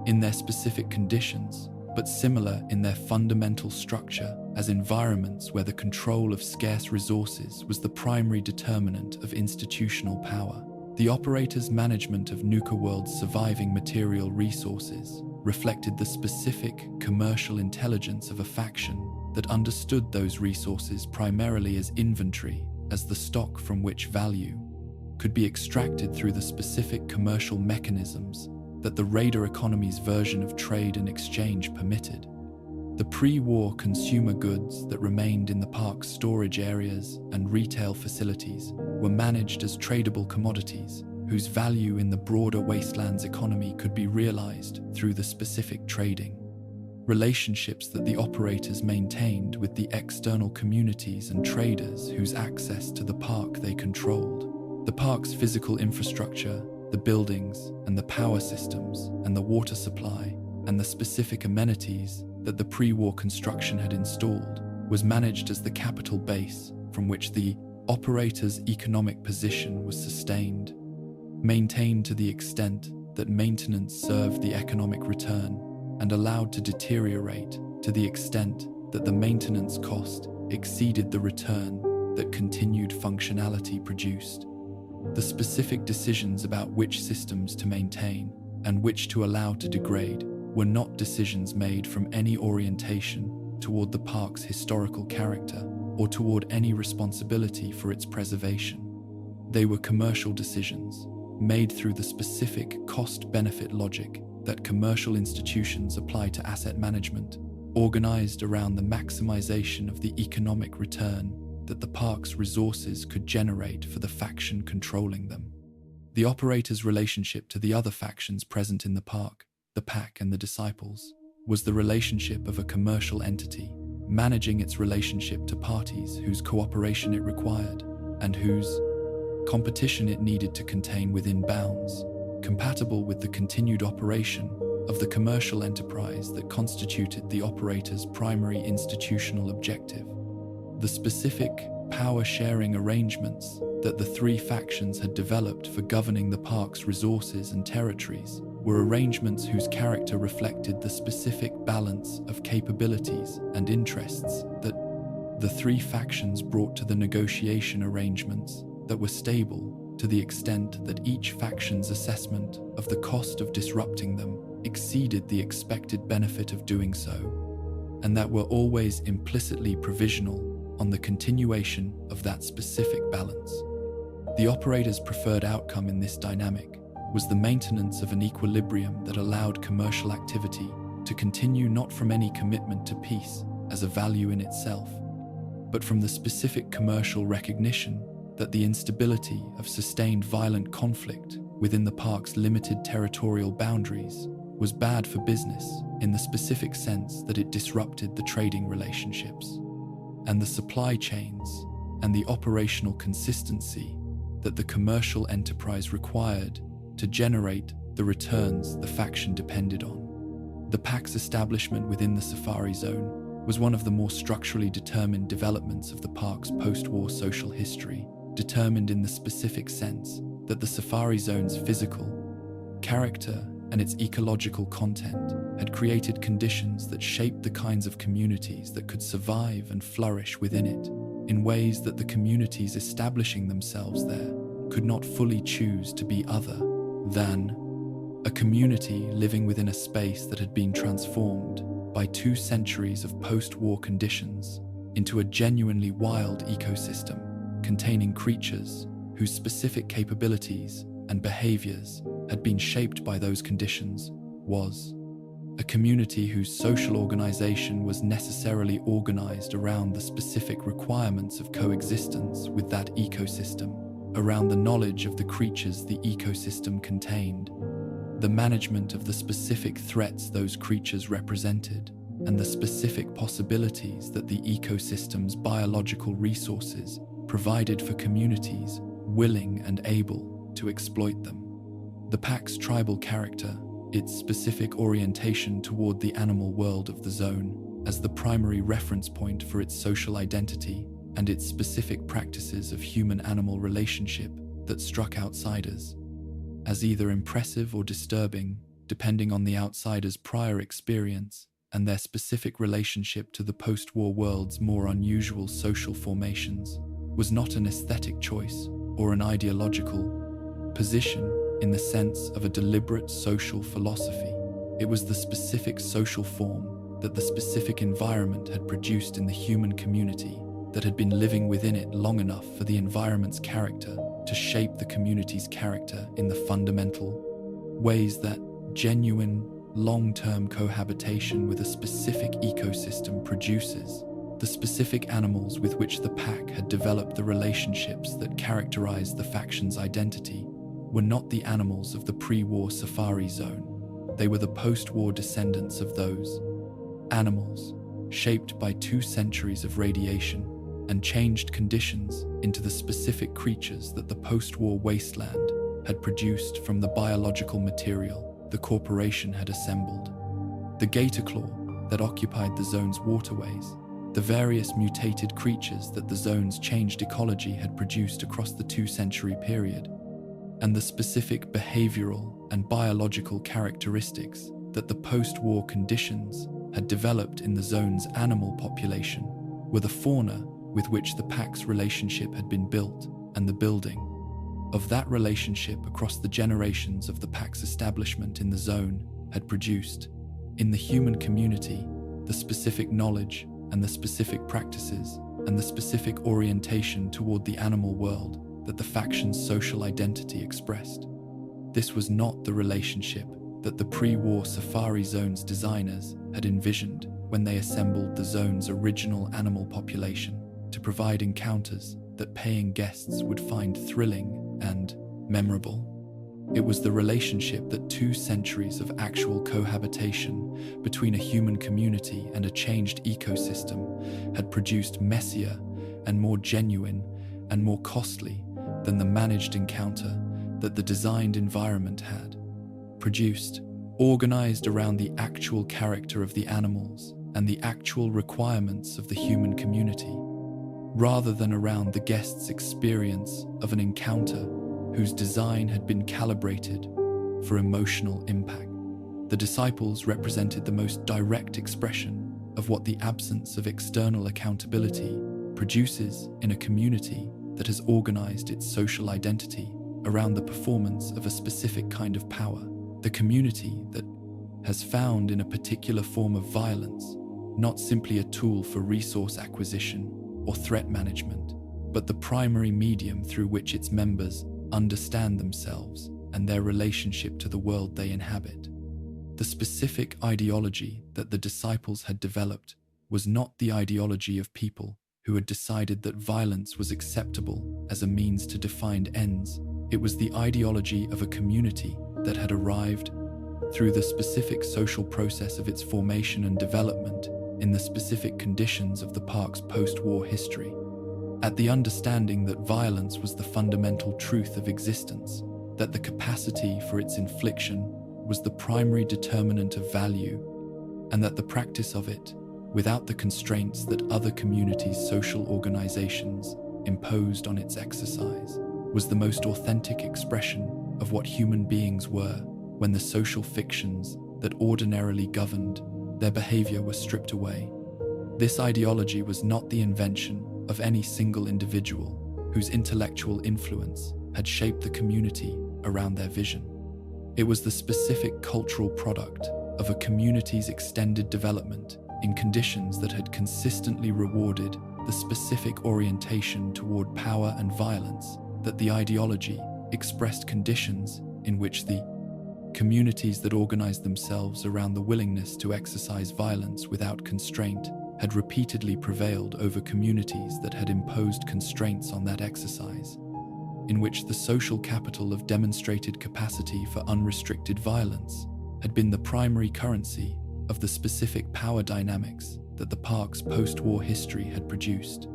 in their specific conditions, but similar in their fundamental structure as environments where the control of scarce resources was the primary determinant of institutional power. The operator's management of Nuka-World's surviving material resources reflected the specific commercial intelligence of a faction that understood those resources primarily as inventory, as the stock from which value could be extracted through the specific commercial mechanisms that the raider economy's version of trade and exchange permitted. The pre-war consumer goods that remained in the park's storage areas and retail facilities were managed as tradable commodities whose value in the broader wastelands economy could be realized through the specific trading relationships that the operators maintained with the external communities and traders whose access to the park they controlled. The park's physical infrastructure, the buildings and the power systems and the water supply and the specific amenities that the pre-war construction had installed was managed as the capital base from which the operator's economic position was sustained, maintained to the extent that maintenance served the economic return, and allowed to deteriorate to the extent that the maintenance cost exceeded the return that continued functionality produced. The specific decisions about which systems to maintain and which to allow to degrade were not decisions made from any orientation toward the park's historical character or toward any responsibility for its preservation. They were commercial decisions made through the specific cost-benefit logic that commercial institutions apply to asset management, organized around the maximization of the economic return that the park's resources could generate for the faction controlling them. The operator's relationship to the other factions present in the park, the Pack and the Disciples, was the relationship of a commercial entity, managing its relationship to parties whose cooperation it required and whose competition it needed to contain within bounds, compatible with the continued operation of the commercial enterprise that constituted the operator's primary institutional objective. The specific power-sharing arrangements that the 3 factions had developed for governing the park's resources and territories were arrangements whose character reflected the specific balance of capabilities and interests that the 3 factions brought to the negotiation arrangements that were stable to the extent that each faction's assessment of the cost of disrupting them exceeded the expected benefit of doing so, and that were always implicitly provisional on the continuation of that specific balance. The operator's preferred outcome in this dynamic was the maintenance of an equilibrium that allowed commercial activity to continue not from any commitment to peace as a value in itself, but from the specific commercial recognition that the instability of sustained violent conflict within the park's limited territorial boundaries was bad for business in the specific sense that it disrupted the trading relationships. and the supply chains and the operational consistency that the commercial enterprise required to generate the returns the faction depended on. The Pack's establishment within the Safari Zone was one of the more structurally determined developments of the park's post-war social history, determined in the specific sense that the Safari Zone's physical character and its ecological content had created conditions that shaped the kinds of communities that could survive and flourish within it, in ways that the communities establishing themselves there could not fully choose to be other than a community living within a space that had been transformed by 2 centuries of post-war conditions into a genuinely wild ecosystem containing creatures whose specific capabilities and behaviors had been shaped by those conditions. Was a community whose social organization was necessarily organized around the specific requirements of coexistence with that ecosystem, around the knowledge of the creatures the ecosystem contained, the management of the specific threats those creatures represented, and the specific possibilities that the ecosystem's biological resources provided for communities willing and able to exploit them. The Pack's tribal character, its specific orientation toward the animal world of the zone as the primary reference point for its social identity, and its specific practices of human-animal relationship that struck outsiders as either impressive or disturbing, depending on the outsider's prior experience and their specific relationship to the post-war world's more unusual social formations, was not an aesthetic choice or an ideological position in the sense of a deliberate social philosophy. It was the specific social form that the specific environment had produced in the human community that had been living within it long enough for the environment's character to shape the community's character in the fundamental ways that genuine, long-term cohabitation with a specific ecosystem produces. The specific animals with which the Pack had developed the relationships that characterized the faction's identity were not the animals of the pre-war Safari Zone. They were the post-war descendants of those animals, shaped by 2 centuries of radiation and changed conditions into the specific creatures that the post-war wasteland had produced from the biological material the corporation had assembled. The gator claw that occupied the zone's waterways, the various mutated creatures that the zone's changed ecology had produced across the 2-century period, and the specific behavioral and biological characteristics that the post-war conditions had developed in the zone's animal population were the fauna with which the Pack's relationship had been built, and the building of that relationship across the generations of the Pack's establishment in the zone had produced, in the human community, the specific knowledge and the specific practices and the specific orientation toward the animal world that the faction's social identity expressed. This was not the relationship that the pre-war Safari Zone's designers had envisioned when they assembled the zone's original animal population to provide encounters that paying guests would find thrilling and memorable. It was the relationship that 2 centuries of actual cohabitation between a human community and a changed ecosystem had produced messier and more genuine and more costly than the managed encounter that the designed environment had produced, organized around the actual character of the animals and the actual requirements of the human community, rather than around the guest's experience of an encounter whose design had been calibrated for emotional impact. The disciples represented the most direct expression of what the absence of external accountability produces in a community that has organized its social identity around the performance of a specific kind of power. The community that has found in a particular form of violence not simply a tool for resource acquisition or threat management, but the primary medium through which its members understand themselves and their relationship to the world they inhabit. The specific ideology that the disciples had developed was not the ideology of people who had decided that violence was acceptable as a means to define ends. It was the ideology of a community that had arrived through the specific social process of its formation and development in the specific conditions of the park's post-war history, at the understanding that violence was the fundamental truth of existence, that the capacity for its infliction was the primary determinant of value, and that the practice of it, without the constraints that other communities' social organizations imposed on its exercise, was the most authentic expression of what human beings were when the social fictions that ordinarily governed their behavior were stripped away. This ideology was not the invention of any single individual whose intellectual influence had shaped the community around their vision. It was the specific cultural product of a community's extended development in conditions that had consistently rewarded the specific orientation toward power and violence that the ideology expressed, conditions in which the communities that organized themselves around the willingness to exercise violence without constraint had repeatedly prevailed over communities that had imposed constraints on that exercise, in which the social capital of demonstrated capacity for unrestricted violence had been the primary currency of the specific power dynamics that the park's post-war history had produced.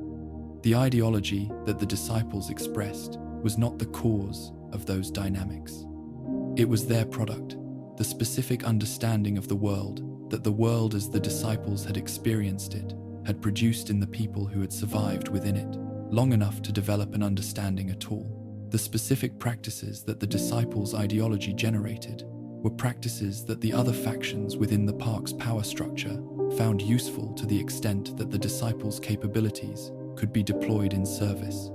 The ideology that the disciples expressed was not the cause of those dynamics. It was their product, the specific understanding of the world that the world as the disciples had experienced it had produced in the people who had survived within it long enough to develop an understanding at all. The specific practices that the disciples' ideology generated were practices that the other factions within the park's power structure found useful to the extent that the disciples' capabilities could be deployed in service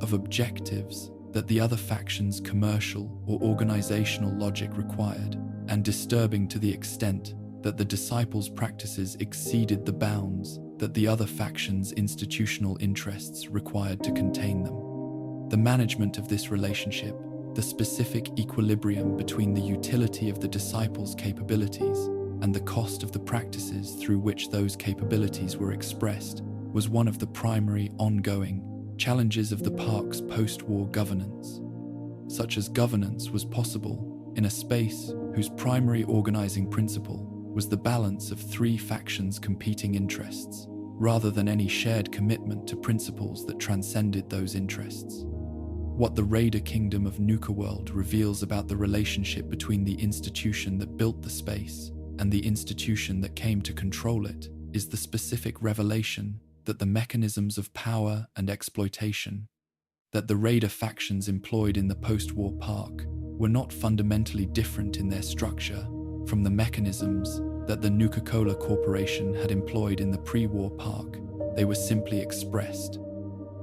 of objectives that the other factions' commercial or organizational logic required, and disturbing to the extent that the disciples' practices exceeded the bounds that the other factions' institutional interests required to contain them. The management of this relationship, the specific equilibrium between the utility of the disciples' capabilities and the cost of the practices through which those capabilities were expressed, was one of the primary ongoing challenges of the park's post-war governance. Such as governance was possible in a space whose primary organizing principle was the balance of three factions' competing interests, rather than any shared commitment to principles that transcended those interests. What the Raider Kingdom of Nuka-World reveals about the relationship between the institution that built the space and the institution that came to control it is the specific revelation that the mechanisms of power and exploitation that the Raider factions employed in the post-war park were not fundamentally different in their structure from the mechanisms that the Nuka-Cola Corporation had employed in the pre-war park. They were simply expressed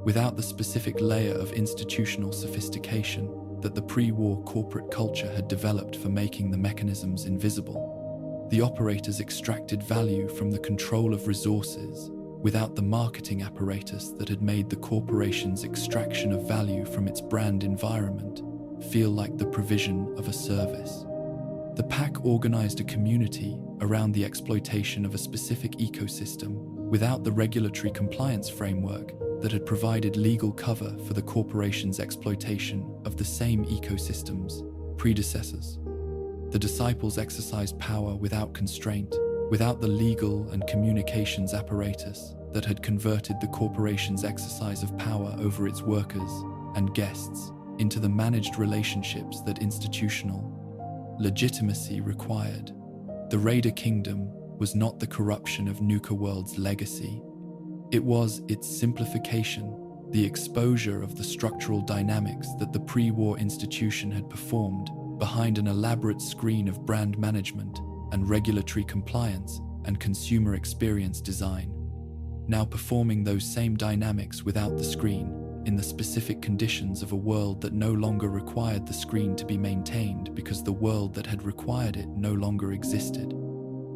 without the specific layer of institutional sophistication that the pre-war corporate culture had developed for making the mechanisms invisible. The operators extracted value from the control of resources without the marketing apparatus that had made the corporation's extraction of value from its brand environment feel like the provision of a service. The pack organized a community around the exploitation of a specific ecosystem without the regulatory compliance framework that had provided legal cover for the corporation's exploitation of the same ecosystem's predecessors. The disciples exercised power without constraint, without the legal and communications apparatus that had converted the corporation's exercise of power over its workers and guests into the managed relationships that institutional legitimacy required. The Raider Kingdom was not the corruption of Nuka-World's legacy. It was its simplification, the exposure of the structural dynamics that the pre-war institution had performed behind an elaborate screen of brand management and regulatory compliance and consumer experience design, now performing those same dynamics without the screen, in the specific conditions of a world that no longer required the screen to be maintained because the world that had required it no longer existed.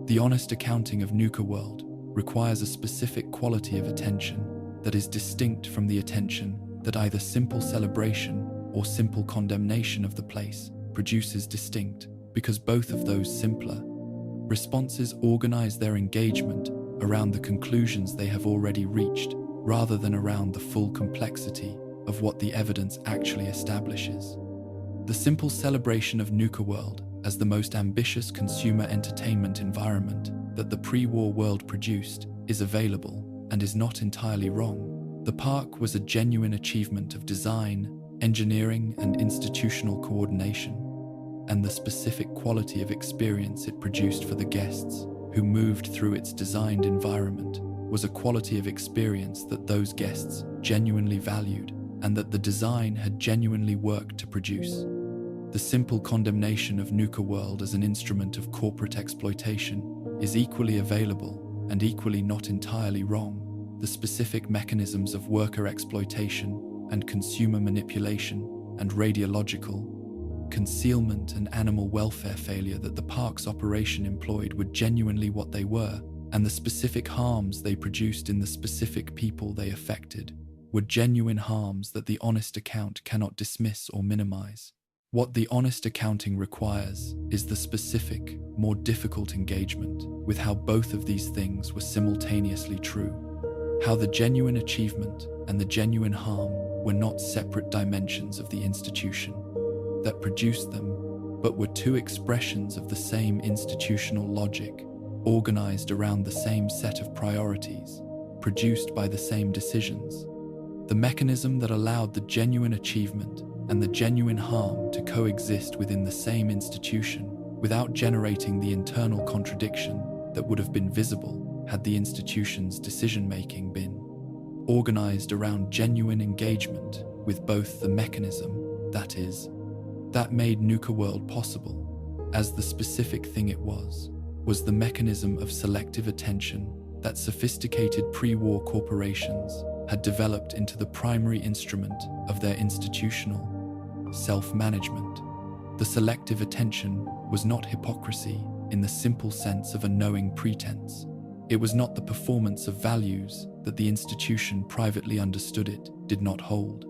The honest accounting of Nuka-World requires a specific quality of attention that is distinct from the attention that either simple celebration or simple condemnation of the place produces distinct, because both of those simpler responses organize their engagement around the conclusions they have already reached, rather than around the full complexity of what the evidence actually establishes. The simple celebration of Nuka-World as the most ambitious consumer entertainment environment that the pre-war world produced is available and is not entirely wrong. The park was a genuine achievement of design, engineering, and institutional coordination, and the specific quality of experience it produced for the guests who moved through its designed environment was a quality of experience that those guests genuinely valued and that the design had genuinely worked to produce. The simple condemnation of Nuka-World as an instrument of corporate exploitation is equally available and equally not entirely wrong. The specific mechanisms of worker exploitation and consumer manipulation and radiological concealment and animal welfare failure that the park's operation employed were genuinely what they were, and the specific harms they produced in the specific people they affected were genuine harms that the honest account cannot dismiss or minimize. What the honest accounting requires is the specific, more difficult engagement with how both of these things were simultaneously true, how the genuine achievement and the genuine harm were not separate dimensions of the institution that produced them, but were two expressions of the same institutional logic, organized around the same set of priorities, produced by the same decisions. The mechanism that allowed the genuine achievement and the genuine harm to coexist within the same institution without generating the internal contradiction that would have been visible had the institution's decision-making been organized around genuine engagement with both the mechanism, that is, that made Nuka-World possible, as the specific thing it was the mechanism of selective attention that sophisticated pre-war corporations had developed into the primary instrument of their institutional self-management. The selective attention was not hypocrisy in the simple sense of a knowing pretense. It was not the performance of values that the institution privately understood it did not hold.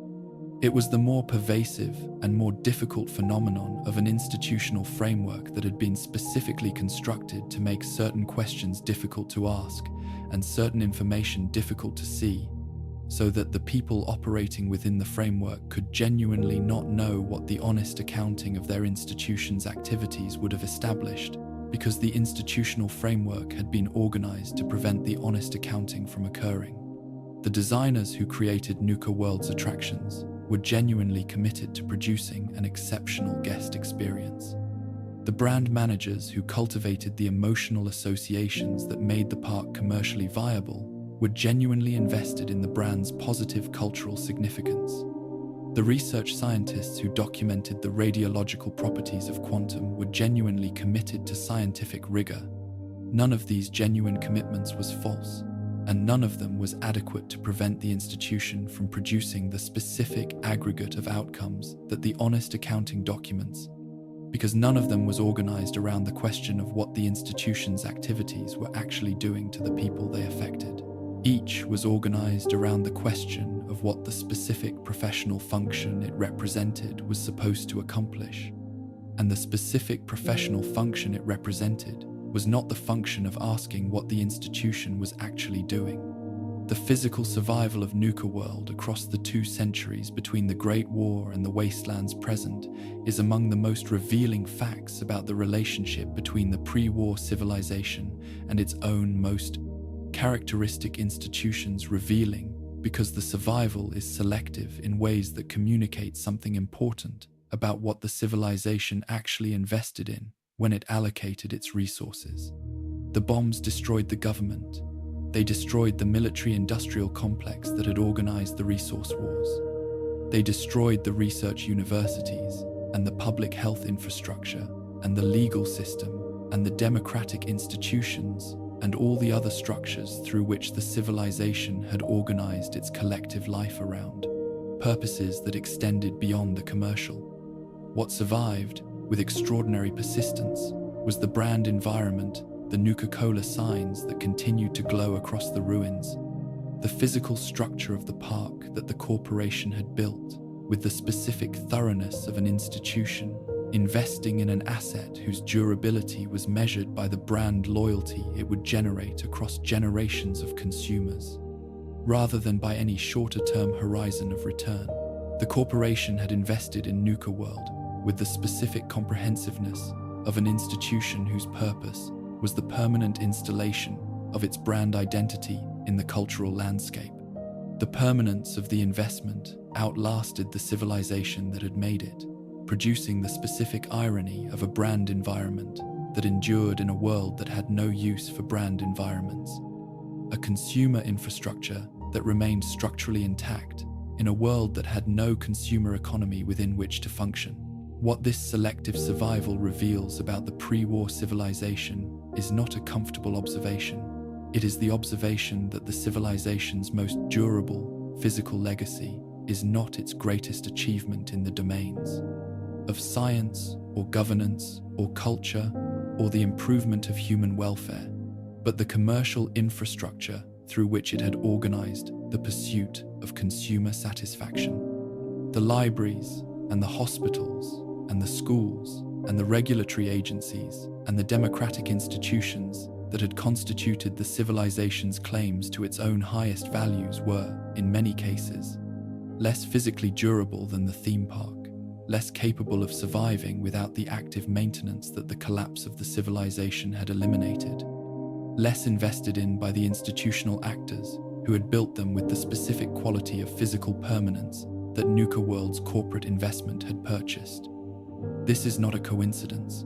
It was the more pervasive and more difficult phenomenon of an institutional framework that had been specifically constructed to make certain questions difficult to ask and certain information difficult to see, so that the people operating within the framework could genuinely not know what the honest accounting of their institution's activities would have established, because the institutional framework had been organized to prevent the honest accounting from occurring. The designers who created Nuka-World's attractions were genuinely committed to producing an exceptional guest experience. The brand managers who cultivated the emotional associations that made the park commercially viable were genuinely invested in the brand's positive cultural significance. The research scientists who documented the radiological properties of quantum were genuinely committed to scientific rigor. None of these genuine commitments was false, and none of them was adequate to prevent the institution from producing the specific aggregate of outcomes that the honest accounting documents, because none of them was organized around the question of what the institution's activities were actually doing to the people they affected. Each was organized around the question of what the specific professional function it represented was supposed to accomplish, and the specific professional function it represented was not the function of asking what the institution was actually doing. The physical survival of Nuka-World across the 2 centuries between the Great War and the wastelands present is among the most revealing facts about the relationship between the pre-war civilization and its own most characteristic institutions, revealing because the survival is selective in ways that communicate something important about what the civilization actually invested in when it allocated its resources. The bombs destroyed the government. They destroyed the military-industrial complex that had organized the resource wars. They destroyed the research universities and the public health infrastructure and the legal system and the democratic institutions and all the other structures through which the civilization had organized its collective life around, purposes that extended beyond the commercial. What survived, with extraordinary persistence, was the brand environment, the Nuka-Cola signs that continued to glow across the ruins, the physical structure of the park that the corporation had built, with the specific thoroughness of an institution, investing in an asset whose durability was measured by the brand loyalty it would generate across generations of consumers, rather than by any shorter-term horizon of return. The corporation had invested in Nuka-World with the specific comprehensiveness of an institution whose purpose was the permanent installation of its brand identity in the cultural landscape. The permanence of the investment outlasted the civilization that had made it, producing the specific irony of a brand environment that endured in a world that had no use for brand environments. A consumer infrastructure that remained structurally intact in a world that had no consumer economy within which to function. What this selective survival reveals about the pre-war civilization is not a comfortable observation. It is the observation that the civilization's most durable physical legacy is not its greatest achievement in the domains of science or governance or culture or the improvement of human welfare, but the commercial infrastructure through which it had organized the pursuit of consumer satisfaction. The libraries and the hospitals and the schools and the regulatory agencies and the democratic institutions that had constituted the civilization's claims to its own highest values were, in many cases, less physically durable than the theme park, less capable of surviving without the active maintenance that the collapse of the civilization had eliminated, less invested in by the institutional actors who had built them with the specific quality of physical permanence that Nuka-World's corporate investment had purchased. This is not a coincidence.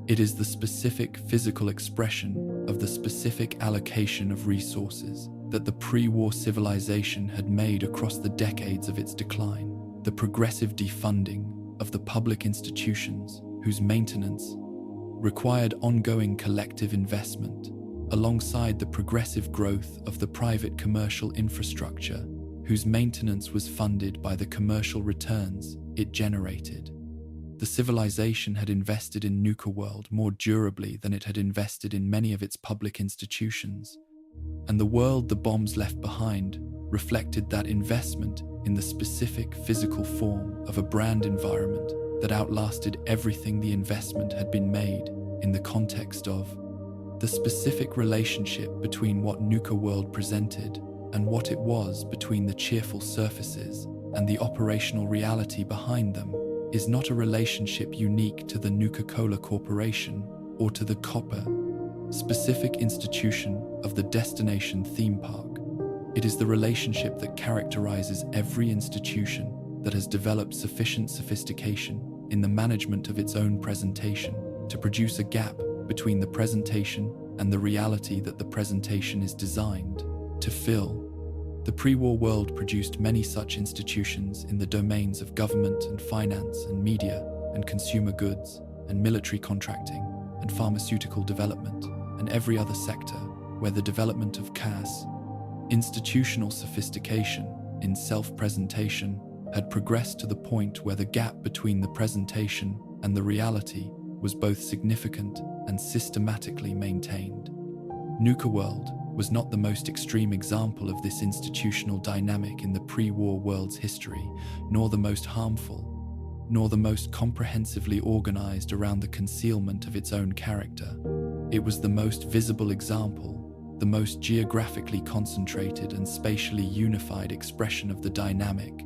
It is the specific physical expression of the specific allocation of resources that the pre-war civilization had made across the decades of its decline, the progressive defunding of the public institutions whose maintenance required ongoing collective investment, alongside the progressive growth of the private commercial infrastructure whose maintenance was funded by the commercial returns it generated. The civilization had invested in Nuka-World more durably than it had invested in many of its public institutions, and the world the bombs left behind reflected that investment in the specific physical form of a brand environment that outlasted everything the investment had been made in the context of the specific relationship between what Nuka-World presented and what it was between the cheerful surfaces and the operational reality behind them is not a relationship unique to the Nuka-Cola Corporation or to the copper specific institution of the destination theme park. It is the relationship that characterizes every institution that has developed sufficient sophistication in the management of its own presentation to produce a gap between the presentation and the reality that the presentation is designed to fill. The pre-war world produced many such institutions in the domains of government and finance and media and consumer goods and military contracting and pharmaceutical development and every other sector where the development of CAS, institutional sophistication in self-presentation, had progressed to the point where the gap between the presentation and the reality was both significant and systematically maintained. Nuka-World was not the most extreme example of this institutional dynamic in the pre-war world's history, nor the most harmful, nor the most comprehensively organized around the concealment of its own character. It was the most visible example, the most geographically concentrated and spatially unified expression of the dynamic,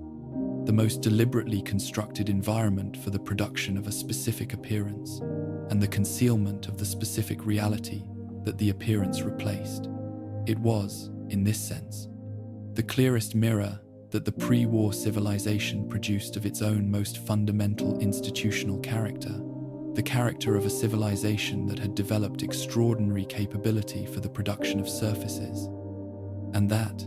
the most deliberately constructed environment for the production of a specific appearance, and the concealment of the specific reality that the appearance replaced. It was, in this sense, the clearest mirror that the pre-war civilization produced of its own most fundamental institutional character, the character of a civilization that had developed extraordinary capability for the production of surfaces, and that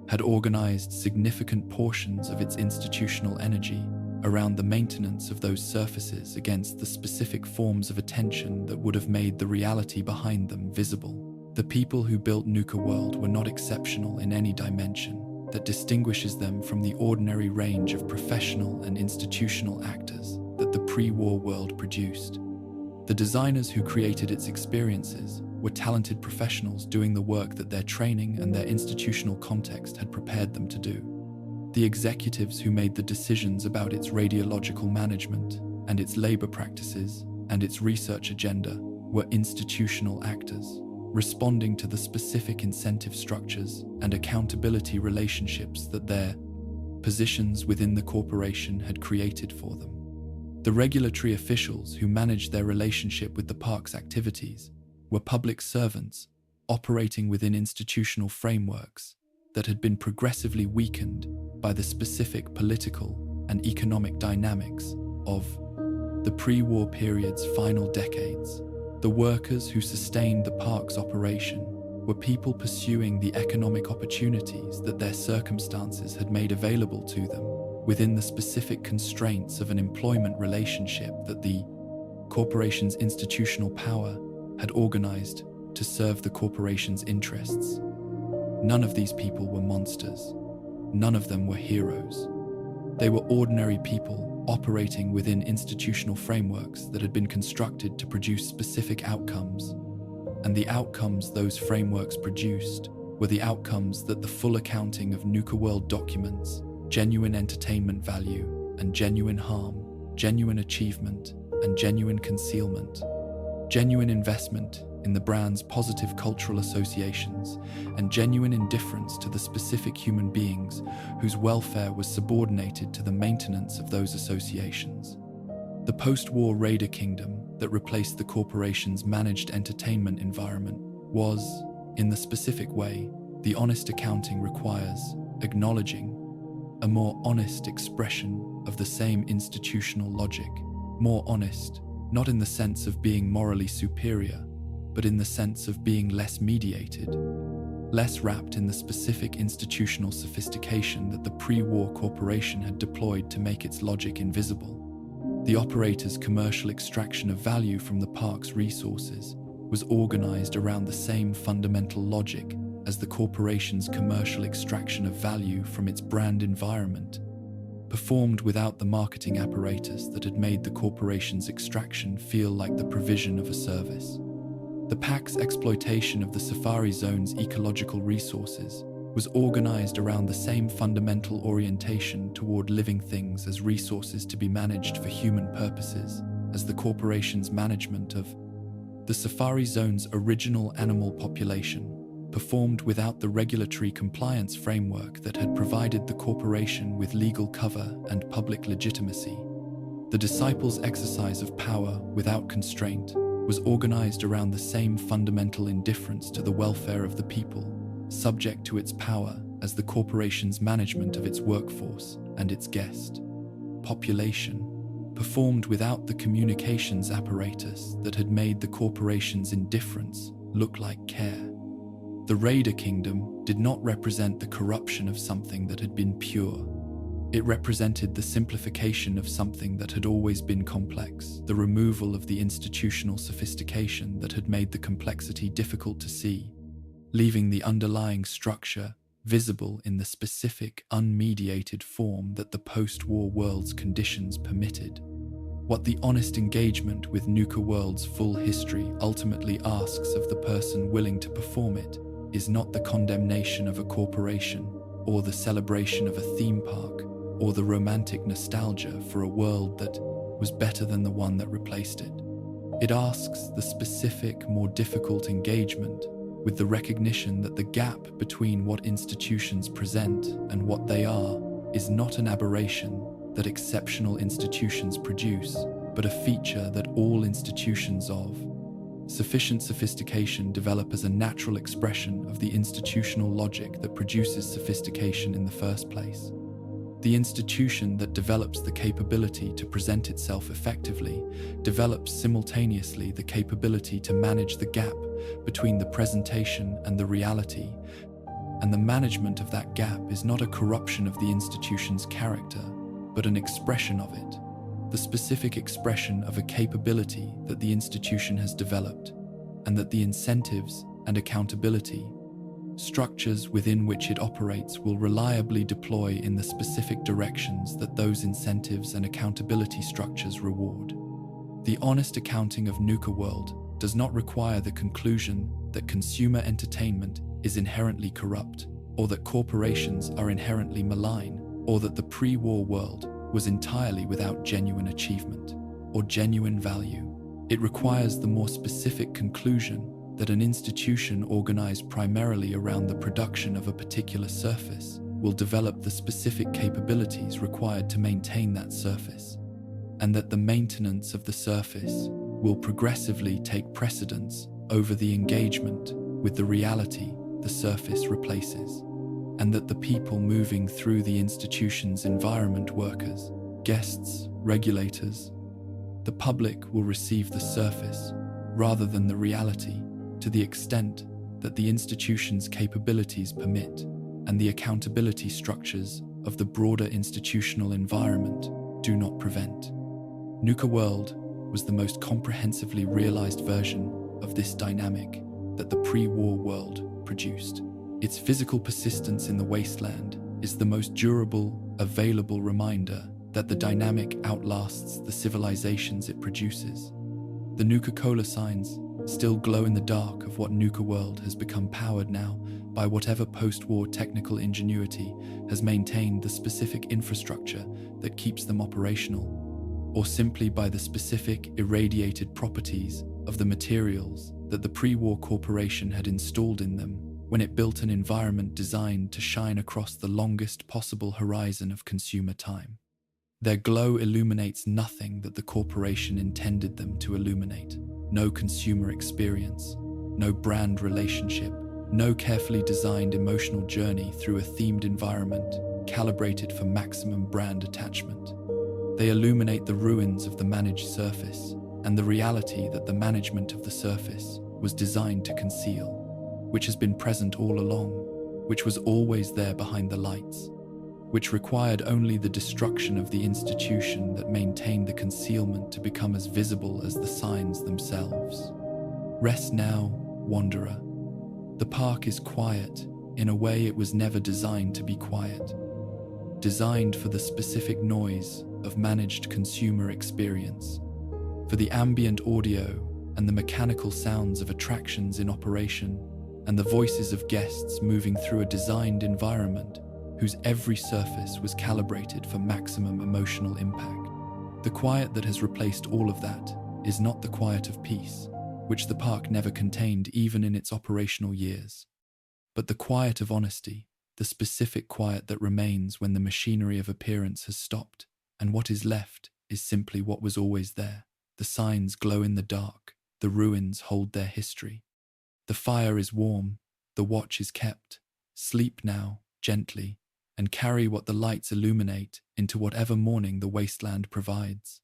had organized significant portions of its institutional energy around the maintenance of those surfaces against the specific forms of attention that would have made the reality behind them visible. The people who built Nuka-World were not exceptional in any dimension that distinguishes them from the ordinary range of professional and institutional actors that the pre-war world produced. The designers who created its experiences were talented professionals doing the work that their training and their institutional context had prepared them to do. The executives who made the decisions about its radiological management and its labor practices and its research agenda were institutional actors, responding to the specific incentive structures and accountability relationships that their positions within the corporation had created for them. The regulatory officials who managed their relationship with the park's activities were public servants operating within institutional frameworks that had been progressively weakened by the specific political and economic dynamics of the pre-war period's final decades. The workers who sustained the park's operation were people pursuing the economic opportunities that their circumstances had made available to them within the specific constraints of an employment relationship that the corporation's institutional power had organized to serve the corporation's interests. None of these people were monsters. None of them were heroes. They were ordinary people operating within institutional frameworks that had been constructed to produce specific outcomes. And the outcomes those frameworks produced were the outcomes that the full accounting of Nuka-World documents: genuine entertainment value and genuine harm, genuine achievement and genuine concealment, genuine investment in the brand's positive cultural associations, and genuine indifference to the specific human beings whose welfare was subordinated to the maintenance of those associations. The post-war Raider kingdom that replaced the corporation's managed entertainment environment was, in the specific way the honest accounting requires, acknowledging a more honest expression of the same institutional logic. More honest, not in the sense of being morally superior, but in the sense of being less mediated, less wrapped in the specific institutional sophistication that the pre-war corporation had deployed to make its logic invisible. The operator's commercial extraction of value from the park's resources was organized around the same fundamental logic as the corporation's commercial extraction of value from its brand environment, performed without the marketing apparatus that had made the corporation's extraction feel like the provision of a service. The pack's exploitation of the Safari Zone's ecological resources was organized around the same fundamental orientation toward living things as resources to be managed for human purposes as the corporation's management of the Safari Zone's original animal population, performed without the regulatory compliance framework that had provided the corporation with legal cover and public legitimacy. The disciples' exercise of power without constraint was organized around the same fundamental indifference to the welfare of the people, subject to its power as the corporation's management of its workforce and its guest population, performed without the communications apparatus that had made the corporation's indifference look like care. The Raider kingdom did not represent the corruption of something that had been pure. It represented the simplification of something that had always been complex, the removal of the institutional sophistication that had made the complexity difficult to see, leaving the underlying structure visible in the specific, unmediated form that the post-war world's conditions permitted. What the honest engagement with Nuka-World's full history ultimately asks of the person willing to perform it is not the condemnation of a corporation, or the celebration of a theme park, or the romantic nostalgia for a world that was better than the one that replaced it. It asks the specific, more difficult engagement with the recognition that the gap between what institutions present and what they are is not an aberration that exceptional institutions produce, but a feature that all institutions of sufficient sophistication develop as a natural expression of the institutional logic that produces sophistication in the first place. The institution that develops the capability to present itself effectively develops simultaneously the capability to manage the gap between the presentation and the reality, and the management of that gap is not a corruption of the institution's character, but an expression of it, the specific expression of a capability that the institution has developed, and that the incentives and accountability structures within which it operates will reliably deploy in the specific directions that those incentives and accountability structures reward. The honest accounting of Nuka-World does not require the conclusion that consumer entertainment is inherently corrupt, or that corporations are inherently malign, or that the pre-war world was entirely without genuine achievement or genuine value. It requires the more specific conclusion that an institution organized primarily around the production of a particular surface will develop the specific capabilities required to maintain that surface, and that the maintenance of the surface will progressively take precedence over the engagement with the reality the surface replaces, and that the people moving through the institution's environment, workers, guests, regulators, the public, will receive the surface rather than the reality, to the extent that the institution's capabilities permit and the accountability structures of the broader institutional environment do not prevent. Nuka-World was the most comprehensively realized version of this dynamic that the pre-war world produced. Its physical persistence in the wasteland is the most durable, available reminder that the dynamic outlasts the civilizations it produces. The Nuka-Cola signs still glow in the dark of what Nuka-World has become, powered now by whatever post-war technical ingenuity has maintained the specific infrastructure that keeps them operational, or simply by the specific irradiated properties of the materials that the pre-war corporation had installed in them when it built an environment designed to shine across the longest possible horizon of consumer time. Their glow illuminates nothing that the corporation intended them to illuminate. No consumer experience, no brand relationship, no carefully designed emotional journey through a themed environment calibrated for maximum brand attachment. They illuminate the ruins of the managed surface and the reality that the management of the surface was designed to conceal, which has been present all along, which was always there behind the lights, which required only the destruction of the institution that maintained the concealment to become as visible as the signs themselves. Rest now, wanderer. The park is quiet in a way it was never designed to be quiet, designed for the specific noise of managed consumer experience, for the ambient audio and the mechanical sounds of attractions in operation, and the voices of guests moving through a designed environment whose every surface was calibrated for maximum emotional impact. The quiet that has replaced all of that is not the quiet of peace, which the park never contained even in its operational years, but the quiet of honesty, the specific quiet that remains when the machinery of appearance has stopped, and what is left is simply what was always there. The signs glow in the dark, the ruins hold their history. The fire is warm, the watch is kept. Sleep now, gently, and carry what the lights illuminate into whatever morning the wasteland provides.